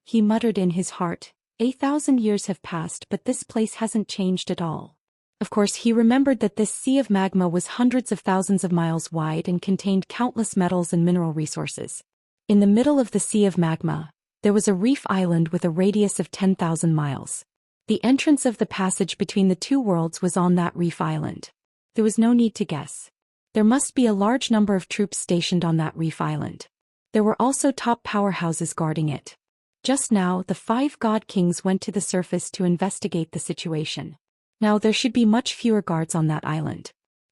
He muttered in his heart, 1,000 years have passed, but this place hasn't changed at all. Of course, he remembered that this sea of magma was hundreds of thousands of miles wide and contained countless metals and mineral resources. In the middle of the sea of magma, there was a reef island with a radius of 10,000 miles. The entrance of the passage between the two worlds was on that reef island. There was no need to guess. There must be a large number of troops stationed on that reef island. There were also top powerhouses guarding it. Just now, the 5 god kings went to the surface to investigate the situation. Now there should be much fewer guards on that island.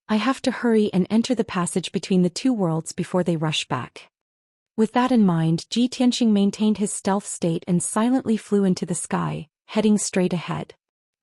I have to hurry and enter the passage between the two worlds before they rush back. With that in mind, Ji Tianxing maintained his stealth state and silently flew into the sky, heading straight ahead.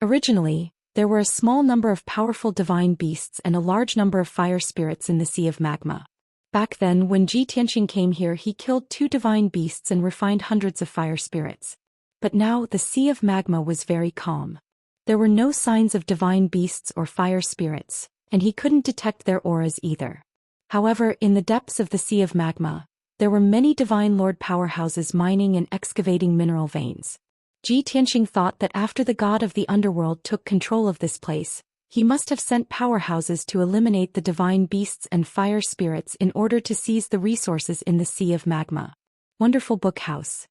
Originally, there were a small number of powerful divine beasts and a large number of fire spirits in the sea of magma. Back then, when Ji Tianxing came here, he killed 2 divine beasts and refined hundreds of fire spirits. But now, the sea of magma was very calm. There were no signs of divine beasts or fire spirits, and he couldn't detect their auras either. However, in the depths of the sea of magma, there were many divine lord powerhouses mining and excavating mineral veins. Ji Tianxing thought that after the god of the underworld took control of this place, he must have sent powerhouses to eliminate the divine beasts and fire spirits in order to seize the resources in the sea of magma. Wonderful book house.